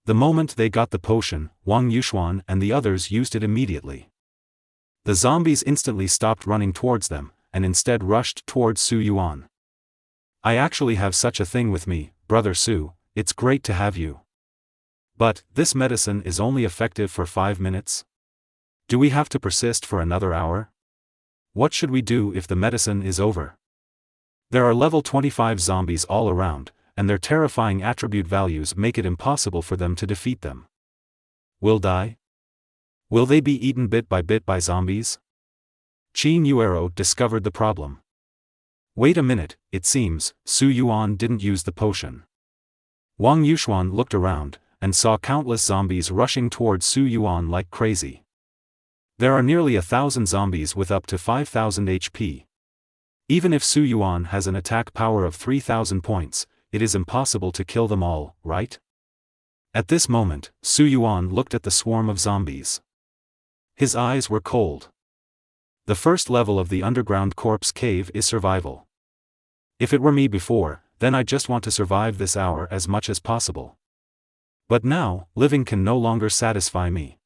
The moment they got the potion, Wang Yuxuan and the others used it immediately. The zombies instantly stopped running towards them, and instead rushed towards Su Yuan. I actually have such a thing with me, Brother Su, it's great to have you. But, this medicine is only effective for 5 minutes? Do we have to persist for another hour? What should we do if the medicine is over? There are level 25 zombies all around, and their terrifying attribute values make it impossible for them to defeat them. Will die? Will they be eaten bit by zombies? Qin Yuero discovered the problem. Wait a minute, it seems, Su Yuan didn't use the potion. Wang Yuxuan looked around, and saw countless zombies rushing towards Su Yuan like crazy. There are nearly 1,000 zombies with up to 5,000 HP. Even if Su Yuan has an attack power of 3,000 points, it is impossible to kill them all, right? At this moment, Su Yuan looked at the swarm of zombies. His eyes were cold. The first level of the underground corpse cave is survival. If it were me before, then I just want to survive this hour as much as possible. But now, living can no longer satisfy me.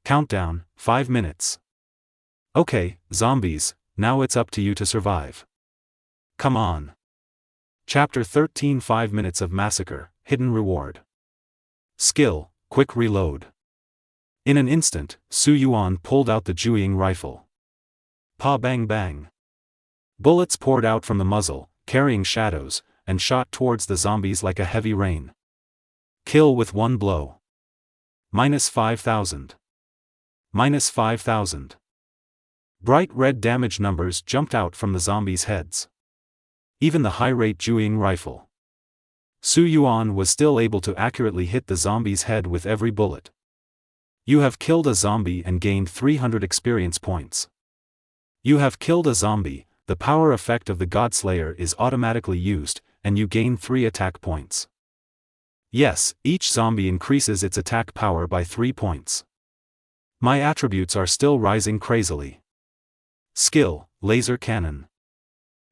Countdown, 5 minutes. Okay, zombies, now it's up to you to survive. Come on. Chapter 13 5 Minutes of Massacre, Hidden Reward. Skill, Quick Reload. In an instant, Su Yuan pulled out the Juying rifle. Pa bang bang. Bullets poured out from the muzzle, carrying shadows, and shot towards the zombies like a heavy rain. Kill with 1 blow. -5,000. -5,000. Bright red damage numbers jumped out from the zombies' heads. Even the high-rate Jueying rifle. Su Yuan was still able to accurately hit the zombie's head with every bullet. You have killed a zombie and gained 300 experience points. You have killed a zombie, the power effect of the Godslayer is automatically used, and you gain 3 attack points. Yes, each zombie increases its attack power by 3 points. My attributes are still rising crazily. Skill, Laser Cannon.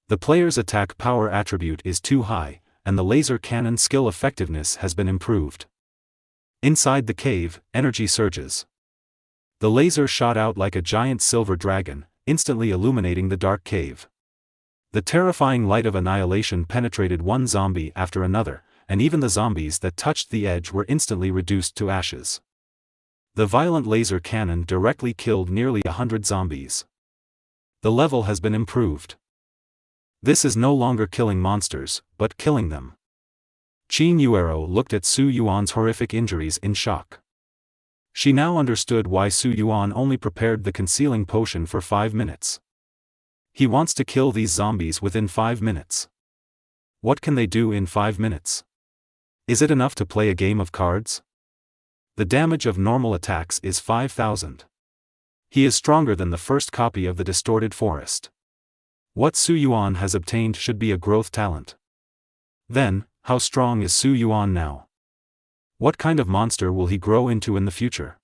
The player's attack power attribute is too high, and the laser cannon skill effectiveness has been improved. Inside the cave, energy surges. The laser shot out like a giant silver dragon, instantly illuminating the dark cave. The terrifying light of annihilation penetrated one zombie after another, and even the zombies that touched the edge were instantly reduced to ashes. The violent laser cannon directly killed nearly 100 zombies. The level has been improved. This is no longer killing monsters, but killing them. Qin Yuero looked at Su Yuan's horrific injuries in shock. She now understood why Su Yuan only prepared the concealing potion for 5 minutes. He wants to kill these zombies within 5 minutes. What can they do in 5 minutes? Is it enough to play a game of cards? The damage of normal attacks is 5,000. He is stronger than the first copy of the Distorted Forest. What Su Yuan has obtained should be a growth talent. Then, how strong is Su Yuan now? What kind of monster will he grow into in the future?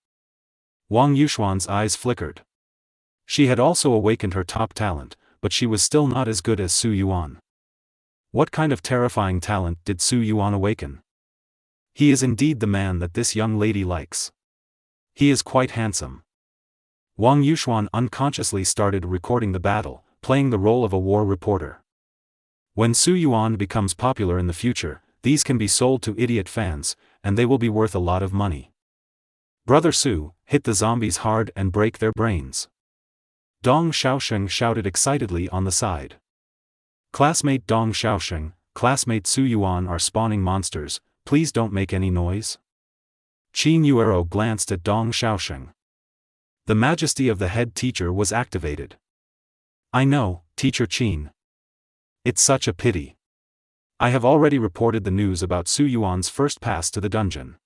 Wang Yuxuan's eyes flickered. She had also awakened her top talent, but she was still not as good as Su Yuan. What kind of terrifying talent did Su Yuan awaken? He is indeed the man that this young lady likes. He is quite handsome. Wang Yuxuan unconsciously started recording the battle, playing the role of a war reporter. When Su Yuan becomes popular in the future, these can be sold to idiot fans, and they will be worth a lot of money. Brother Su, hit the zombies hard and break their brains. Dong Xiaosheng shouted excitedly on the side. Classmate Dong Xiaosheng, classmate Su Yuan are spawning monsters, please don't make any noise. Qin Yuero glanced at Dong Xiaosheng. The majesty of the head teacher was activated. I know, Teacher Qin. It's such a pity. I have already reported the news about Su Yuan's first pass to the dungeon.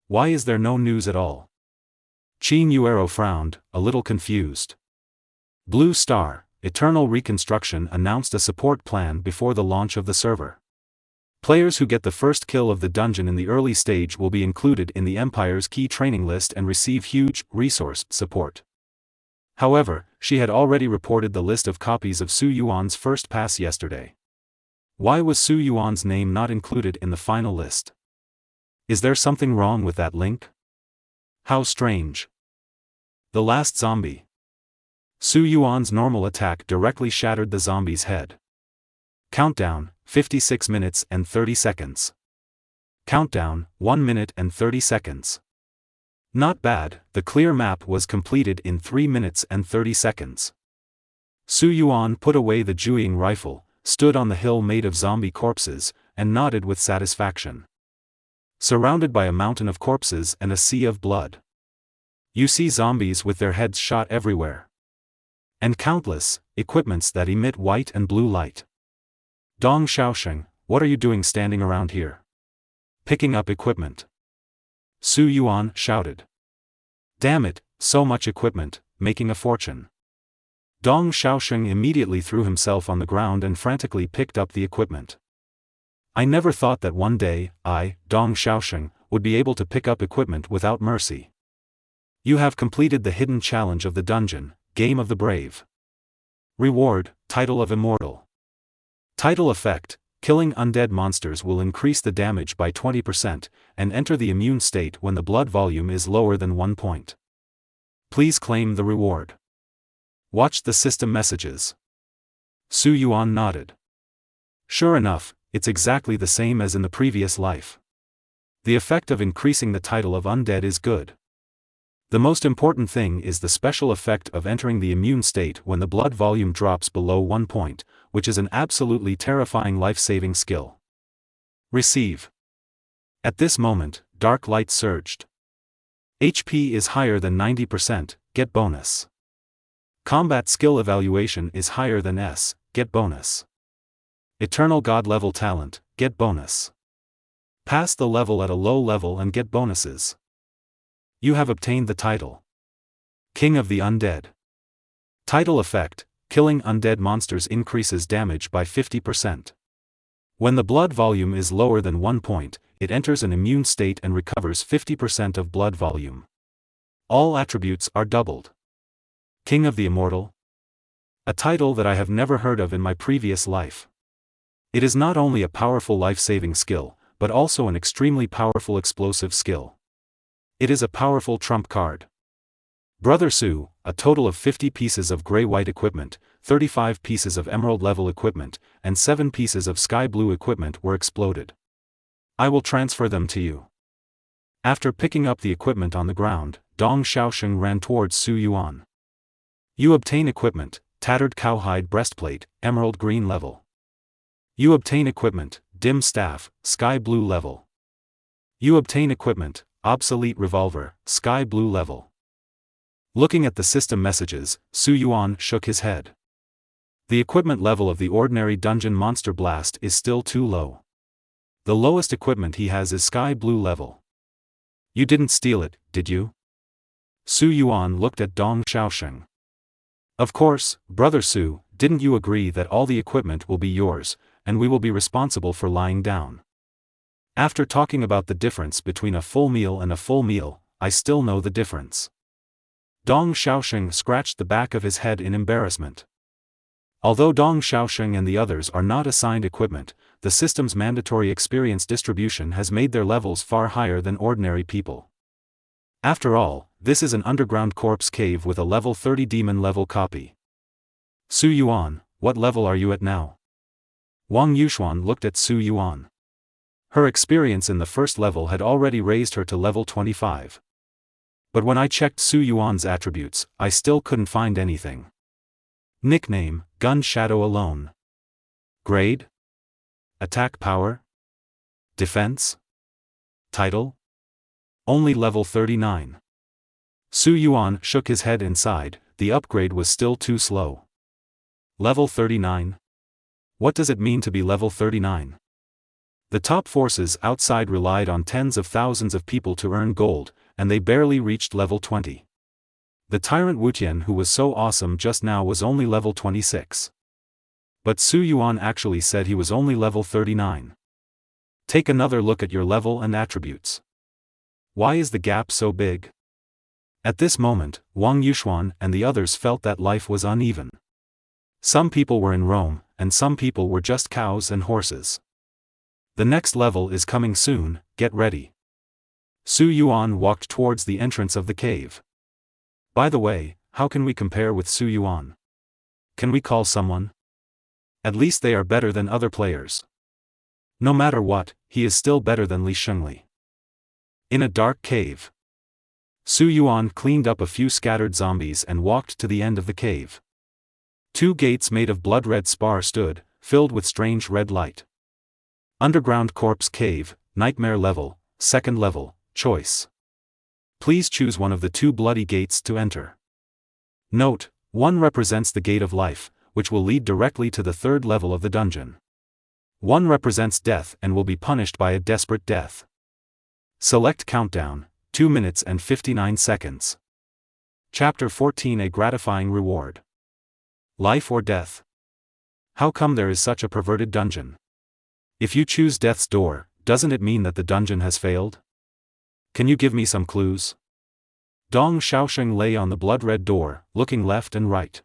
Why is there no news at all? Qin Yuero frowned, a little confused. Blue Star, Eternal Reconstruction announced a support plan before the launch of the server. Players who get the first kill of the dungeon in the early stage will be included in the Empire's key training list and receive huge, resourced support. However, she had already reported the list of copies of Su Yuan's first pass yesterday. Why was Su Yuan's name not included in the final list? Is there something wrong with that link? How strange. The last zombie. Su Yuan's normal attack directly shattered the zombie's head. Countdown, 56 minutes and 30 seconds. Countdown, 1 minute and 30 seconds. Not bad, the clear map was completed in 3 minutes and 30 seconds. Su Yuan put away the Jueying rifle, stood on the hill made of zombie corpses, and nodded with satisfaction. Surrounded by a mountain of corpses and a sea of blood. You see zombies with their heads shot everywhere. And countless equipments that emit white and blue light. Dong Xiaosheng, what are you doing standing around here? Picking up equipment. Su Yuan shouted. Damn it, so much equipment, making a fortune. Dong Xiaosheng immediately threw himself on the ground and frantically picked up the equipment. I never thought that one day, I, Dong Xiaosheng, would be able to pick up equipment without mercy. You have completed the hidden challenge of the dungeon, Game of the Brave. Reward, Title of Immortal. Title effect, killing undead monsters will increase the damage by 20%, and enter the immune state when the blood volume is lower than 1 point. Please claim the reward. Watch the system messages. Su Yuan nodded. Sure enough, it's exactly the same as in the previous life. The effect of increasing the title of undead is good. The most important thing is the special effect of entering the immune state when the blood volume drops below 1 point, which is an absolutely terrifying life-saving skill. Receive. At this moment, dark light surged. HP is higher than 90%, get bonus. Combat skill evaluation is higher than S, get bonus. Eternal God level talent, get bonus. Pass the level at a low level and get bonuses. You have obtained the title King of the Undead. Title effect: killing undead monsters increases damage by 50%. When the blood volume is lower than 1 point, it enters an immune state and recovers 50% of blood volume. All attributes are doubled. King of the Immortal. A title that I have never heard of in my previous life. It is not only a powerful life-saving skill, but also an extremely powerful explosive skill. It is a powerful trump card. Brother Sue, a total of 50 pieces of gray-white equipment, 35 pieces of emerald-level equipment, and 7 pieces of sky-blue equipment were exploded. I will transfer them to you. After picking up the equipment on the ground, Dong Xiaosheng ran towards Su Yuan. You obtain equipment, tattered cowhide breastplate, emerald green level. You obtain equipment, dim staff, sky blue level. You obtain equipment, obsolete revolver, sky blue level. Looking at the system messages, Su Yuan shook his head. The equipment level of the ordinary dungeon monster blast is still too low. The lowest equipment he has is sky blue level. You didn't steal it, did you? Su Yuan looked at Dong Xiaosheng. Of course, Brother Su, didn't you agree that all the equipment will be yours, and we will be responsible for lying down? After talking about the difference between a full meal and a full meal, I still know the difference. Dong Xiaosheng scratched the back of his head in embarrassment. Although Dong Xiaosheng and the others are not assigned equipment, the system's mandatory experience distribution has made their levels far higher than ordinary people. After all, this is an underground corpse cave with a level 30 demon level copy. Su Yuan, what level are you at now? Wang Yuxuan looked at Su Yuan. Her experience in the first level had already raised her to level 25. But when I checked Su Yuan's attributes, I still couldn't find anything. Nickname, Gun Shadow Alone. Grade? Attack power? Defense? Title? Only level 39. Su Yuan shook his head and sighed, the upgrade was still too slow. Level 39? What does it mean to be level 39? The top forces outside relied on tens of thousands of people to earn gold, and they barely reached level 20. The tyrant Wutian who was so awesome just now was only level 26. But Su Yuan actually said he was only level 39. Take another look at your level and attributes. Why is the gap so big? At this moment, Wang Yuxuan and the others felt that life was uneven. Some people were in Rome, and some people were just cows and horses. The next level is coming soon, get ready. Su Yuan walked towards the entrance of the cave. By the way, how can we compare with Su Yuan? Can we call someone? At least they are better than other players. No matter what, he is still better than Li Shengli. In a dark cave. Su Yuan cleaned up a few scattered zombies and walked to the end of the cave. 2 gates made of blood-red spar stood, filled with strange red light. Underground corpse cave, nightmare level, second level, choice. Please choose one of the 2 bloody gates to enter. Note, 1 represents the gate of life, which will lead directly to the 3rd level of the dungeon. 1 represents death and will be punished by a desperate death. Select countdown, 2 minutes and 59 seconds. Chapter 14: A gratifying reward. Life or death? How come there is such a perverted dungeon? If you choose death's door, doesn't it mean that the dungeon has failed? Can you give me some clues? Dong Xiaosheng lay on the blood-red door, looking left and right.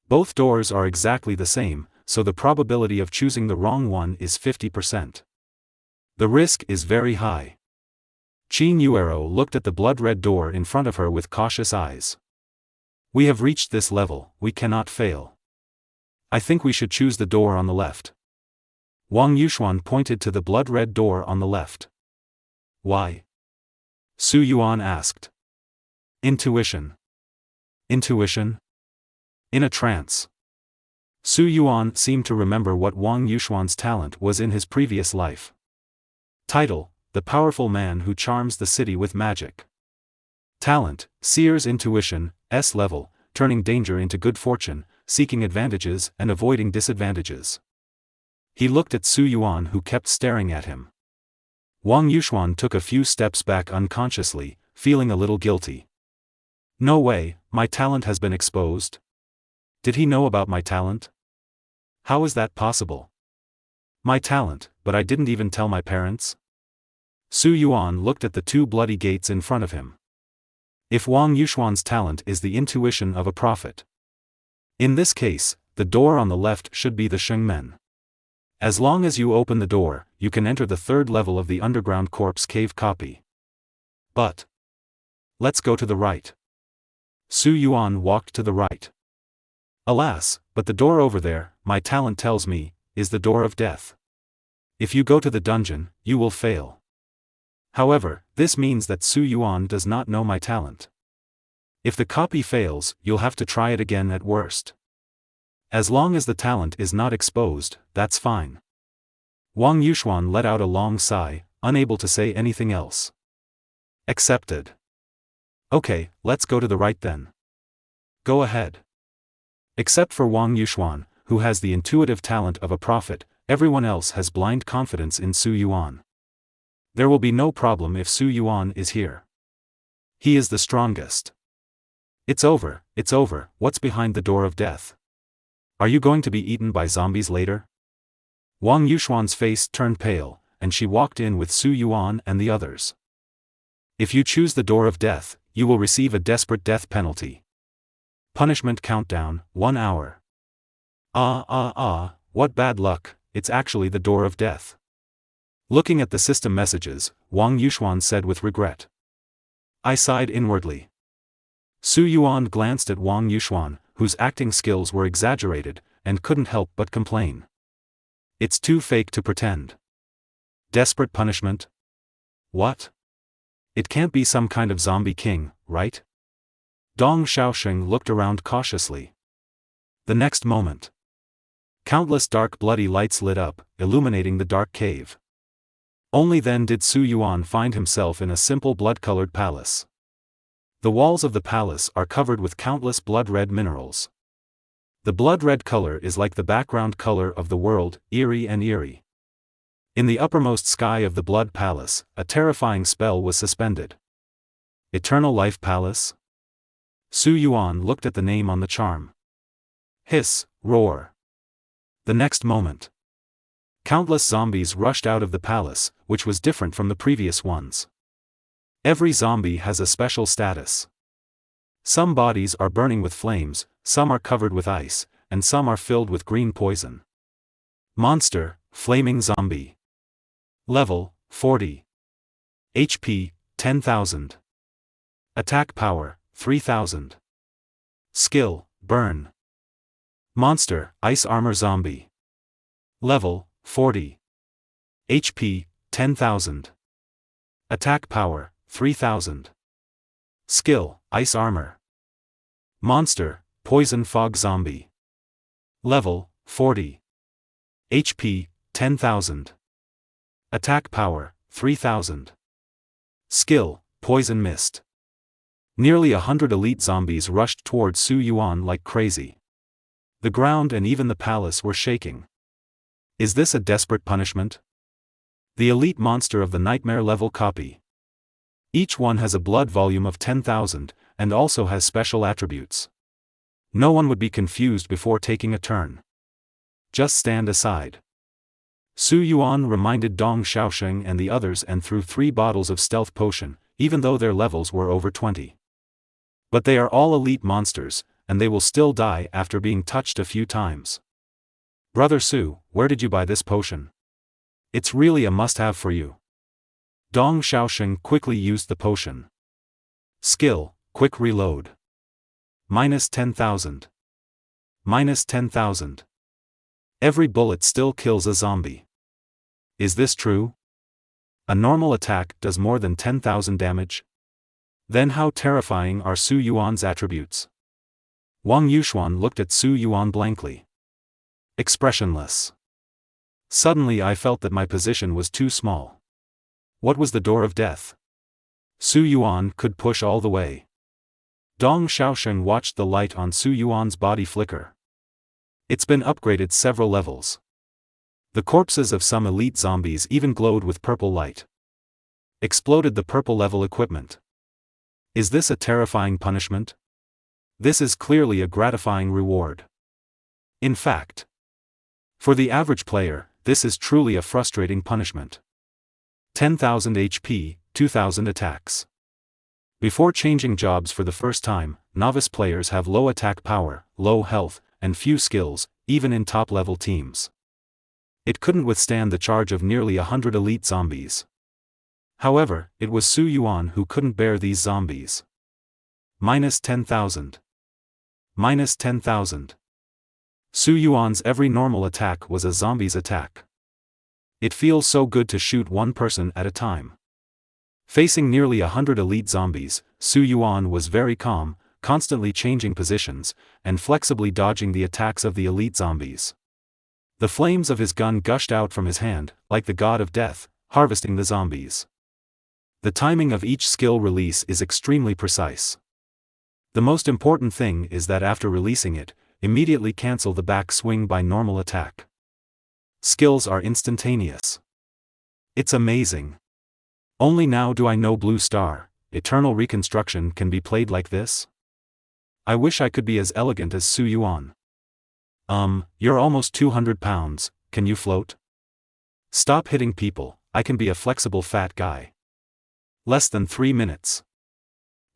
Both doors are exactly the same, so the probability of choosing the wrong one is 50%. The risk is very high. Qin Yuero looked at the blood-red door in front of her with cautious eyes. We have reached this level, we cannot fail. I think we should choose the door on the left. Wang Yuxuan pointed to the blood-red door on the left. Why? Su Yuan asked. Intuition. Intuition? In a trance. Su Yuan seemed to remember what Wang Yuxuan's talent was in his previous life. Title: The Powerful Man Who Charms the City with Magic. Talent: Seer's Intuition, S level, turning danger into good fortune, seeking advantages and avoiding disadvantages. He looked at Su Yuan, who kept staring at him. Wang Yuxuan took a few steps back unconsciously, feeling a little guilty. No way, my talent has been exposed? Did he know about my talent? How is that possible? My talent, but I didn't even tell my parents? Su Yuan looked at the two bloody gates in front of him. If Wang Yuxuan's talent is the intuition of a prophet, in this case, the door on the left should be the Shengmen. As long as you open the door, you can enter the third level of the underground corpse cave copy. But let's go to the right. Su Yuan walked to the right. Alas, but the door over there, my talent tells me, is the door of death. If you go to the dungeon, you will fail. However, this means that Su Yuan does not know my talent. If the copy fails, you'll have to try it again at worst. As long as the talent is not exposed, that's fine. Wang Yuxuan let out a long sigh, unable to say anything else. Accepted. Okay, let's go to the right then. Go ahead. Except for Wang Yuxuan, who has the intuitive talent of a prophet, everyone else has blind confidence in Su Yuan. There will be no problem if Su Yuan is here. He is the strongest. It's over, what's behind the door of death? Are you going to be eaten by zombies later? Wang Yuxuan's face turned pale, and she walked in with Su Yuan and the others. If you choose the door of death, you will receive a desperate death penalty. Punishment countdown, 1 hour. What bad luck, it's actually the door of death. Looking at the system messages, Wang Yuxuan said with regret. I sighed inwardly. Su Yuan glanced at Wang Yuxuan, whose acting skills were exaggerated, and couldn't help but complain. It's too fake to pretend. Desperate punishment? What? It can't be some kind of zombie king, right? Dong Xiaoxing looked around cautiously. The next moment, countless dark bloody lights lit up, illuminating the dark cave. Only then did Su Yuan find himself in a simple blood-colored palace. The walls of the palace are covered with countless blood-red minerals. The blood-red color is like the background color of the world, eerie and eerie. In the uppermost sky of the Blood Palace, a terrifying spell was suspended. Eternal Life Palace? Su Yuan looked at the name on the charm. Hiss, roar. The next moment, countless zombies rushed out of the palace, which was different from the previous ones. Every zombie has a special status. Some bodies are burning with flames, some are covered with ice, and some are filled with green poison. Monster, Flaming Zombie. Level, 40. HP, 10,000. Attack power, 3,000. Skill, Burn. Monster, Ice Armor Zombie. Level, 40. HP, 10,000. Attack power, 3,000. Skill, Ice Armor. Monster, Poison Fog Zombie. Level, 40. HP, 10,000. Attack power, 3,000. Skill, Poison Mist. Nearly 100 elite zombies rushed towards Su Yuan like crazy. The ground and even the palace were shaking. Is this a desperate punishment? The elite monster of the nightmare level copy. Each one has a blood volume of 10,000, and also has special attributes. No one would be confused before taking a turn. Just stand aside. Su Yuan reminded Dong Xiaoxing and the others and threw 3 bottles of stealth potion, even though their levels were over 20. But they are all elite monsters, and they will still die after being touched a few times. Brother Su, where did you buy this potion? It's really a must-have for you. Dong Xiaoxing quickly used the potion. Skill, Quick Reload. Minus 10,000. Minus 10,000. Every bullet still kills a zombie. Is this true? A normal attack does more than 10,000 damage? Then how terrifying are Su Yuan's attributes? Wang Yuxuan looked at Su Yuan blankly. Expressionless. Suddenly I felt that my position was too small. What was the door of death? Su Yuan could push all the way. Dong Xiaosheng watched the light on Su Yuan's body flicker. It's been upgraded several levels. The corpses of some elite zombies even glowed with purple light. Exploded the purple level equipment. Is this a terrifying punishment? This is clearly a gratifying reward. In fact, for the average player, this is truly a frustrating punishment. 10,000 HP, 2,000 attacks. Before changing jobs for the first time, novice players have low attack power, low health, and few skills, even in top-level teams. It couldn't withstand the charge of nearly 100 elite zombies. However, it was Su Yuan who couldn't bear these zombies. Minus 10,000. Minus 10,000. Su Yuan's every normal attack was a zombie's attack. It feels so good to shoot one person at a time. Facing nearly 100 elite zombies, Su Yuan was very calm, constantly changing positions, and flexibly dodging the attacks of the elite zombies. The flames of his gun gushed out from his hand, like the god of death, harvesting the zombies. The timing of each skill release is extremely precise. The most important thing is that after releasing it, immediately cancel the back swing by normal attack. Skills are instantaneous. It's amazing. Only now do I know Blue Star, Eternal Reconstruction can be played like this? I wish I could be as elegant as Su Yuan. You're almost 200 pounds, can you float? Stop hitting people, I can be a flexible fat guy. Less than 3 minutes.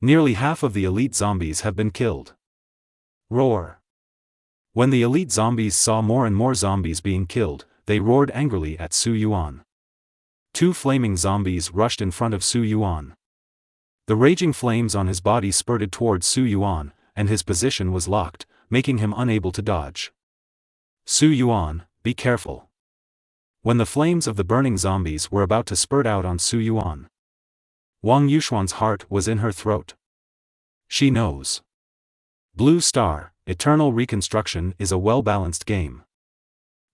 Nearly half of the elite zombies have been killed. Roar. When the elite zombies saw more and more zombies being killed, they roared angrily at Su Yuan. 2 flaming zombies rushed in front of Su Yuan. The raging flames on his body spurted towards Su Yuan, and his position was locked, making him unable to dodge. Su Yuan, be careful. When the flames of the burning zombies were about to spurt out on Su Yuan, Wang Yuxuan's heart was in her throat. She knows. Blue Star, Eternal Reconstruction is a well-balanced game.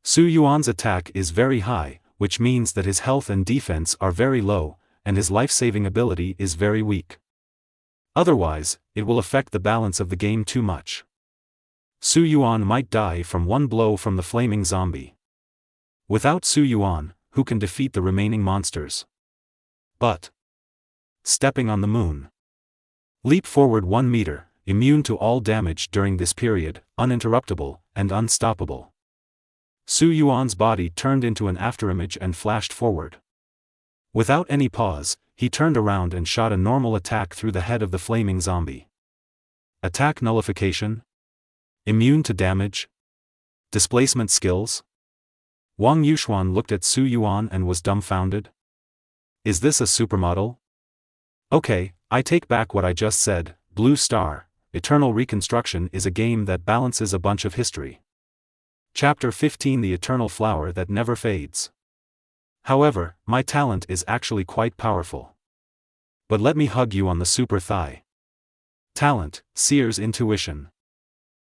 Su Yuan's attack is very high, which means that his health and defense are very low, and his life-saving ability is very weak. Otherwise, it will affect the balance of the game too much. Su Yuan might die from one blow from the flaming zombie. Without Su Yuan, who can defeat the remaining monsters? But stepping on the moon. Leap forward 1 meter, immune to all damage during this period, uninterruptible, and unstoppable. Su Yuan's body turned into an afterimage and flashed forward. Without any pause, he turned around and shot a normal attack through the head of the flaming zombie. Attack nullification? Immune to damage? Displacement skills? Wang Yuxuan looked at Su Yuan and was dumbfounded. Is this a supermodel? Okay, I take back what I just said. Blue Star, Eternal Reconstruction is a game that balances a bunch of history. Chapter 15 The Eternal Flower That Never Fades. However, my talent is actually quite powerful. But let me hug you on the super thigh. Talent, Seer's Intuition.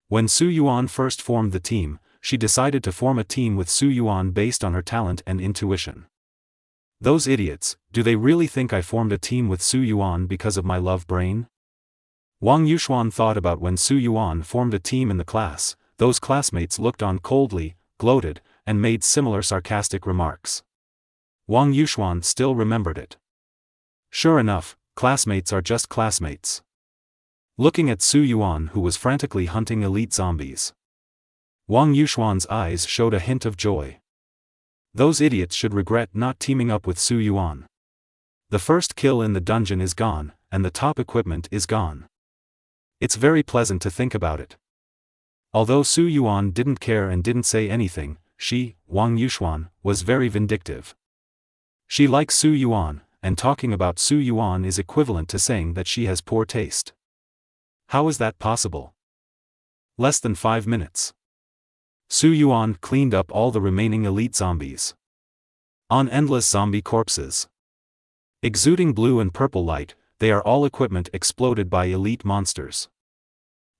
When Su Yuan first formed the team, she decided to form a team with Su Yuan based on her talent and intuition. Those idiots, do they really think I formed a team with Su Yuan because of my love brain? Wang Yuxuan thought about when Su Yuan formed a team in the class. Those classmates looked on coldly, gloated, and made similar sarcastic remarks. Wang Yuxuan still remembered it. Sure enough, classmates are just classmates. Looking at Su Yuan who was frantically hunting elite zombies, Wang Yuxuan's eyes showed a hint of joy. Those idiots should regret not teaming up with Su Yuan. The first kill in the dungeon is gone, and the top equipment is gone. It's very pleasant to think about it. Although Su Yuan didn't care and didn't say anything, she, Wang Yuxuan, was very vindictive. She likes Su Yuan, and talking about Su Yuan is equivalent to saying that she has poor taste. How is that possible? Less than 5 minutes. Su Yuan cleaned up all the remaining elite zombies. On endless zombie corpses. Exuding blue and purple light, they are all equipment exploded by elite monsters.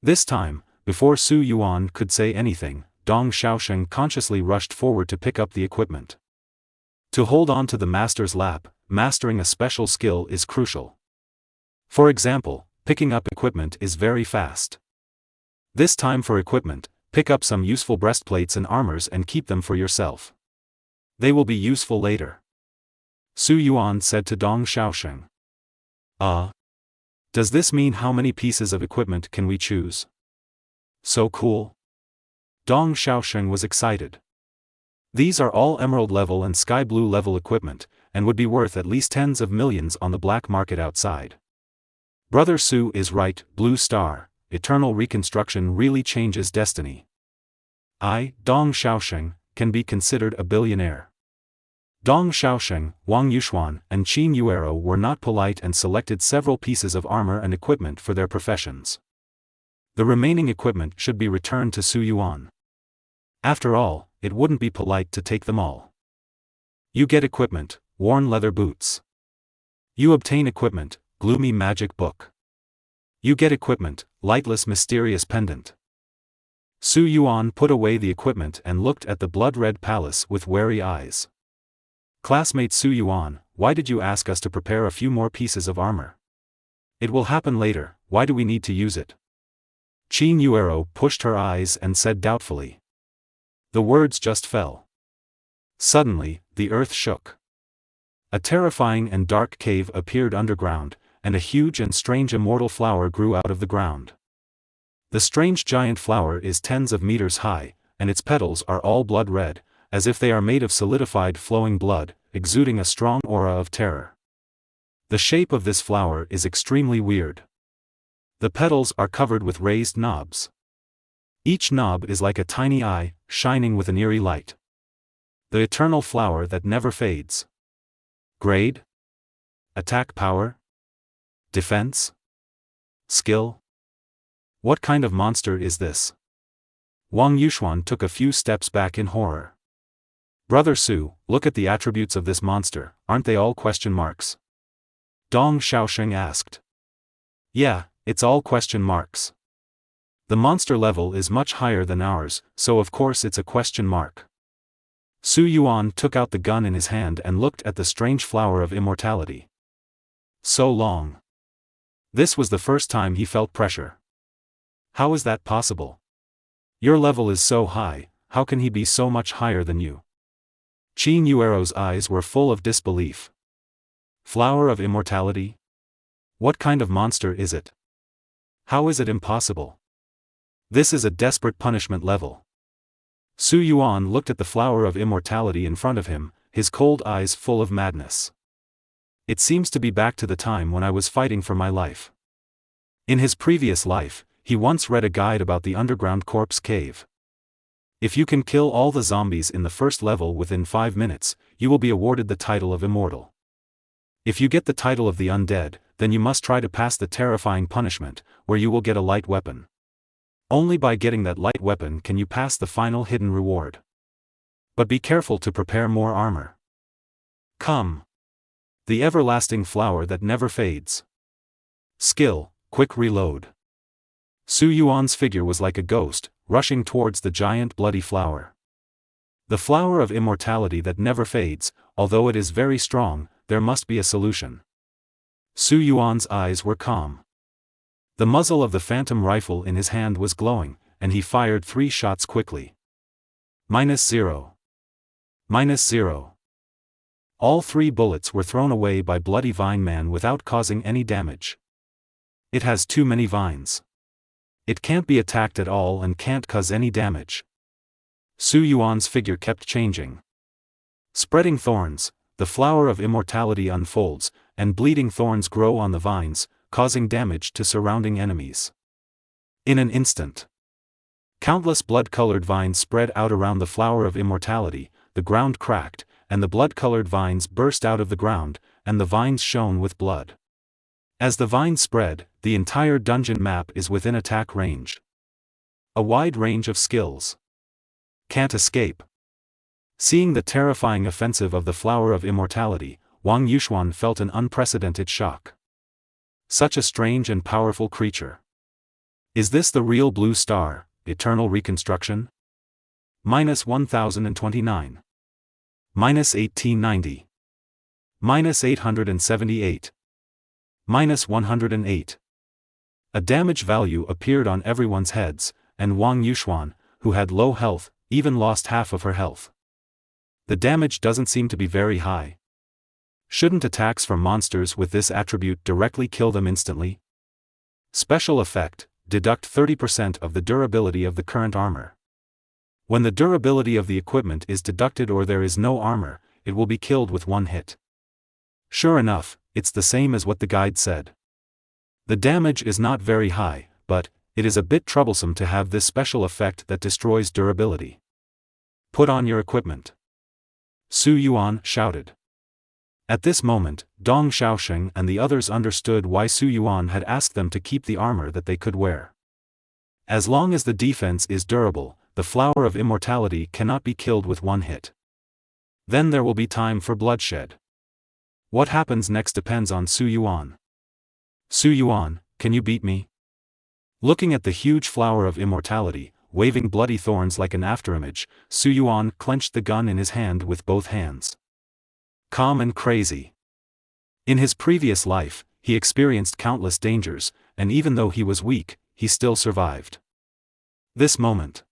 This time, before Su Yuan could say anything, Dong Xiaosheng consciously rushed forward to pick up the equipment. To hold on to the master's lap, mastering a special skill is crucial. For example, picking up equipment is very fast. This time for equipment, pick up some useful breastplates and armors and keep them for yourself. They will be useful later. Su Yuan said to Dong Xiaosheng. Does this mean how many pieces of equipment can we choose? So cool. Dong Xiaosheng was excited. These are all emerald level and sky blue level equipment, and would be worth at least tens of millions on the black market outside. Brother Su is right, Blue Star, eternal reconstruction really changes destiny. I, Dong Xiaosheng, can be considered a billionaire. Dong Xiaosheng, Wang Yuxuan, and Qin Yuero were not polite and selected several pieces of armor and equipment for their professions. The remaining equipment should be returned to Su Yuan. After all, it wouldn't be polite to take them all. You get equipment, worn leather boots. You obtain equipment, gloomy magic book. You get equipment, lightless mysterious pendant. Su Yuan put away the equipment and looked at the blood-red palace with wary eyes. Classmate Su Yuan, why did you ask us to prepare a few more pieces of armor? It will happen later, why do we need to use it? Qin Yuero pushed her eyes and said doubtfully. The words just fell. Suddenly, the earth shook. A terrifying and dark cave appeared underground, and a huge and strange immortal flower grew out of the ground. The strange giant flower is tens of meters high, and its petals are all blood red, as if they are made of solidified flowing blood, exuding a strong aura of terror. The shape of this flower is extremely weird. The petals are covered with raised knobs. Each knob is like a tiny eye, shining with an eerie light. The eternal flower that never fades. Grade? Attack power? Defense? Skill? What kind of monster is this? Wang Yuxuan took a few steps back in horror. Brother Su, look at the attributes of this monster, aren't they all question marks? Dong Xiaosheng asked. Yeah, it's all question marks. The monster level is much higher than ours, so of course it's a question mark. Su Yuan took out the gun in his hand and looked at the strange flower of immortality. So long. This was the first time he felt pressure. How is that possible? Your level is so high, how can he be so much higher than you? Qin Yuero's eyes were full of disbelief. Flower of immortality? What kind of monster is it? How is it impossible? This is a desperate punishment level. Su Yuan looked at the flower of immortality in front of him, his cold eyes full of madness. It seems to be back to the time when I was fighting for my life. In his previous life, he once read a guide about the underground corpse cave. If you can kill all the zombies in the first level within 5 minutes, you will be awarded the title of immortal. If you get the title of the undead, then you must try to pass the terrifying punishment, where you will get a light weapon. Only by getting that light weapon can you pass the final hidden reward. But be careful to prepare more armor. Come. The everlasting flower that never fades. Skill, quick reload. Su Yuan's figure was like a ghost, rushing towards the giant bloody flower. The flower of immortality that never fades, although it is very strong, there must be a solution. Su Yuan's eyes were calm. The muzzle of the phantom rifle in his hand was glowing, and he fired 3 shots quickly. -0. -0. All 3 bullets were thrown away by Bloody Vine Man without causing any damage. It has too many vines. It can't be attacked at all and can't cause any damage. Su Yuan's figure kept changing. Spreading thorns, the flower of immortality unfolds, and bleeding thorns grow on the vines, causing damage to surrounding enemies. In an instant, countless blood-colored vines spread out around the flower of immortality, the ground cracked, and the blood-colored vines burst out of the ground, and the vines shone with blood. As the vines spread, the entire dungeon map is within attack range. A wide range of skills. Can't escape. Seeing the terrifying offensive of the flower of immortality, Wang Yuxuan felt an unprecedented shock. Such a strange and powerful creature. Is this the real Blue Star, eternal reconstruction? -1029. -1890. -878. -108. A damage value appeared on everyone's heads, and Wang Yuxuan, who had low health, even lost half of her health. The damage doesn't seem to be very high. Shouldn't attacks from monsters with this attribute directly kill them instantly? Special effect, deduct 30% of the durability of the current armor. When the durability of the equipment is deducted or there is no armor, it will be killed with one hit. Sure enough, it's the same as what the guide said. The damage is not very high, but it is a bit troublesome to have this special effect that destroys durability. Put on your equipment. Su Yuan shouted. At this moment, Dong Xiaosheng and the others understood why Su Yuan had asked them to keep the armor that they could wear. As long as the defense is durable, the flower of immortality cannot be killed with one hit. Then there will be time for bloodshed. What happens next depends on Su Yuan. Su Yuan, can you beat me? Looking at the huge flower of immortality, waving bloody thorns like an afterimage, Su Yuan clenched the gun in his hand with both hands. Calm and crazy. In his previous life, he experienced countless dangers, and even though he was weak, he still survived. This moment.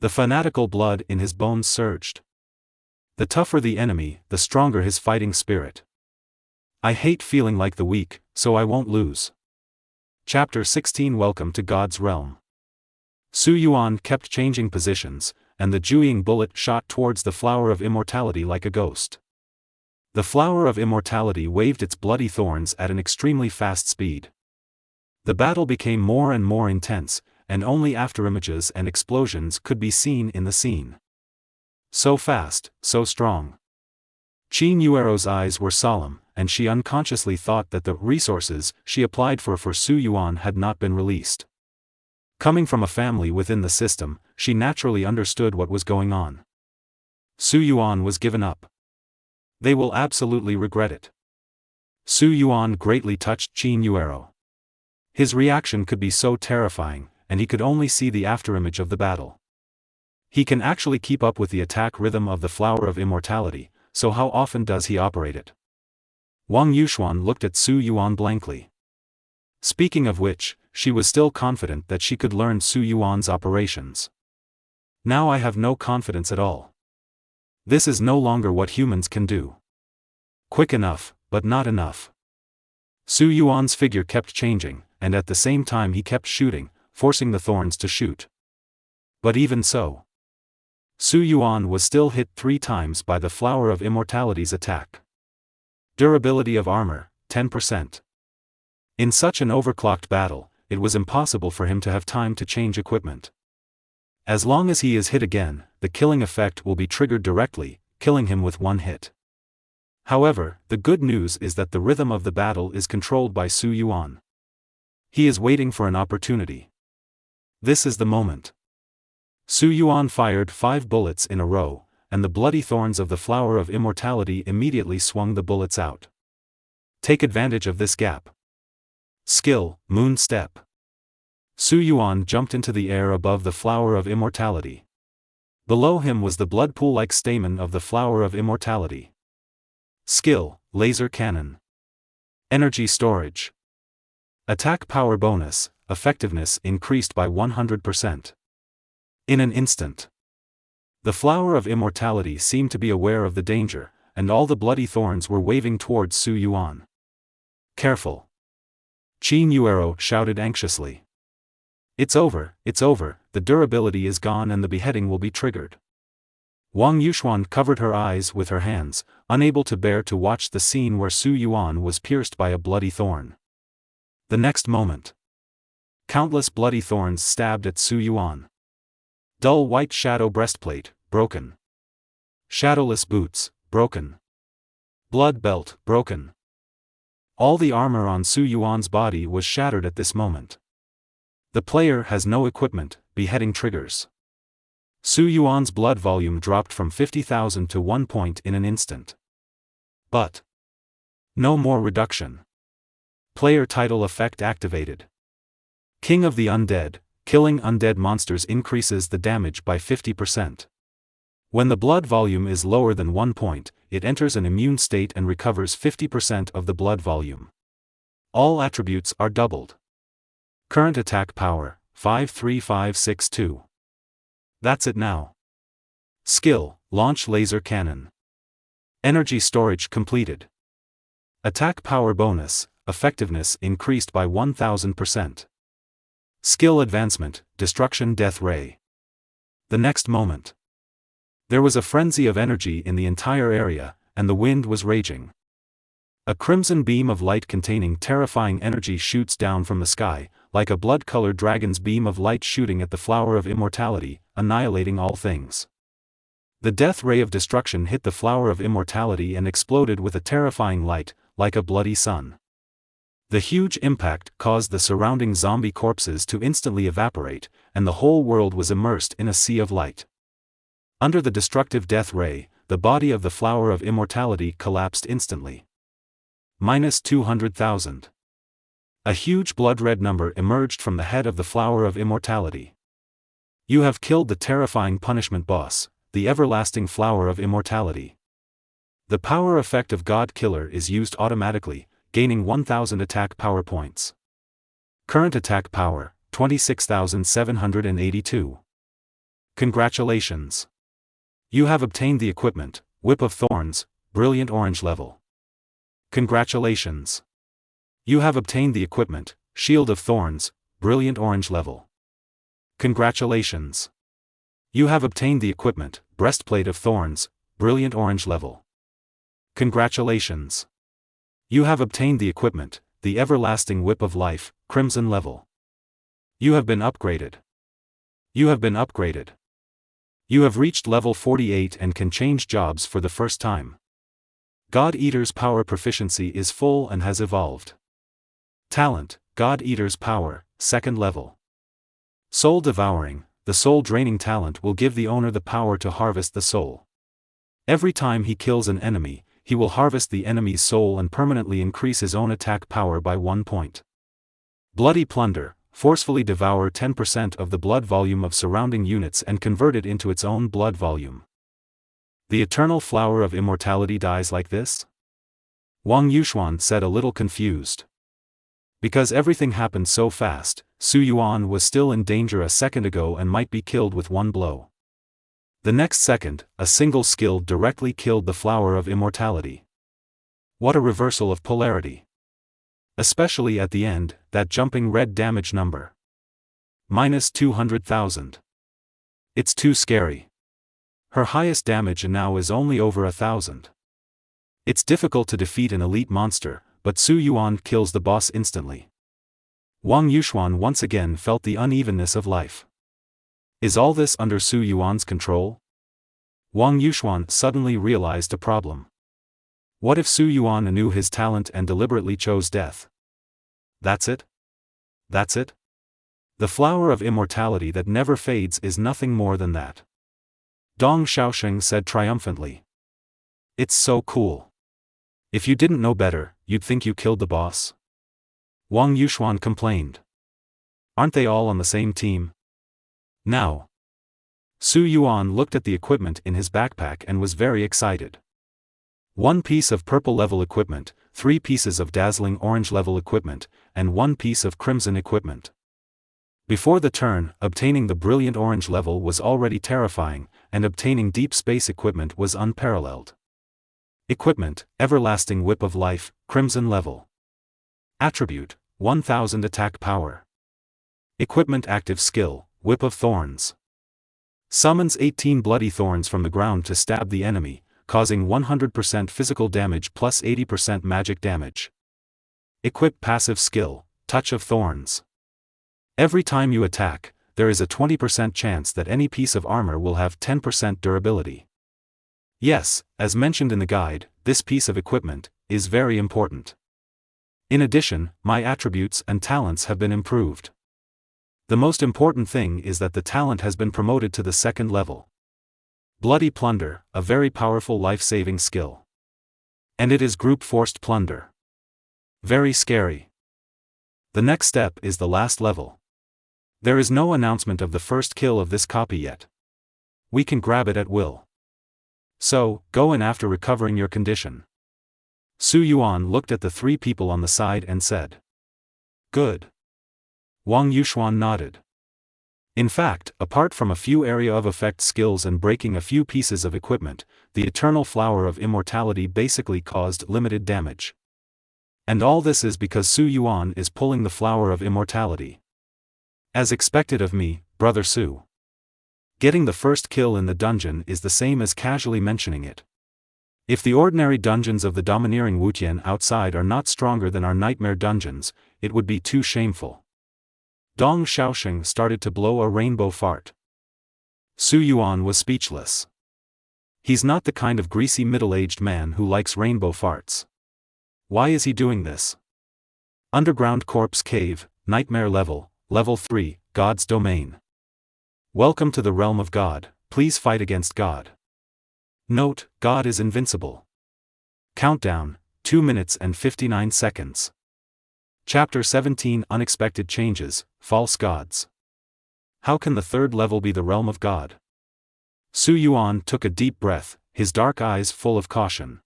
The fanatical blood in his bones surged. The tougher the enemy, the stronger his fighting spirit. I hate feeling like the weak, so I won't lose. Chapter 16 Welcome to God's Realm. Su Yuan kept changing positions, and the Juying bullet shot towards the flower of immortality like a ghost. The flower of immortality waved its bloody thorns at an extremely fast speed. The battle became more and more intense, and only afterimages and explosions could be seen in the scene. So fast, so strong. Qin Yuero's eyes were solemn, and she unconsciously thought that the resources she applied for Su Yuan had not been released. Coming from a family within the system, she naturally understood what was going on. Su Yuan was given up. They will absolutely regret it. Su Yuan greatly touched Qin Yuero. His reaction could be so terrifying, and he could only see the afterimage of the battle. He can actually keep up with the attack rhythm of the flower of immortality, so how often does he operate it? Wang Yuxuan looked at Su Yuan blankly. Speaking of which, she was still confident that she could learn Su Yuan's operations. Now I have no confidence at all. This is no longer what humans can do. Quick enough, but not enough. Su Yuan's figure kept changing, and at the same time he kept shooting, forcing the thorns to shoot. But even so, Su Yuan was still hit 3 times by the flower of immortality's attack. Durability of armor, 10%. In such an overclocked battle, it was impossible for him to have time to change equipment. As long as he is hit again, the killing effect will be triggered directly, killing him with one hit. However, the good news is that the rhythm of the battle is controlled by Su Yuan. He is waiting for an opportunity. This is the moment. Su Yuan fired 5 bullets in a row, and the bloody thorns of the flower of immortality immediately swung the bullets out. Take advantage of this gap. Skill, Moon Step. Su Yuan jumped into the air above the flower of immortality. Below him was the blood pool-like stamen of the flower of immortality. Skill, Laser Cannon. Energy Storage. Attack power bonus, effectiveness increased by 100%. In an instant. The flower of immortality seemed to be aware of the danger, and all the bloody thorns were waving towards Su Yuan. Careful. Qin Yuero shouted anxiously. It's over, the durability is gone and the beheading will be triggered. Wang Yuxuan covered her eyes with her hands, unable to bear to watch the scene where Su Yuan was pierced by a bloody thorn. The next moment, countless bloody thorns stabbed at Su Yuan. Dull white shadow breastplate, broken. Shadowless boots, broken. Blood belt, broken. All the armor on Su Yuan's body was shattered at this moment. The player has no equipment, beheading triggers. Su Yuan's blood volume dropped from 50,000 to 1 point in an instant. But no more reduction. Player title effect activated. King of the Undead, killing undead monsters increases the damage by 50%. When the blood volume is lower than 1 point, it enters an immune state and recovers 50% of the blood volume. All attributes are doubled. Current attack power, 53562. That's it now. Skill, launch laser cannon. Energy storage completed. Attack power bonus, effectiveness increased by 1000%. Skill advancement, destruction death ray. The next moment, there was a frenzy of energy in the entire area, and the wind was raging. A crimson beam of light containing terrifying energy shoots down from the sky, like a blood-colored dragon's beam of light shooting at the flower of immortality, annihilating all things. The death ray of destruction hit the flower of immortality and exploded with a terrifying light, like a bloody sun. The huge impact caused the surrounding zombie corpses to instantly evaporate, and the whole world was immersed in a sea of light. Under the destructive death ray, the body of the flower of immortality collapsed instantly. Minus 200,000. A huge blood-red number emerged from the head of the flower of immortality. You have killed the terrifying punishment boss, the everlasting flower of immortality. The power effect of God Killer is used automatically, gaining 1000 attack power points. Current attack power, 26,782. Congratulations! You have obtained the equipment, Whip of Thorns, Brilliant Orange level. Congratulations! You have obtained the equipment, Shield of Thorns, Brilliant Orange level. Congratulations! You have obtained the equipment, Breastplate of Thorns, Brilliant Orange level. Congratulations! You have obtained the equipment, the Everlasting Whip of Life, Crimson level. You have been upgraded. You have been upgraded. You have reached level 48 and can change jobs for the first time. God Eater's power proficiency is full and has evolved. Talent, God Eater's power, 2nd level. Soul Devouring, the soul-draining talent will give the owner the power to harvest the soul. Every time he kills an enemy, he will harvest the enemy's soul and permanently increase his own attack power by 1 point. Bloody Plunder, forcefully devour 10% of the blood volume of surrounding units and convert it into its own blood volume. The eternal flower of immortality dies like this? Wang Yuxuan said, a little confused. Because everything happened so fast, Su Yuan was still in danger a second ago and might be killed with one blow. The next second, a single skill directly killed the flower of immortality. What a reversal of polarity! Especially at the end, that jumping red damage number. Minus 200,000. It's too scary. Her highest damage now is only over 1,000. It's difficult to defeat an elite monster, but Su Yuan kills the boss instantly. Wang Yuxuan once again felt the unevenness of life. Is all this under Su Yuan's control? Wang Yuxuan suddenly realized a problem. What if Su Yuan knew his talent and deliberately chose death? That's it? That's it? The flower of immortality that never fades is nothing more than that. Dong Xiaosheng said triumphantly. It's so cool. If you didn't know better, you'd think you killed the boss. Wang Yuxuan complained. Aren't they all on the same team? Now. Su Yuan looked at the equipment in his backpack and was very excited. 1 piece of purple level equipment, 3 pieces of dazzling orange level equipment, and 1 piece of crimson equipment. Before the turn, obtaining the brilliant orange level was already terrifying, and obtaining deep space equipment was unparalleled. Equipment, Everlasting Whip of Life, Crimson level. Attribute, 1000 attack power. Equipment active skill, Whip of Thorns. Summons 18 bloody thorns from the ground to stab the enemy, causing 100% physical damage plus 80% magic damage. Equip passive skill, Touch of Thorns. Every time you attack, there is a 20% chance that any piece of armor will have 10% durability. Yes, as mentioned in the guide, this piece of equipment is very important. In addition, my attributes and talents have been improved. The most important thing is that the talent has been promoted to the 2nd level. Bloody Plunder, a very powerful life-saving skill. And it is group forced plunder. Very scary. The next step is the last level. There is no announcement of the first kill of this copy yet. We can grab it at will. So, go in after recovering your condition. Su Yuan looked at the 3 people on the side and said. Good. Wang Yuxuan nodded. In fact, apart from a few area of effect skills and breaking a few pieces of equipment, the eternal flower of immortality basically caused limited damage. And all this is because Su Yuan is pulling the flower of immortality. As expected of me, brother Su. Getting the first kill in the dungeon is the same as casually mentioning it. If the ordinary dungeons of the domineering Wutian outside are not stronger than our nightmare dungeons, it would be too shameful. Dong Xiaoxing started to blow a rainbow fart. Su Yuan was speechless. He's not the kind of greasy middle-aged man who likes rainbow farts. Why is he doing this? Underground Corpse Cave, Nightmare Level, Level 3, God's Domain. Welcome to the realm of God, please fight against God. Note, God is invincible. Countdown, 2 minutes and 59 seconds. Chapter 17 Unexpected Changes, False Gods. How can the third level be the realm of God? Su Yuan took a deep breath, his dark eyes full of caution.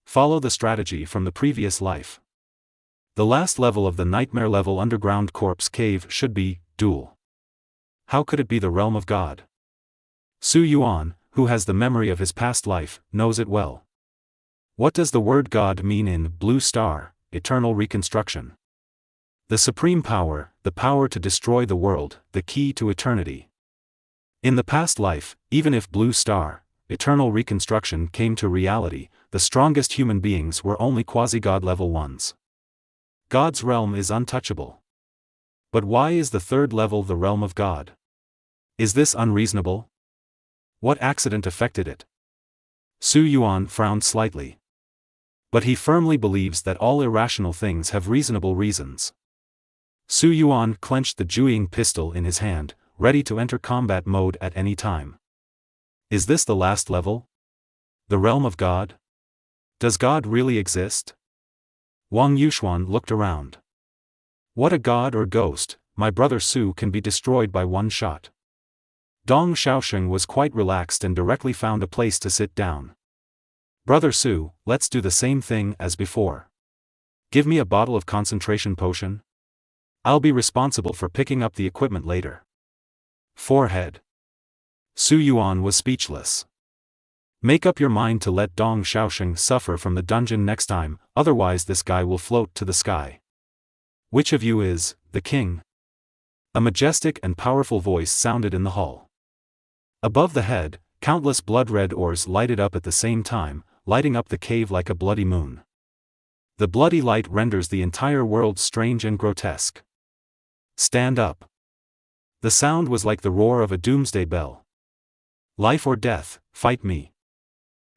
Follow the strategy from the previous life. The last level of the nightmare level underground corpse cave should be, dual. How could it be the realm of God? Su Yuan, who has the memory of his past life, knows it well. What does the word God mean in Blue Star, Eternal Reconstruction? The supreme power, the power to destroy the world, the key to eternity. In the past life, even if Blue Star, Eternal Reconstruction came to reality, the strongest human beings were only quasi-God level ones. God's realm is untouchable. But why is the third level the realm of God? Is this unreasonable? What accident affected it? Su Yuan frowned slightly. But he firmly believes that all irrational things have reasonable reasons. Su Yuan clenched the Jueying pistol in his hand, ready to enter combat mode at any time. Is this the last level? The realm of God? Does God really exist? Wang Yuxuan looked around. What a god or ghost, my brother Su can be destroyed by one shot. Dong Xiaoxing was quite relaxed and directly found a place to sit down. Brother Su, let's do the same thing as before. Give me a bottle of concentration potion. I'll be responsible for picking up the equipment later. Forehead. Su Yuan was speechless. Make up your mind to let Dong Xiaoxing suffer from the dungeon next time, otherwise this guy will float to the sky. Which of you is the king? A majestic and powerful voice sounded in the hall. Above the head, countless blood-red ores lighted up at the same time, lighting up the cave like a bloody moon. The bloody light renders the entire world strange and grotesque. Stand up. The sound was like the roar of a doomsday bell. Life or death, fight me.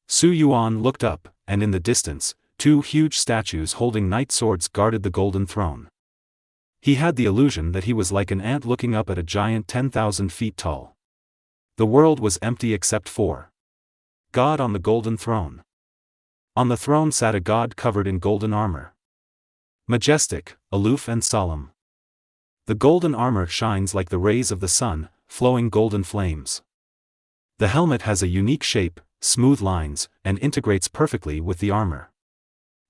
Su Yuan looked up, and in the distance, 2 huge statues holding knight swords guarded the golden throne. He had the illusion that he was like an ant looking up at a giant 10,000 feet tall. The world was empty except for God on the golden throne. On the throne sat a god covered in golden armor. Majestic, aloof and solemn. The golden armor shines like the rays of the sun, flowing golden flames. The helmet has a unique shape, smooth lines, and integrates perfectly with the armor.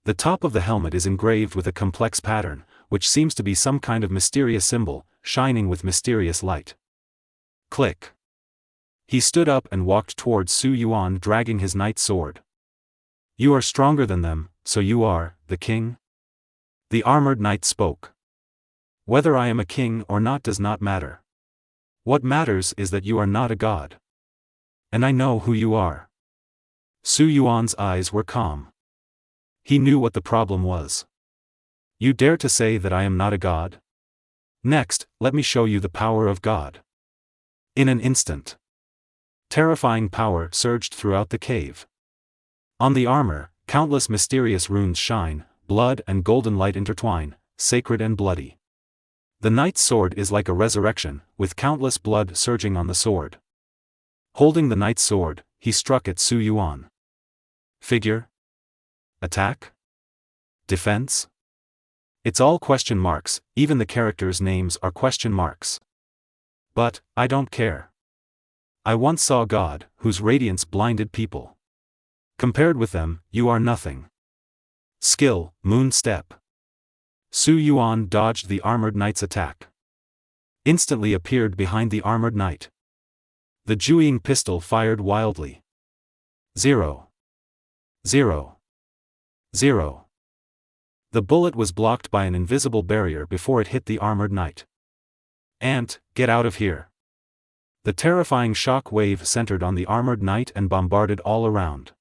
The top of the helmet is engraved with a complex pattern, which seems to be some kind of mysterious symbol, shining with mysterious light. Click. He stood up and walked towards Su Yuan dragging his knight's sword. You are stronger than them, so you are the king? The armored knight spoke. Whether I am a king or not does not matter. What matters is that you are not a god. And I know who you are. Su Yuan's eyes were calm. He knew what the problem was. You dare to say that I am not a god? Next, let me show you the power of God. In an instant, terrifying power surged throughout the cave. On the armor, countless mysterious runes shine, blood and golden light intertwine, sacred and bloody. The knight's sword is like a resurrection, with countless blood surging on the sword. Holding the knight's sword, he struck at Su Yuan. Figure? Attack? Defense? It's all question marks, even the characters' names are question marks. But, I don't care. I once saw God, whose radiance blinded people. Compared with them, you are nothing. Skill, moon step. Su Yuan dodged the armored knight's attack. instantly appeared behind the armored knight. The Jueying pistol fired wildly. 0. 0. 0. The bullet was blocked by an invisible barrier before it hit the armored knight. "Ant, get out of here." The terrifying shock wave centered on the armored knight and bombarded all around.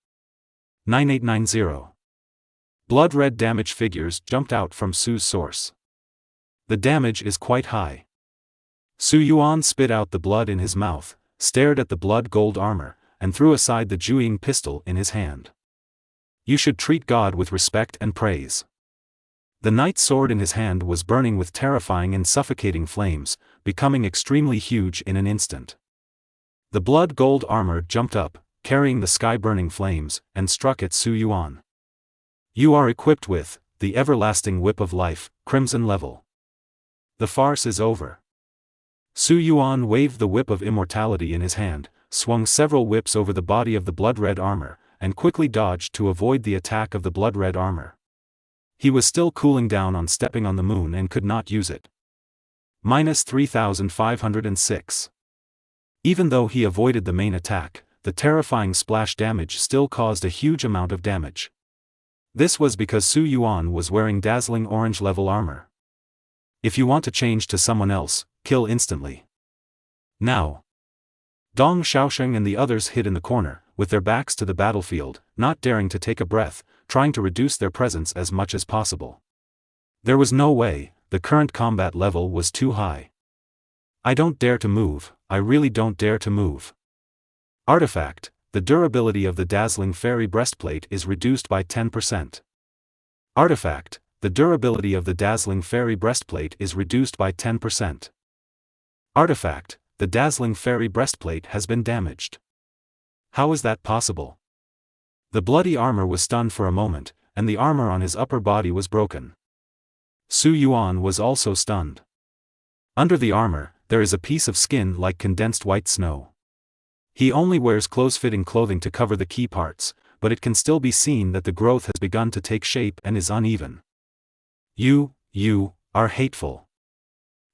9890. Blood-red damage figures jumped out from Su's source. The damage is quite high. Su Yuan spit out the blood in his mouth, stared at the blood-gold armor, and threw aside the Jueying pistol in his hand. You should treat God with respect and praise. The knight's sword in his hand was burning with terrifying and suffocating flames, becoming extremely huge in an instant. The blood-gold armor jumped up, carrying the sky-burning flames, and struck at Su Yuan. You are equipped with the everlasting whip of life, crimson level. The farce is over. Su Yuan waved the whip of immortality in his hand, swung several whips over the body of the blood-red armor, and quickly dodged to avoid the attack of the blood-red armor. He was still cooling down on stepping on the moon and could not use it. -3506. Even though he avoided the main attack, the terrifying splash damage still caused a huge amount of damage. This was because Su Yuan was wearing dazzling orange level armor. If you want to change to someone else, kill instantly. Now. Dong Xiaosheng and the others hid in the corner, with their backs to the battlefield, not daring to take a breath, trying to reduce their presence as much as possible. There was no way, the current combat level was too high. I don't dare to move, I really don't dare to move. Artifact, the durability of the dazzling fairy breastplate is reduced by 10%. Artifact, the durability of the dazzling fairy breastplate is reduced by 10%. Artifact, the dazzling fairy breastplate has been damaged. How is that possible? The bloody armor was stunned for a moment, and the armor on his upper body was broken. Su Yuan was also stunned. Under the armor, there is a piece of skin like condensed white snow. He only wears close-fitting clothing to cover the key parts, but it can still be seen that the growth has begun to take shape and is uneven. You are hateful.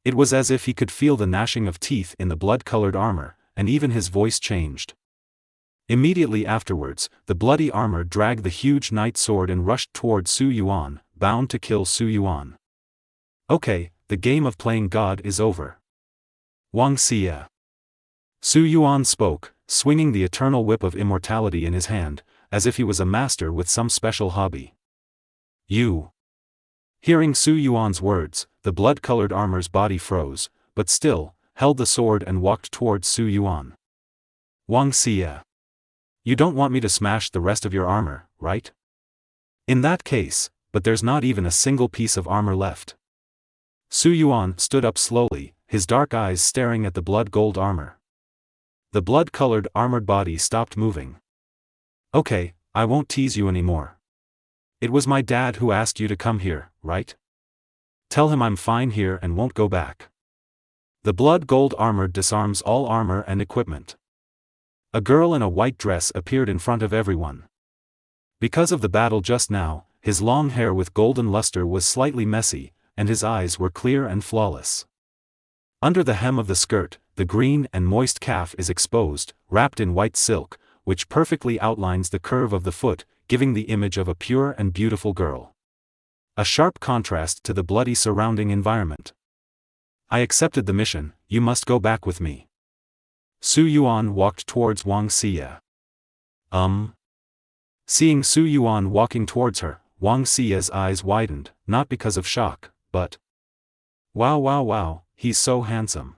It was as if he could feel the gnashing of teeth in the blood-colored armor, and even his voice changed. Immediately afterwards, the bloody armor dragged the huge knight sword and rushed toward Su Yuan, bound to kill Su Yuan. Okay, the game of playing God is over. Wang Xie. Su Yuan spoke, swinging the eternal whip of immortality in his hand, as if he was a master with some special hobby. You. Hearing Su Yuan's words, the blood-colored armor's body froze, but still, held the sword and walked towards Su Yuan. Wang Xie. You don't want me to smash the rest of your armor, right? In that case, but there's not even a single piece of armor left. Su Yuan stood up slowly, his dark eyes staring at the blood-gold armor. The blood-colored armored body stopped moving. Okay, I won't tease you anymore. It was my dad who asked you to come here, right? Tell him I'm fine here and won't go back. The blood-gold armor disarms all armor and equipment. A girl in a white dress appeared in front of everyone. Because of the battle just now, his long hair with golden luster was slightly messy, and his eyes were clear and flawless. Under the hem of the skirt, the green and moist calf is exposed, wrapped in white silk, which perfectly outlines the curve of the foot, giving the image of a pure and beautiful girl. A sharp contrast to the bloody surrounding environment. I accepted the mission, you must go back with me. Su Yuan walked towards Wang Xie. Seeing Su Yuan walking towards her, Wang Xie's eyes widened, not because of shock, but wow, he's so handsome.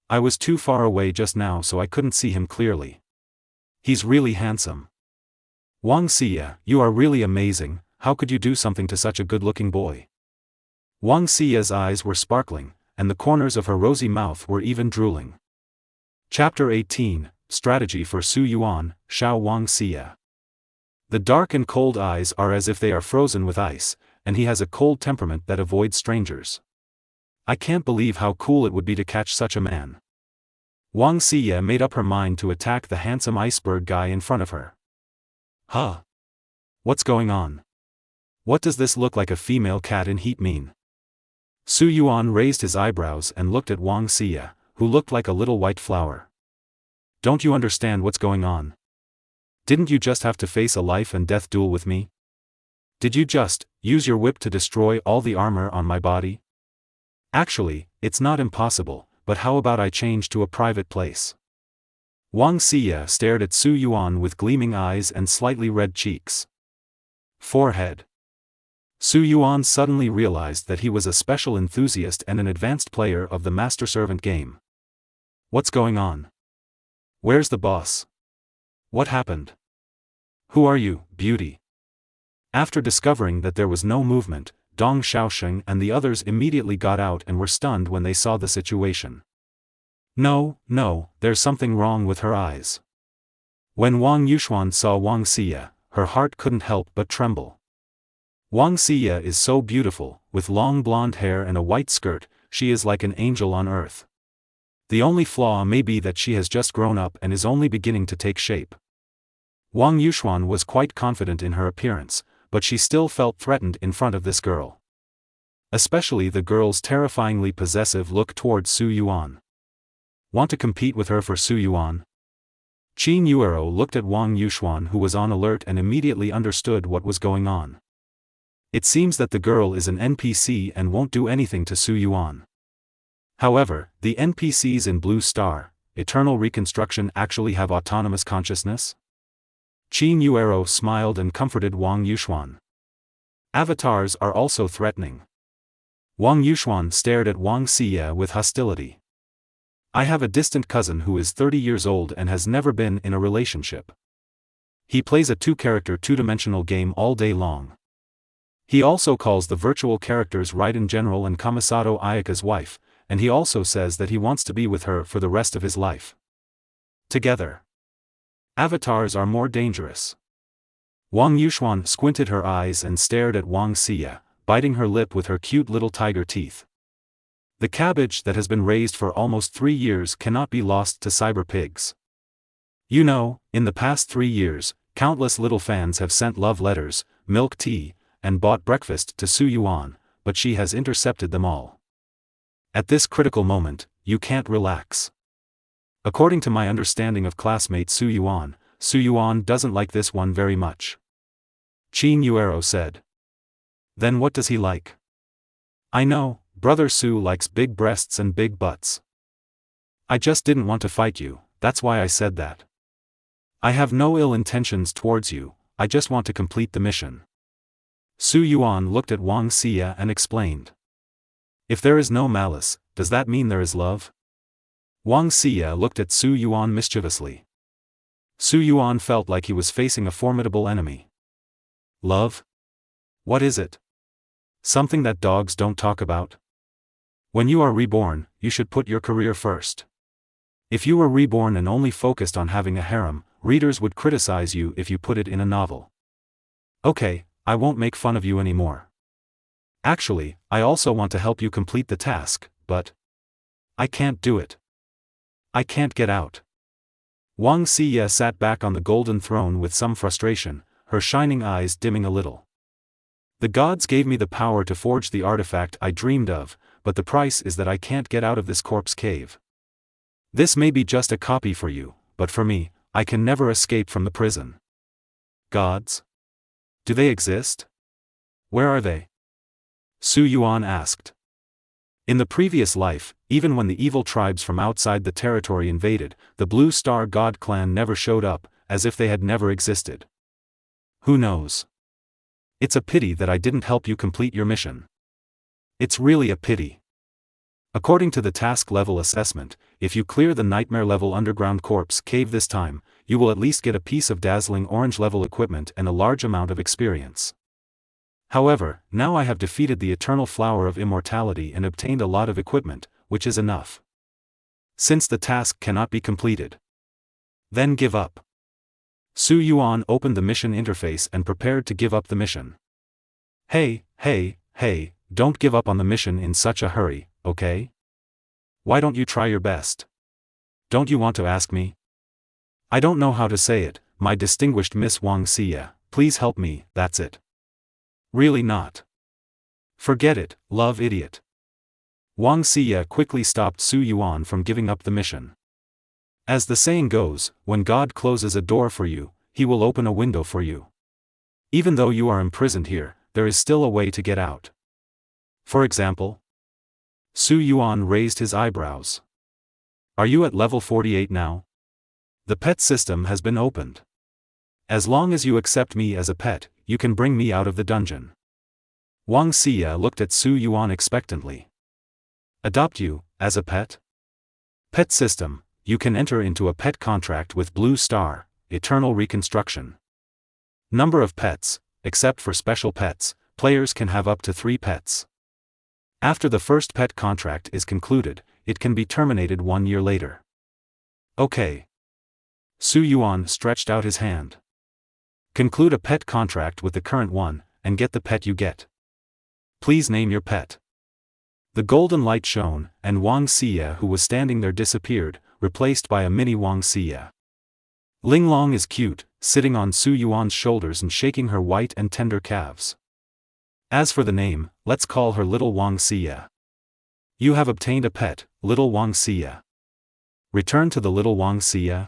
I was too far away just now so I couldn't see him clearly. He's really handsome. Wang Xie, you are really amazing, how could you do something to such a good-looking boy? Wang Xie's eyes were sparkling, and the corners of her rosy mouth were even drooling. Chapter 18, Strategy for Su Yuan, Xiao Wang Xie. The dark and cold eyes are as if they are frozen with ice, and he has a cold temperament that avoids strangers. I can't believe how cool it would be to catch such a man. Wang Xie made up her mind to attack the handsome iceberg guy in front of her. Huh? What's going on? What does this look like a female cat in heat mean? Su Yuan raised his eyebrows and looked at Wang Xie, who looked like a little white flower. Don't you understand what's going on? Didn't you just have to face a life and death duel with me? Did you just use your whip to destroy all the armor on my body? Actually, it's not impossible, but how about I change to a private place? Wang Xie stared at Su Yuan with gleaming eyes and slightly red cheeks. Forehead. Su Yuan suddenly realized that he was a special enthusiast and an advanced player of the master-servant game. What's going on? Where's the boss? What happened? Who are you, beauty? After discovering that there was no movement, Dong Xiaosheng and the others immediately got out and were stunned when they saw the situation. No, there's something wrong with her eyes. When Wang Yuxuan saw Wang Xie, her heart couldn't help but tremble. Wang Xie is so beautiful, with long blonde hair and a white skirt, she is like an angel on earth. The only flaw may be that she has just grown up and is only beginning to take shape. Wang Yuxuan was quite confident in her appearance, but she still felt threatened in front of this girl. Especially the girl's terrifyingly possessive look towards Su Yuan. Want to compete with her for Su Yuan? Qin Yuero looked at Wang Yuxuan, who was on alert and immediately understood what was going on. It seems that the girl is an NPC and won't do anything to Su Yuan. However, the NPCs in Blue Star, Eternal Reconstruction actually have autonomous consciousness? Qin Yuero smiled and comforted Wang Yuxuan. Avatars are also threatening. Wang Yuxuan stared at Wang Xie with hostility. I have a distant cousin who is 30 years old and has never been in a relationship. He plays a two-character two-dimensional game all day long. He also calls the virtual characters Raiden General and Kamisato Ayaka's wife, and he also says that he wants to be with her for the rest of his life. Together. Avatars are more dangerous. Wang Yuxuan squinted her eyes and stared at Wang Xie, biting her lip with her cute little tiger teeth. The cabbage that has been raised for almost 3 years cannot be lost to cyber pigs. You know, in the past 3 years, countless little fans have sent love letters, milk tea, and bought breakfast to Su Yuan, but she has intercepted them all. At this critical moment, you can't relax. According to my understanding of classmate Su Yuan doesn't like this one very much. Qin Yuero said. Then what does he like? I know, brother Su likes big breasts and big butts. I just didn't want to fight you, that's why I said that. I have no ill intentions towards you, I just want to complete the mission. Su Yuan looked at Wang Xie and explained. If there is no malice, does that mean there is love? Wang Xie looked at Su Yuan mischievously. Su Yuan felt like he was facing a formidable enemy. Love? What is it? Something that dogs don't talk about? When you are reborn, you should put your career first. If you were reborn and only focused on having a harem, readers would criticize you if you put it in a novel. Okay, I won't make fun of you anymore. Actually, I also want to help you complete the task, but I can't do it. I can't get out. Wang Xie sat back on the golden throne with some frustration, her shining eyes dimming a little. The gods gave me the power to forge the artifact I dreamed of, but the price is that I can't get out of this corpse cave. This may be just a copy for you, but for me, I can never escape from the prison. Gods? Do they exist? Where are they? Su Yuan asked. In the previous life, even when the evil tribes from outside the territory invaded, the Blue Star God clan never showed up, as if they had never existed. Who knows? It's a pity that I didn't help you complete your mission. It's really a pity. According to the task level assessment, if you clear the nightmare level underground corpse cave this time, you will at least get a piece of dazzling orange level equipment and a large amount of experience. However, now I have defeated the eternal flower of immortality and obtained a lot of equipment, which is enough. Since the task cannot be completed, then give up. Su Yuan opened the mission interface and prepared to give up the mission. Hey, don't give up on the mission in such a hurry, okay? Why don't you try your best? Don't you want to ask me? I don't know how to say it, my distinguished Miss Wang Xie, please help me, that's it. Really not. Forget it, love idiot. Wang Xie quickly stopped Su Yuan from giving up the mission. As the saying goes, when God closes a door for you, he will open a window for you. Even though you are imprisoned here, there is still a way to get out. For example? Su Yuan raised his eyebrows. Are you at level 48 now? The pet system has been opened. As long as you accept me as a pet, you can bring me out of the dungeon. Wang Xie looked at Su Yuan expectantly. Adopt you, as a pet? Pet system, you can enter into a pet contract with Blue Star, Eternal Reconstruction. Number of pets, except for special pets, players can have up to 3 pets. After the first pet contract is concluded, it can be terminated 1 year later. Okay. Su Yuan stretched out his hand. Conclude a pet contract with the current one, and get the pet you get. Please name your pet. The golden light shone, and Wang Xie who was standing there disappeared, replaced by a mini Wang Xie. Ling Long is cute, sitting on Su Yuan's shoulders and shaking her white and tender calves. As for the name, let's call her Little Wang Xie. You have obtained a pet, Little Wang Xie. Return to the Little Wang Xie.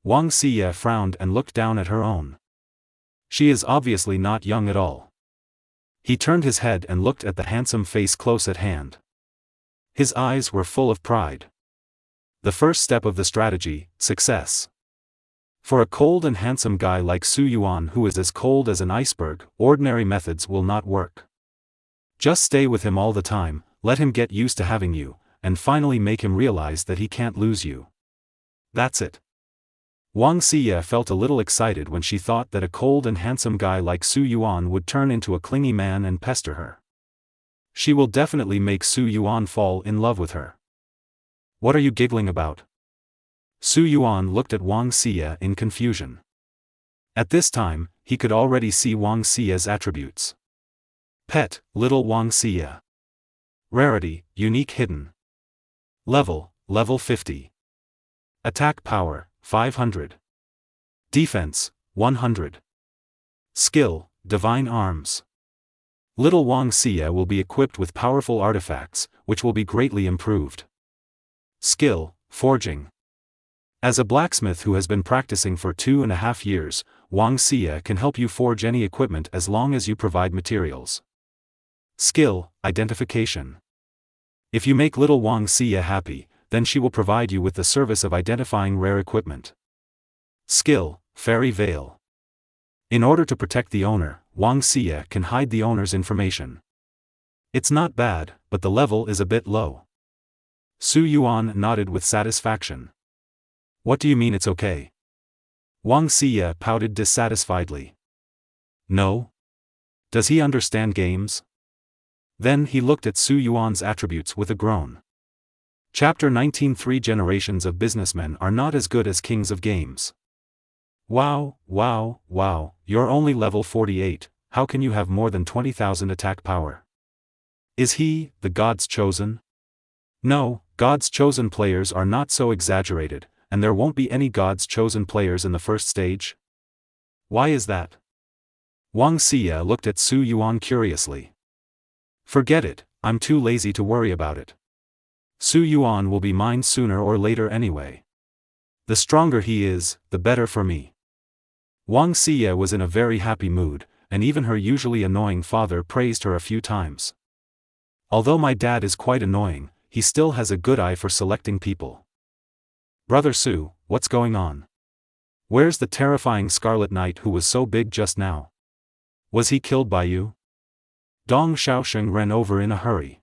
Wang Xie frowned and looked down at her own. She is obviously not young at all. He turned his head and looked at the handsome face close at hand. His eyes were full of pride. The first step of the strategy, success. For a cold and handsome guy like Su Yuan who is as cold as an iceberg, ordinary methods will not work. Just stay with him all the time, let him get used to having you, and finally make him realize that he can't lose you. That's it. Wang Xie felt a little excited when she thought that a cold and handsome guy like Su Yuan would turn into a clingy man and pester her. She will definitely make Su Yuan fall in love with her. What are you giggling about? Su Yuan looked at Wang Xie in confusion. At this time, he could already see Wang Xie's attributes. Pet, Little Wang Xie. Rarity, Unique Hidden. Level 50. Attack power, 500. Defense, 100. Skill, Divine Arms. Little Wang Xie will be equipped with powerful artifacts, which will be greatly improved. Skill, Forging. As a blacksmith who has been practicing for 2.5 years, Wang Xie can help you forge any equipment as long as you provide materials. Skill, Identification. If you make Little Wang Xie happy, then she will provide you with the service of identifying rare equipment. Skill, Fairy Veil. In order to protect the owner, Wang Xie can hide the owner's information. It's not bad, but the level is a bit low. Su Yuan nodded with satisfaction. What do you mean it's okay? Wang Xie pouted dissatisfiedly. No? Does he understand games? Then he looked at Su Yuan's attributes with a groan. Chapter 19. 3 generations of businessmen are not as good as kings of games. Wow, you're only level 48, how can you have more than 20,000 attack power? Is he, the God's chosen? No, God's chosen players are not so exaggerated, and there won't be any God's chosen players in the first stage? Why is that? Wang Xie looked at Su Yuan curiously. Forget it, I'm too lazy to worry about it. Su Yuan will be mine sooner or later anyway. The stronger he is, the better for me. Wang Xie was in a very happy mood, and even her usually annoying father praised her a few times. Although my dad is quite annoying, he still has a good eye for selecting people. Brother Su, what's going on? Where's the terrifying Scarlet Knight who was so big just now? Was he killed by you? Dong Xiaosheng ran over in a hurry.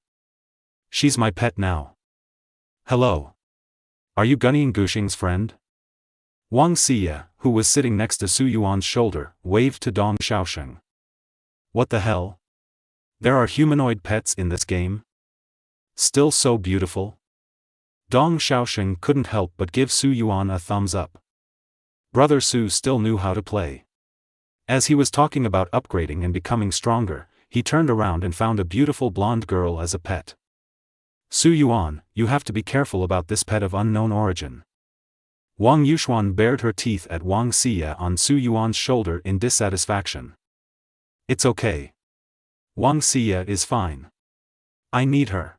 She's my pet now. Hello. Are you Gunning Gushing's friend? Wang Xie, who was sitting next to Su Yuan's shoulder, waved to Dong Xiaosheng. What the hell? There are humanoid pets in this game? Still so beautiful? Dong Xiaosheng couldn't help but give Su Yuan a thumbs up. Brother Su still knew how to play. As he was talking about upgrading and becoming stronger, he turned around and found a beautiful blonde girl as a pet. Su Yuan, you have to be careful about this pet of unknown origin. Wang Yuxuan bared her teeth at Wang Xie on Su Yuan's shoulder in dissatisfaction. It's okay. Wang Xie is fine. I need her.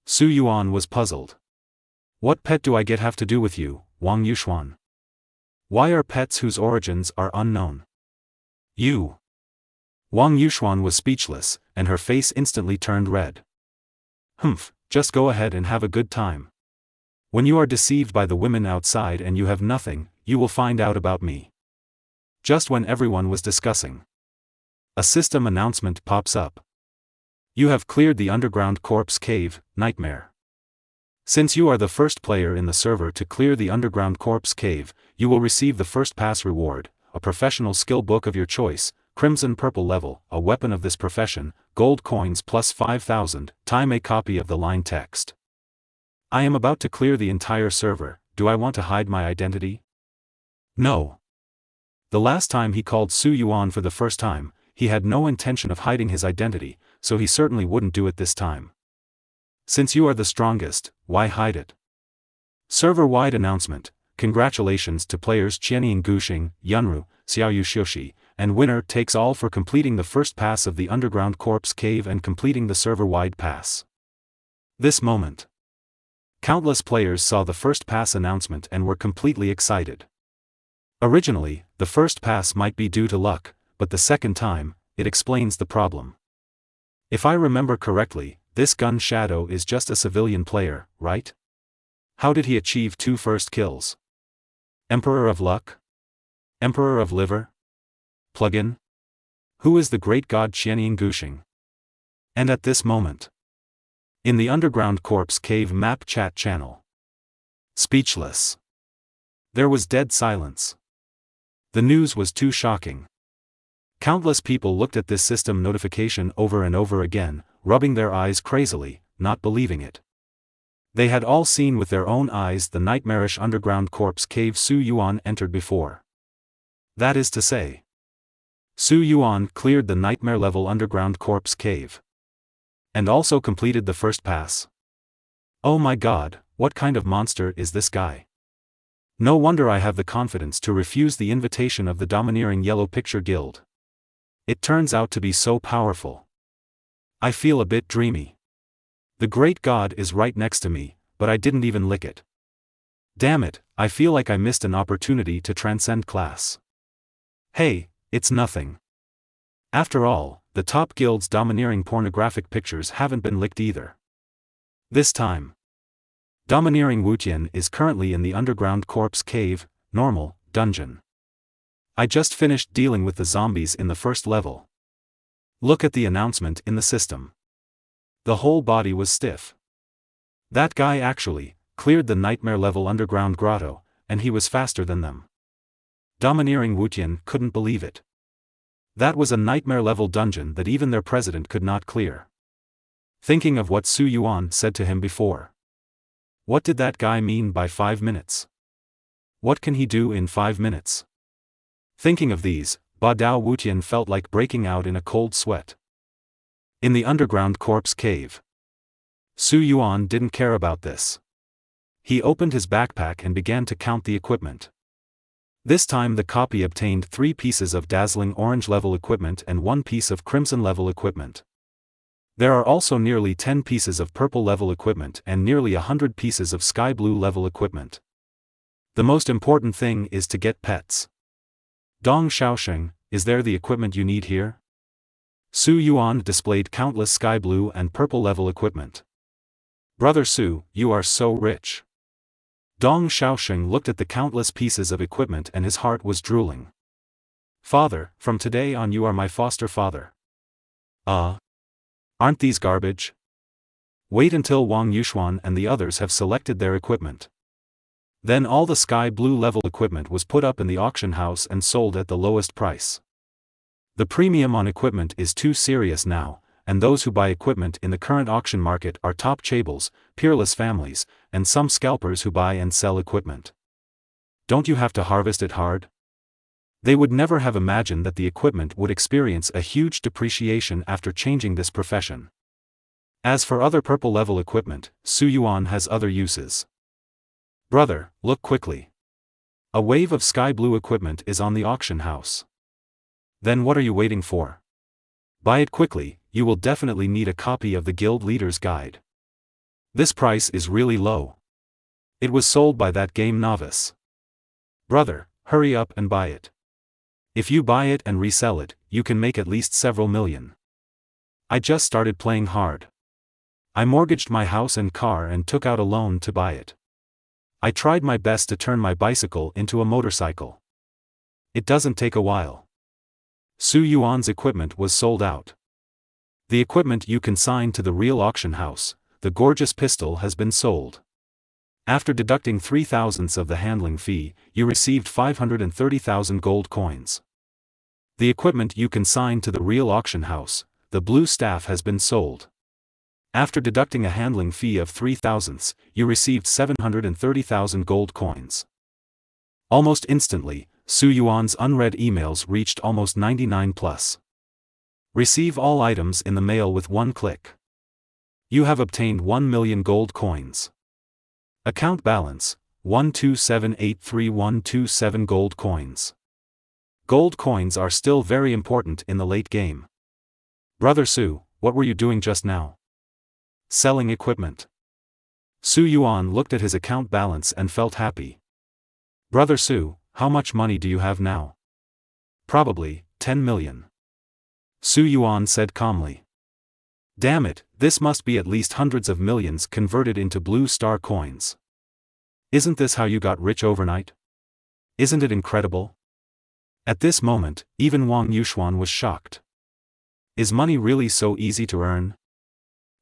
Su Yuan was puzzled. What pet do I have to do with you, Wang Yuxuan? Why are pets whose origins are unknown? You. Wang Yuxuan was speechless, and her face instantly turned red. Humph, just go ahead and have a good time. When you are deceived by the women outside and you have nothing, you will find out about me. Just when everyone was discussing, a system announcement pops up. You have cleared the underground corpse cave, Nightmare. Since you are the first player in the server to clear the underground corpse cave, you will receive the first pass reward, a professional skill book of your choice, crimson purple level, a weapon of this profession, gold coins plus 5,000, time a copy of the line text. I am about to clear the entire server, do I want to hide my identity? No. The last time he called Su Yuan for the first time, he had no intention of hiding his identity, so he certainly wouldn't do it this time. Since you are the strongest, why hide it? Server-wide announcement, congratulations to players Qianying Guxing, Yunru, Xiaoyu Xioshi, and winner takes all for completing the first pass of the underground corpse cave and completing the server-wide pass. This moment. Countless players saw the first pass announcement and were completely excited. Originally, the first pass might be due to luck, but the second time, it explains the problem. If I remember correctly, this gun Shadow is just a civilian player, right? How did he achieve 2 first kills? Emperor of Luck? Emperor of Liver? Plugin? Who is the great god Qianying Guxing? And at this moment, in the underground corpse cave map chat channel, speechless. There was dead silence. The news was too shocking. Countless people looked at this system notification over and over again, rubbing their eyes crazily, not believing it. They had all seen with their own eyes the nightmarish underground corpse cave Su Yuan entered before. That is to say, Su Yuan cleared the nightmare level underground corpse cave. And also completed the first pass. Oh my god, what kind of monster is this guy? No wonder I have the confidence to refuse the invitation of the domineering Yellow Picture Guild. It turns out to be so powerful. I feel a bit dreamy. The great god is right next to me, but I didn't even lick it. Damn it, I feel like I missed an opportunity to transcend class. Hey, it's nothing. After all, the top guild's domineering pornographic pictures haven't been licked either. This time, domineering Wutian is currently in the underground corpse cave, normal, dungeon. I just finished dealing with the zombies in the first level. Look at the announcement in the system. The whole body was stiff. That guy actually cleared the nightmare level underground grotto, and he was faster than them. Domineering Wutian couldn't believe it. That was a nightmare level dungeon that even their president could not clear. Thinking of what Su Yuan said to him before. What did that guy mean by 5 minutes? What can he do in 5 minutes? Thinking of these, Ba Dao Wutian felt like breaking out in a cold sweat. In the underground corpse cave, Su Yuan didn't care about this. He opened his backpack and began to count the equipment. This time the copy obtained 3 pieces of dazzling orange level equipment and 1 piece of crimson level equipment. There are also nearly 10 pieces of purple level equipment and nearly 100 pieces of sky blue level equipment. The most important thing is to get pets. Dong Xiaosheng, is there the equipment you need here? Su Yuan displayed countless sky blue and purple level equipment. Brother Su, you are so rich. Dong Xiaosheng looked at the countless pieces of equipment and his heart was drooling. Father, from today on you are my foster father. Aren't these garbage? Wait until Wang Yuxuan and the others have selected their equipment. Then all the sky blue level equipment was put up in the auction house and sold at the lowest price. The premium on equipment is too serious now, and those who buy equipment in the current auction market are top chaebol, peerless families, and some scalpers who buy and sell equipment. Don't you have to harvest it hard? They would never have imagined that the equipment would experience a huge depreciation after changing this profession. As for other purple level equipment, Su Yuan has other uses. Brother, look quickly. A wave of sky blue equipment is on the auction house. Then what are you waiting for? Buy it quickly, you will definitely need a copy of the Guild Leader's Guide. This price is really low. It was sold by that game novice. Brother, hurry up and buy it. If you buy it and resell it, you can make at least several million. I just started playing hard. I mortgaged my house and car and took out a loan to buy it. I tried my best to turn my bicycle into a motorcycle. It doesn't take a while. Su Yuan's equipment was sold out. The equipment you consigned to the real auction house, the gorgeous pistol, has been sold. After deducting 3/1000 of the handling fee, you received 530,000 gold coins. The equipment you consigned to the real auction house, the blue staff, has been sold. After deducting a handling fee of 3/1000, you received 730,000 gold coins. Almost instantly, Su Yuan's unread emails reached almost 99+. Receive all items in the mail with one click. You have obtained 1 million gold coins. Account balance, 12783,127 gold coins. Gold coins are still very important in the late game. Brother Su, what were you doing just now? Selling equipment. Su Yuan looked at his account balance and felt happy. Brother Su, how much money do you have now? Probably 10 million. Su Yuan said calmly. Damn it, this must be at least hundreds of millions converted into blue star coins. Isn't this how you got rich overnight? Isn't it incredible? At this moment, even Wang Yuxuan was shocked. Is money really so easy to earn?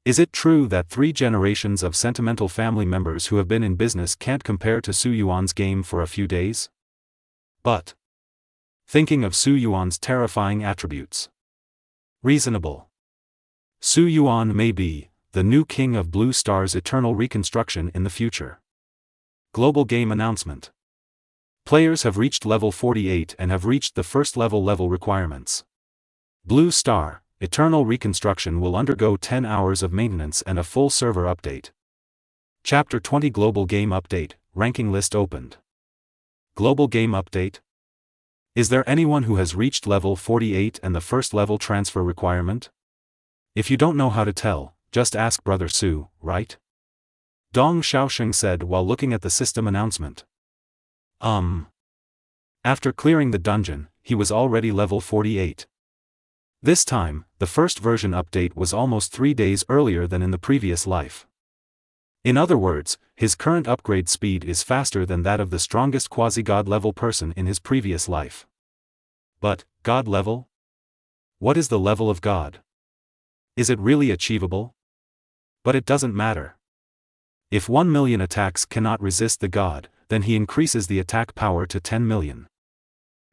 Is it true that 3 generations of sentimental family members who have been in business can't compare to Su Yuan's game for a few days? But thinking of Su Yuan's terrifying attributes. Reasonable. Su Yuan may be the new king of Blue Star's eternal reconstruction in the future. Global game announcement. Players have reached level 48 and have reached the first level requirements. Blue Star, Eternal Reconstruction will undergo 10 hours of maintenance and a full server update. Chapter 20 Global Game Update, Ranking List opened. Global Game Update. Is there anyone who has reached level 48 and the first level transfer requirement? If you don't know how to tell, just ask Brother Su, right? Dong Xiaosheng said while looking at the system announcement. After clearing the dungeon, he was already level 48. This time, the first version update was almost 3 days earlier than in the previous life. In other words, his current upgrade speed is faster than that of the strongest quasi-god level person in his previous life. But, god level? What is the level of god? Is it really achievable? But it doesn't matter. If 1 million attacks cannot resist the god, then he increases the attack power to 10 million.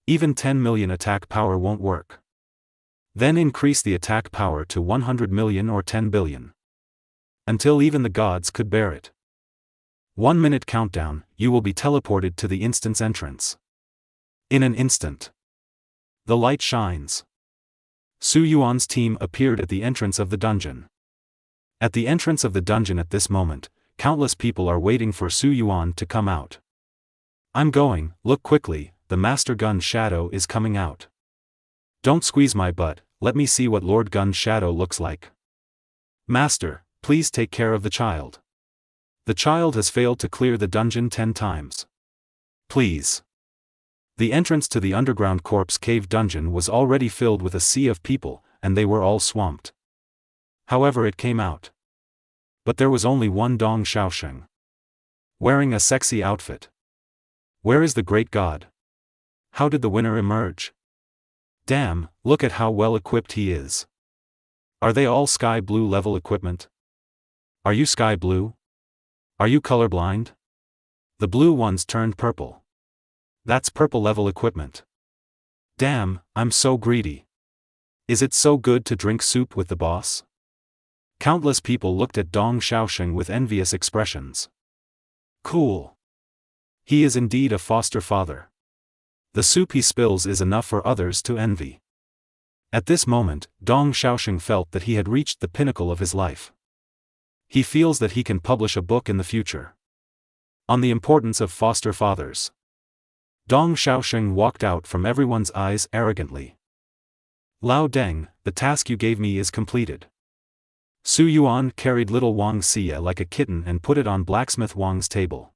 Even 10 million attack power won't work. Then increase the attack power to 100 million or 10 billion. Until even the gods could bear it. 1 minute countdown, you will be teleported to the instance entrance. In an instant. The light shines. Su Yuan's team appeared at the entrance of the dungeon. At the entrance of the dungeon at this moment, countless people are waiting for Su Yuan to come out. I'm going, look quickly, the Master Gun Shadow is coming out. Don't squeeze my butt, let me see what Lord Gun Shadow looks like. Master, please take care of the child. The child has failed to clear the dungeon 10 times. Please. The entrance to the underground corpse cave dungeon was already filled with a sea of people, and they were all swamped. However, it came out. But there was only one Dong Xiaosheng. Wearing a sexy outfit. Where is the great god? How did the winner emerge? Damn, look at how well equipped he is. Are they all sky blue level equipment? Are you sky blue? Are you colorblind? The blue ones turned purple. That's purple level equipment. Damn, I'm so greedy. Is it so good to drink soup with the boss? Countless people looked at Dong Xiaosheng with envious expressions. Cool. He is indeed a foster father. The soup he spills is enough for others to envy. At this moment, Dong Xiaosheng felt that he had reached the pinnacle of his life. He feels that he can publish a book in the future. On the importance of foster fathers. Dong Xiaosheng walked out from everyone's eyes arrogantly. Lao Deng, the task you gave me is completed. Su Yuan carried little Wang Xie like a kitten and put it on blacksmith Wang's table.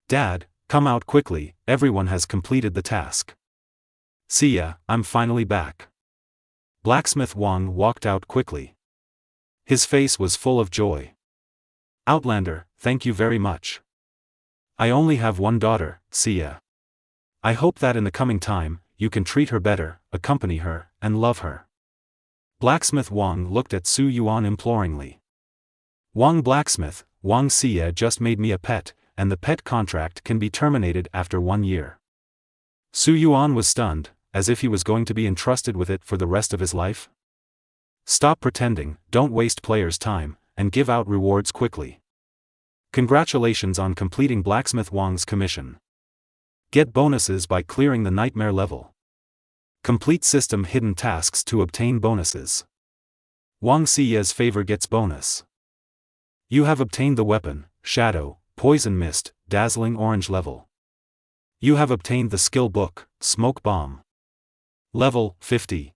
Dad, come out quickly, everyone has completed the task. Xie, I'm finally back. Blacksmith Wang walked out quickly. His face was full of joy. Outlander, thank you very much. I only have one daughter, Xie. I hope that in the coming time, you can treat her better, accompany her, and love her. Blacksmith Wang looked at Su Yuan imploringly. Wang Blacksmith, Wang Xie just made me a pet, and the pet contract can be terminated after 1 year. Su Yuan was stunned, as if he was going to be entrusted with it for the rest of his life. Stop pretending, don't waste players' time, and give out rewards quickly. Congratulations on completing Blacksmith Wang's commission. Get bonuses by clearing the nightmare level. Complete system hidden tasks to obtain bonuses. Wang Xie's favor gets bonus. You have obtained the weapon, Shadow, Poison Mist, Dazzling Orange level. You have obtained the skill book, Smoke Bomb. Level 50.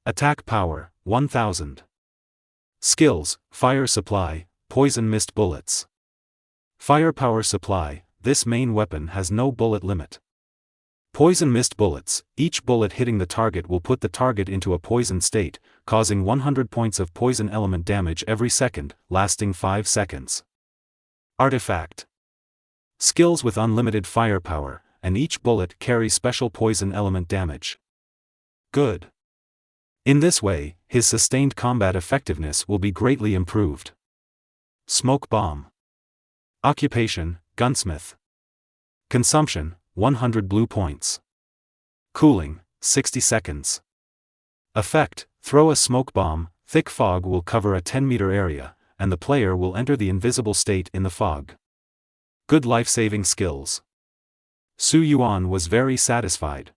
Attack power, 1000. Skills, Fire Supply, Poison Mist Bullets. Firepower Supply, this main weapon has no bullet limit. Poison Mist Bullets, each bullet hitting the target will put the target into a poisoned state, causing 100 points of poison element damage every second, lasting 5 seconds. Artifact. Skills with unlimited firepower, and each bullet carries special poison element damage. Good. In this way, his sustained combat effectiveness will be greatly improved. Smoke Bomb. Occupation, Gunsmith. Consumption, 100 blue points. Cooling, 60 seconds. Effect, throw a smoke bomb, thick fog will cover a 10-meter area, and the player will enter the invisible state in the fog. Good life-saving skills. Su Yuan was very satisfied.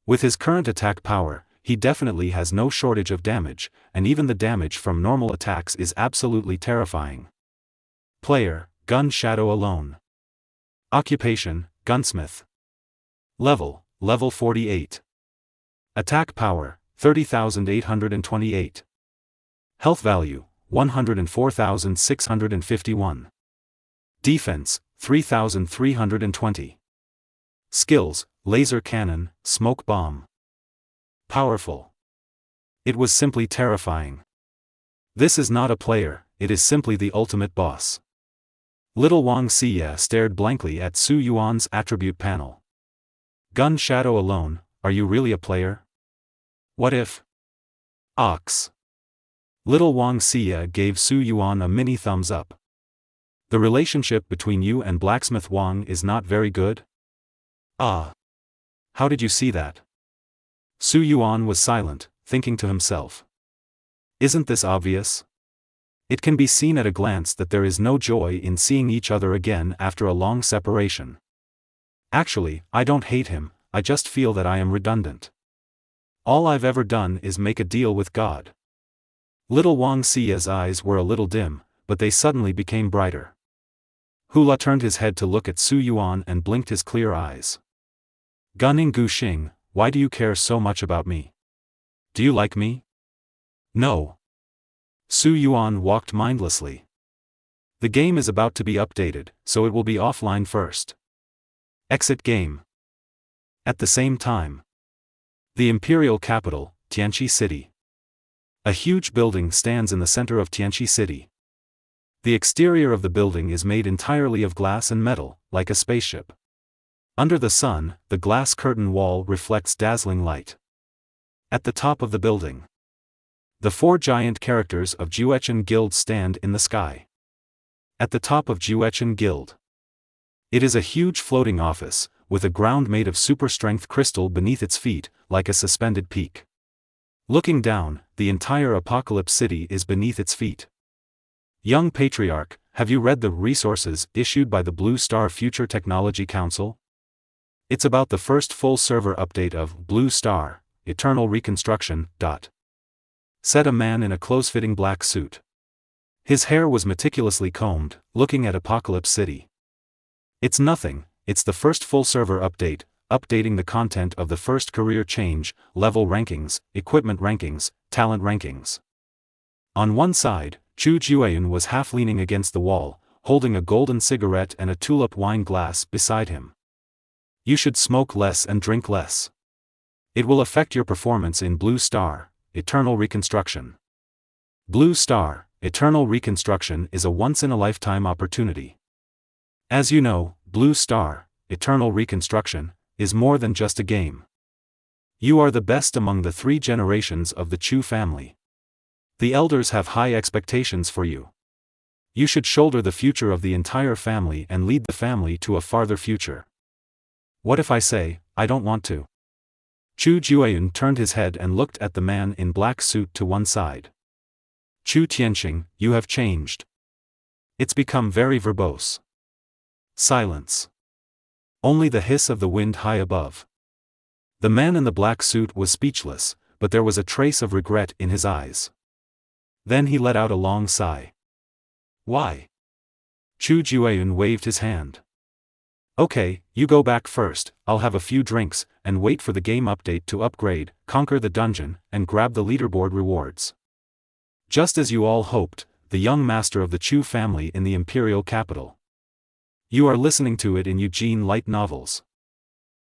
With his current attack power, he definitely has no shortage of damage, and even the damage from normal attacks is absolutely terrifying. Player, Gun Shadow alone. Occupation, Gunsmith. Level 48. Attack power, 30,828. Health value, 104,651. Defense, 3,320. Skills, Laser Cannon, Smoke Bomb. Powerful. It was simply terrifying. This is not a player, it is simply the ultimate boss. Little Wang Xie stared blankly at Su Yuan's attribute panel. Gun Shadow alone, are you really a player? What if? Ox. Little Wang Xie gave Su Yuan a mini thumbs up. The relationship between you and Blacksmith Wang is not very good? Ah. How did you see that? Su Yuan was silent, thinking to himself. Isn't this obvious? It can be seen at a glance that there is no joy in seeing each other again after a long separation. Actually, I don't hate him, I just feel that I am redundant. All I've ever done is make a deal with God. Little Wang Xie's eyes were a little dim, but they suddenly became brighter. Hula turned his head to look at Su Yuan and blinked his clear eyes. Gunning Gu Xing, why do you care so much about me? Do you like me? No. Su Yuan walked mindlessly. The game is about to be updated, so it will be offline first. Exit game. At the same time. The imperial capital, Tianqi City. A huge building stands in the center of Tianqi City. The exterior of the building is made entirely of glass and metal, like a spaceship. Under the sun, the glass curtain wall reflects dazzling light. At the top of the building, the 4 giant characters of Juechen Guild stand in the sky. At the top of Juechen Guild, it is a huge floating office, with a ground made of super-strength crystal beneath its feet, like a suspended peak. Looking down, the entire Apocalypse City is beneath its feet. Young Patriarch, have you read the resources issued by the Blue Star Future Technology Council? It's about the first full server update of Blue Star, Eternal Reconstruction. Said a man in a close-fitting black suit. His hair was meticulously combed, looking at Apocalypse City. It's nothing, it's the first full server update, updating the content of the first career change, level rankings, equipment rankings, talent rankings. On one side, Chu Jueyun was half leaning against the wall, holding a golden cigarette and a tulip wine glass beside him. You should smoke less and drink less. It will affect your performance in Blue Star, Eternal Reconstruction. Blue Star, Eternal Reconstruction is a once-in-a-lifetime opportunity. As you know, Blue Star, Eternal Reconstruction, is more than just a game. You are the best among the 3 generations of the Chu family. The elders have high expectations for you. You should shoulder the future of the entire family and lead the family to a farther future. What if I say, I don't want to? Chu Jueyun turned his head and looked at the man in black suit to one side. Chu Tianxing, you have changed. It's become very verbose. Silence. Only the hiss of the wind high above. The man in the black suit was speechless, but there was a trace of regret in his eyes. Then he let out a long sigh. Why? Chu Jueyun waved his hand. Okay, you go back first, I'll have a few drinks, and wait for the game update to upgrade, conquer the dungeon, and grab the leaderboard rewards. Just as you all hoped, the young master of the Chu family in the imperial capital. You are listening to it in Eugene Light Novels.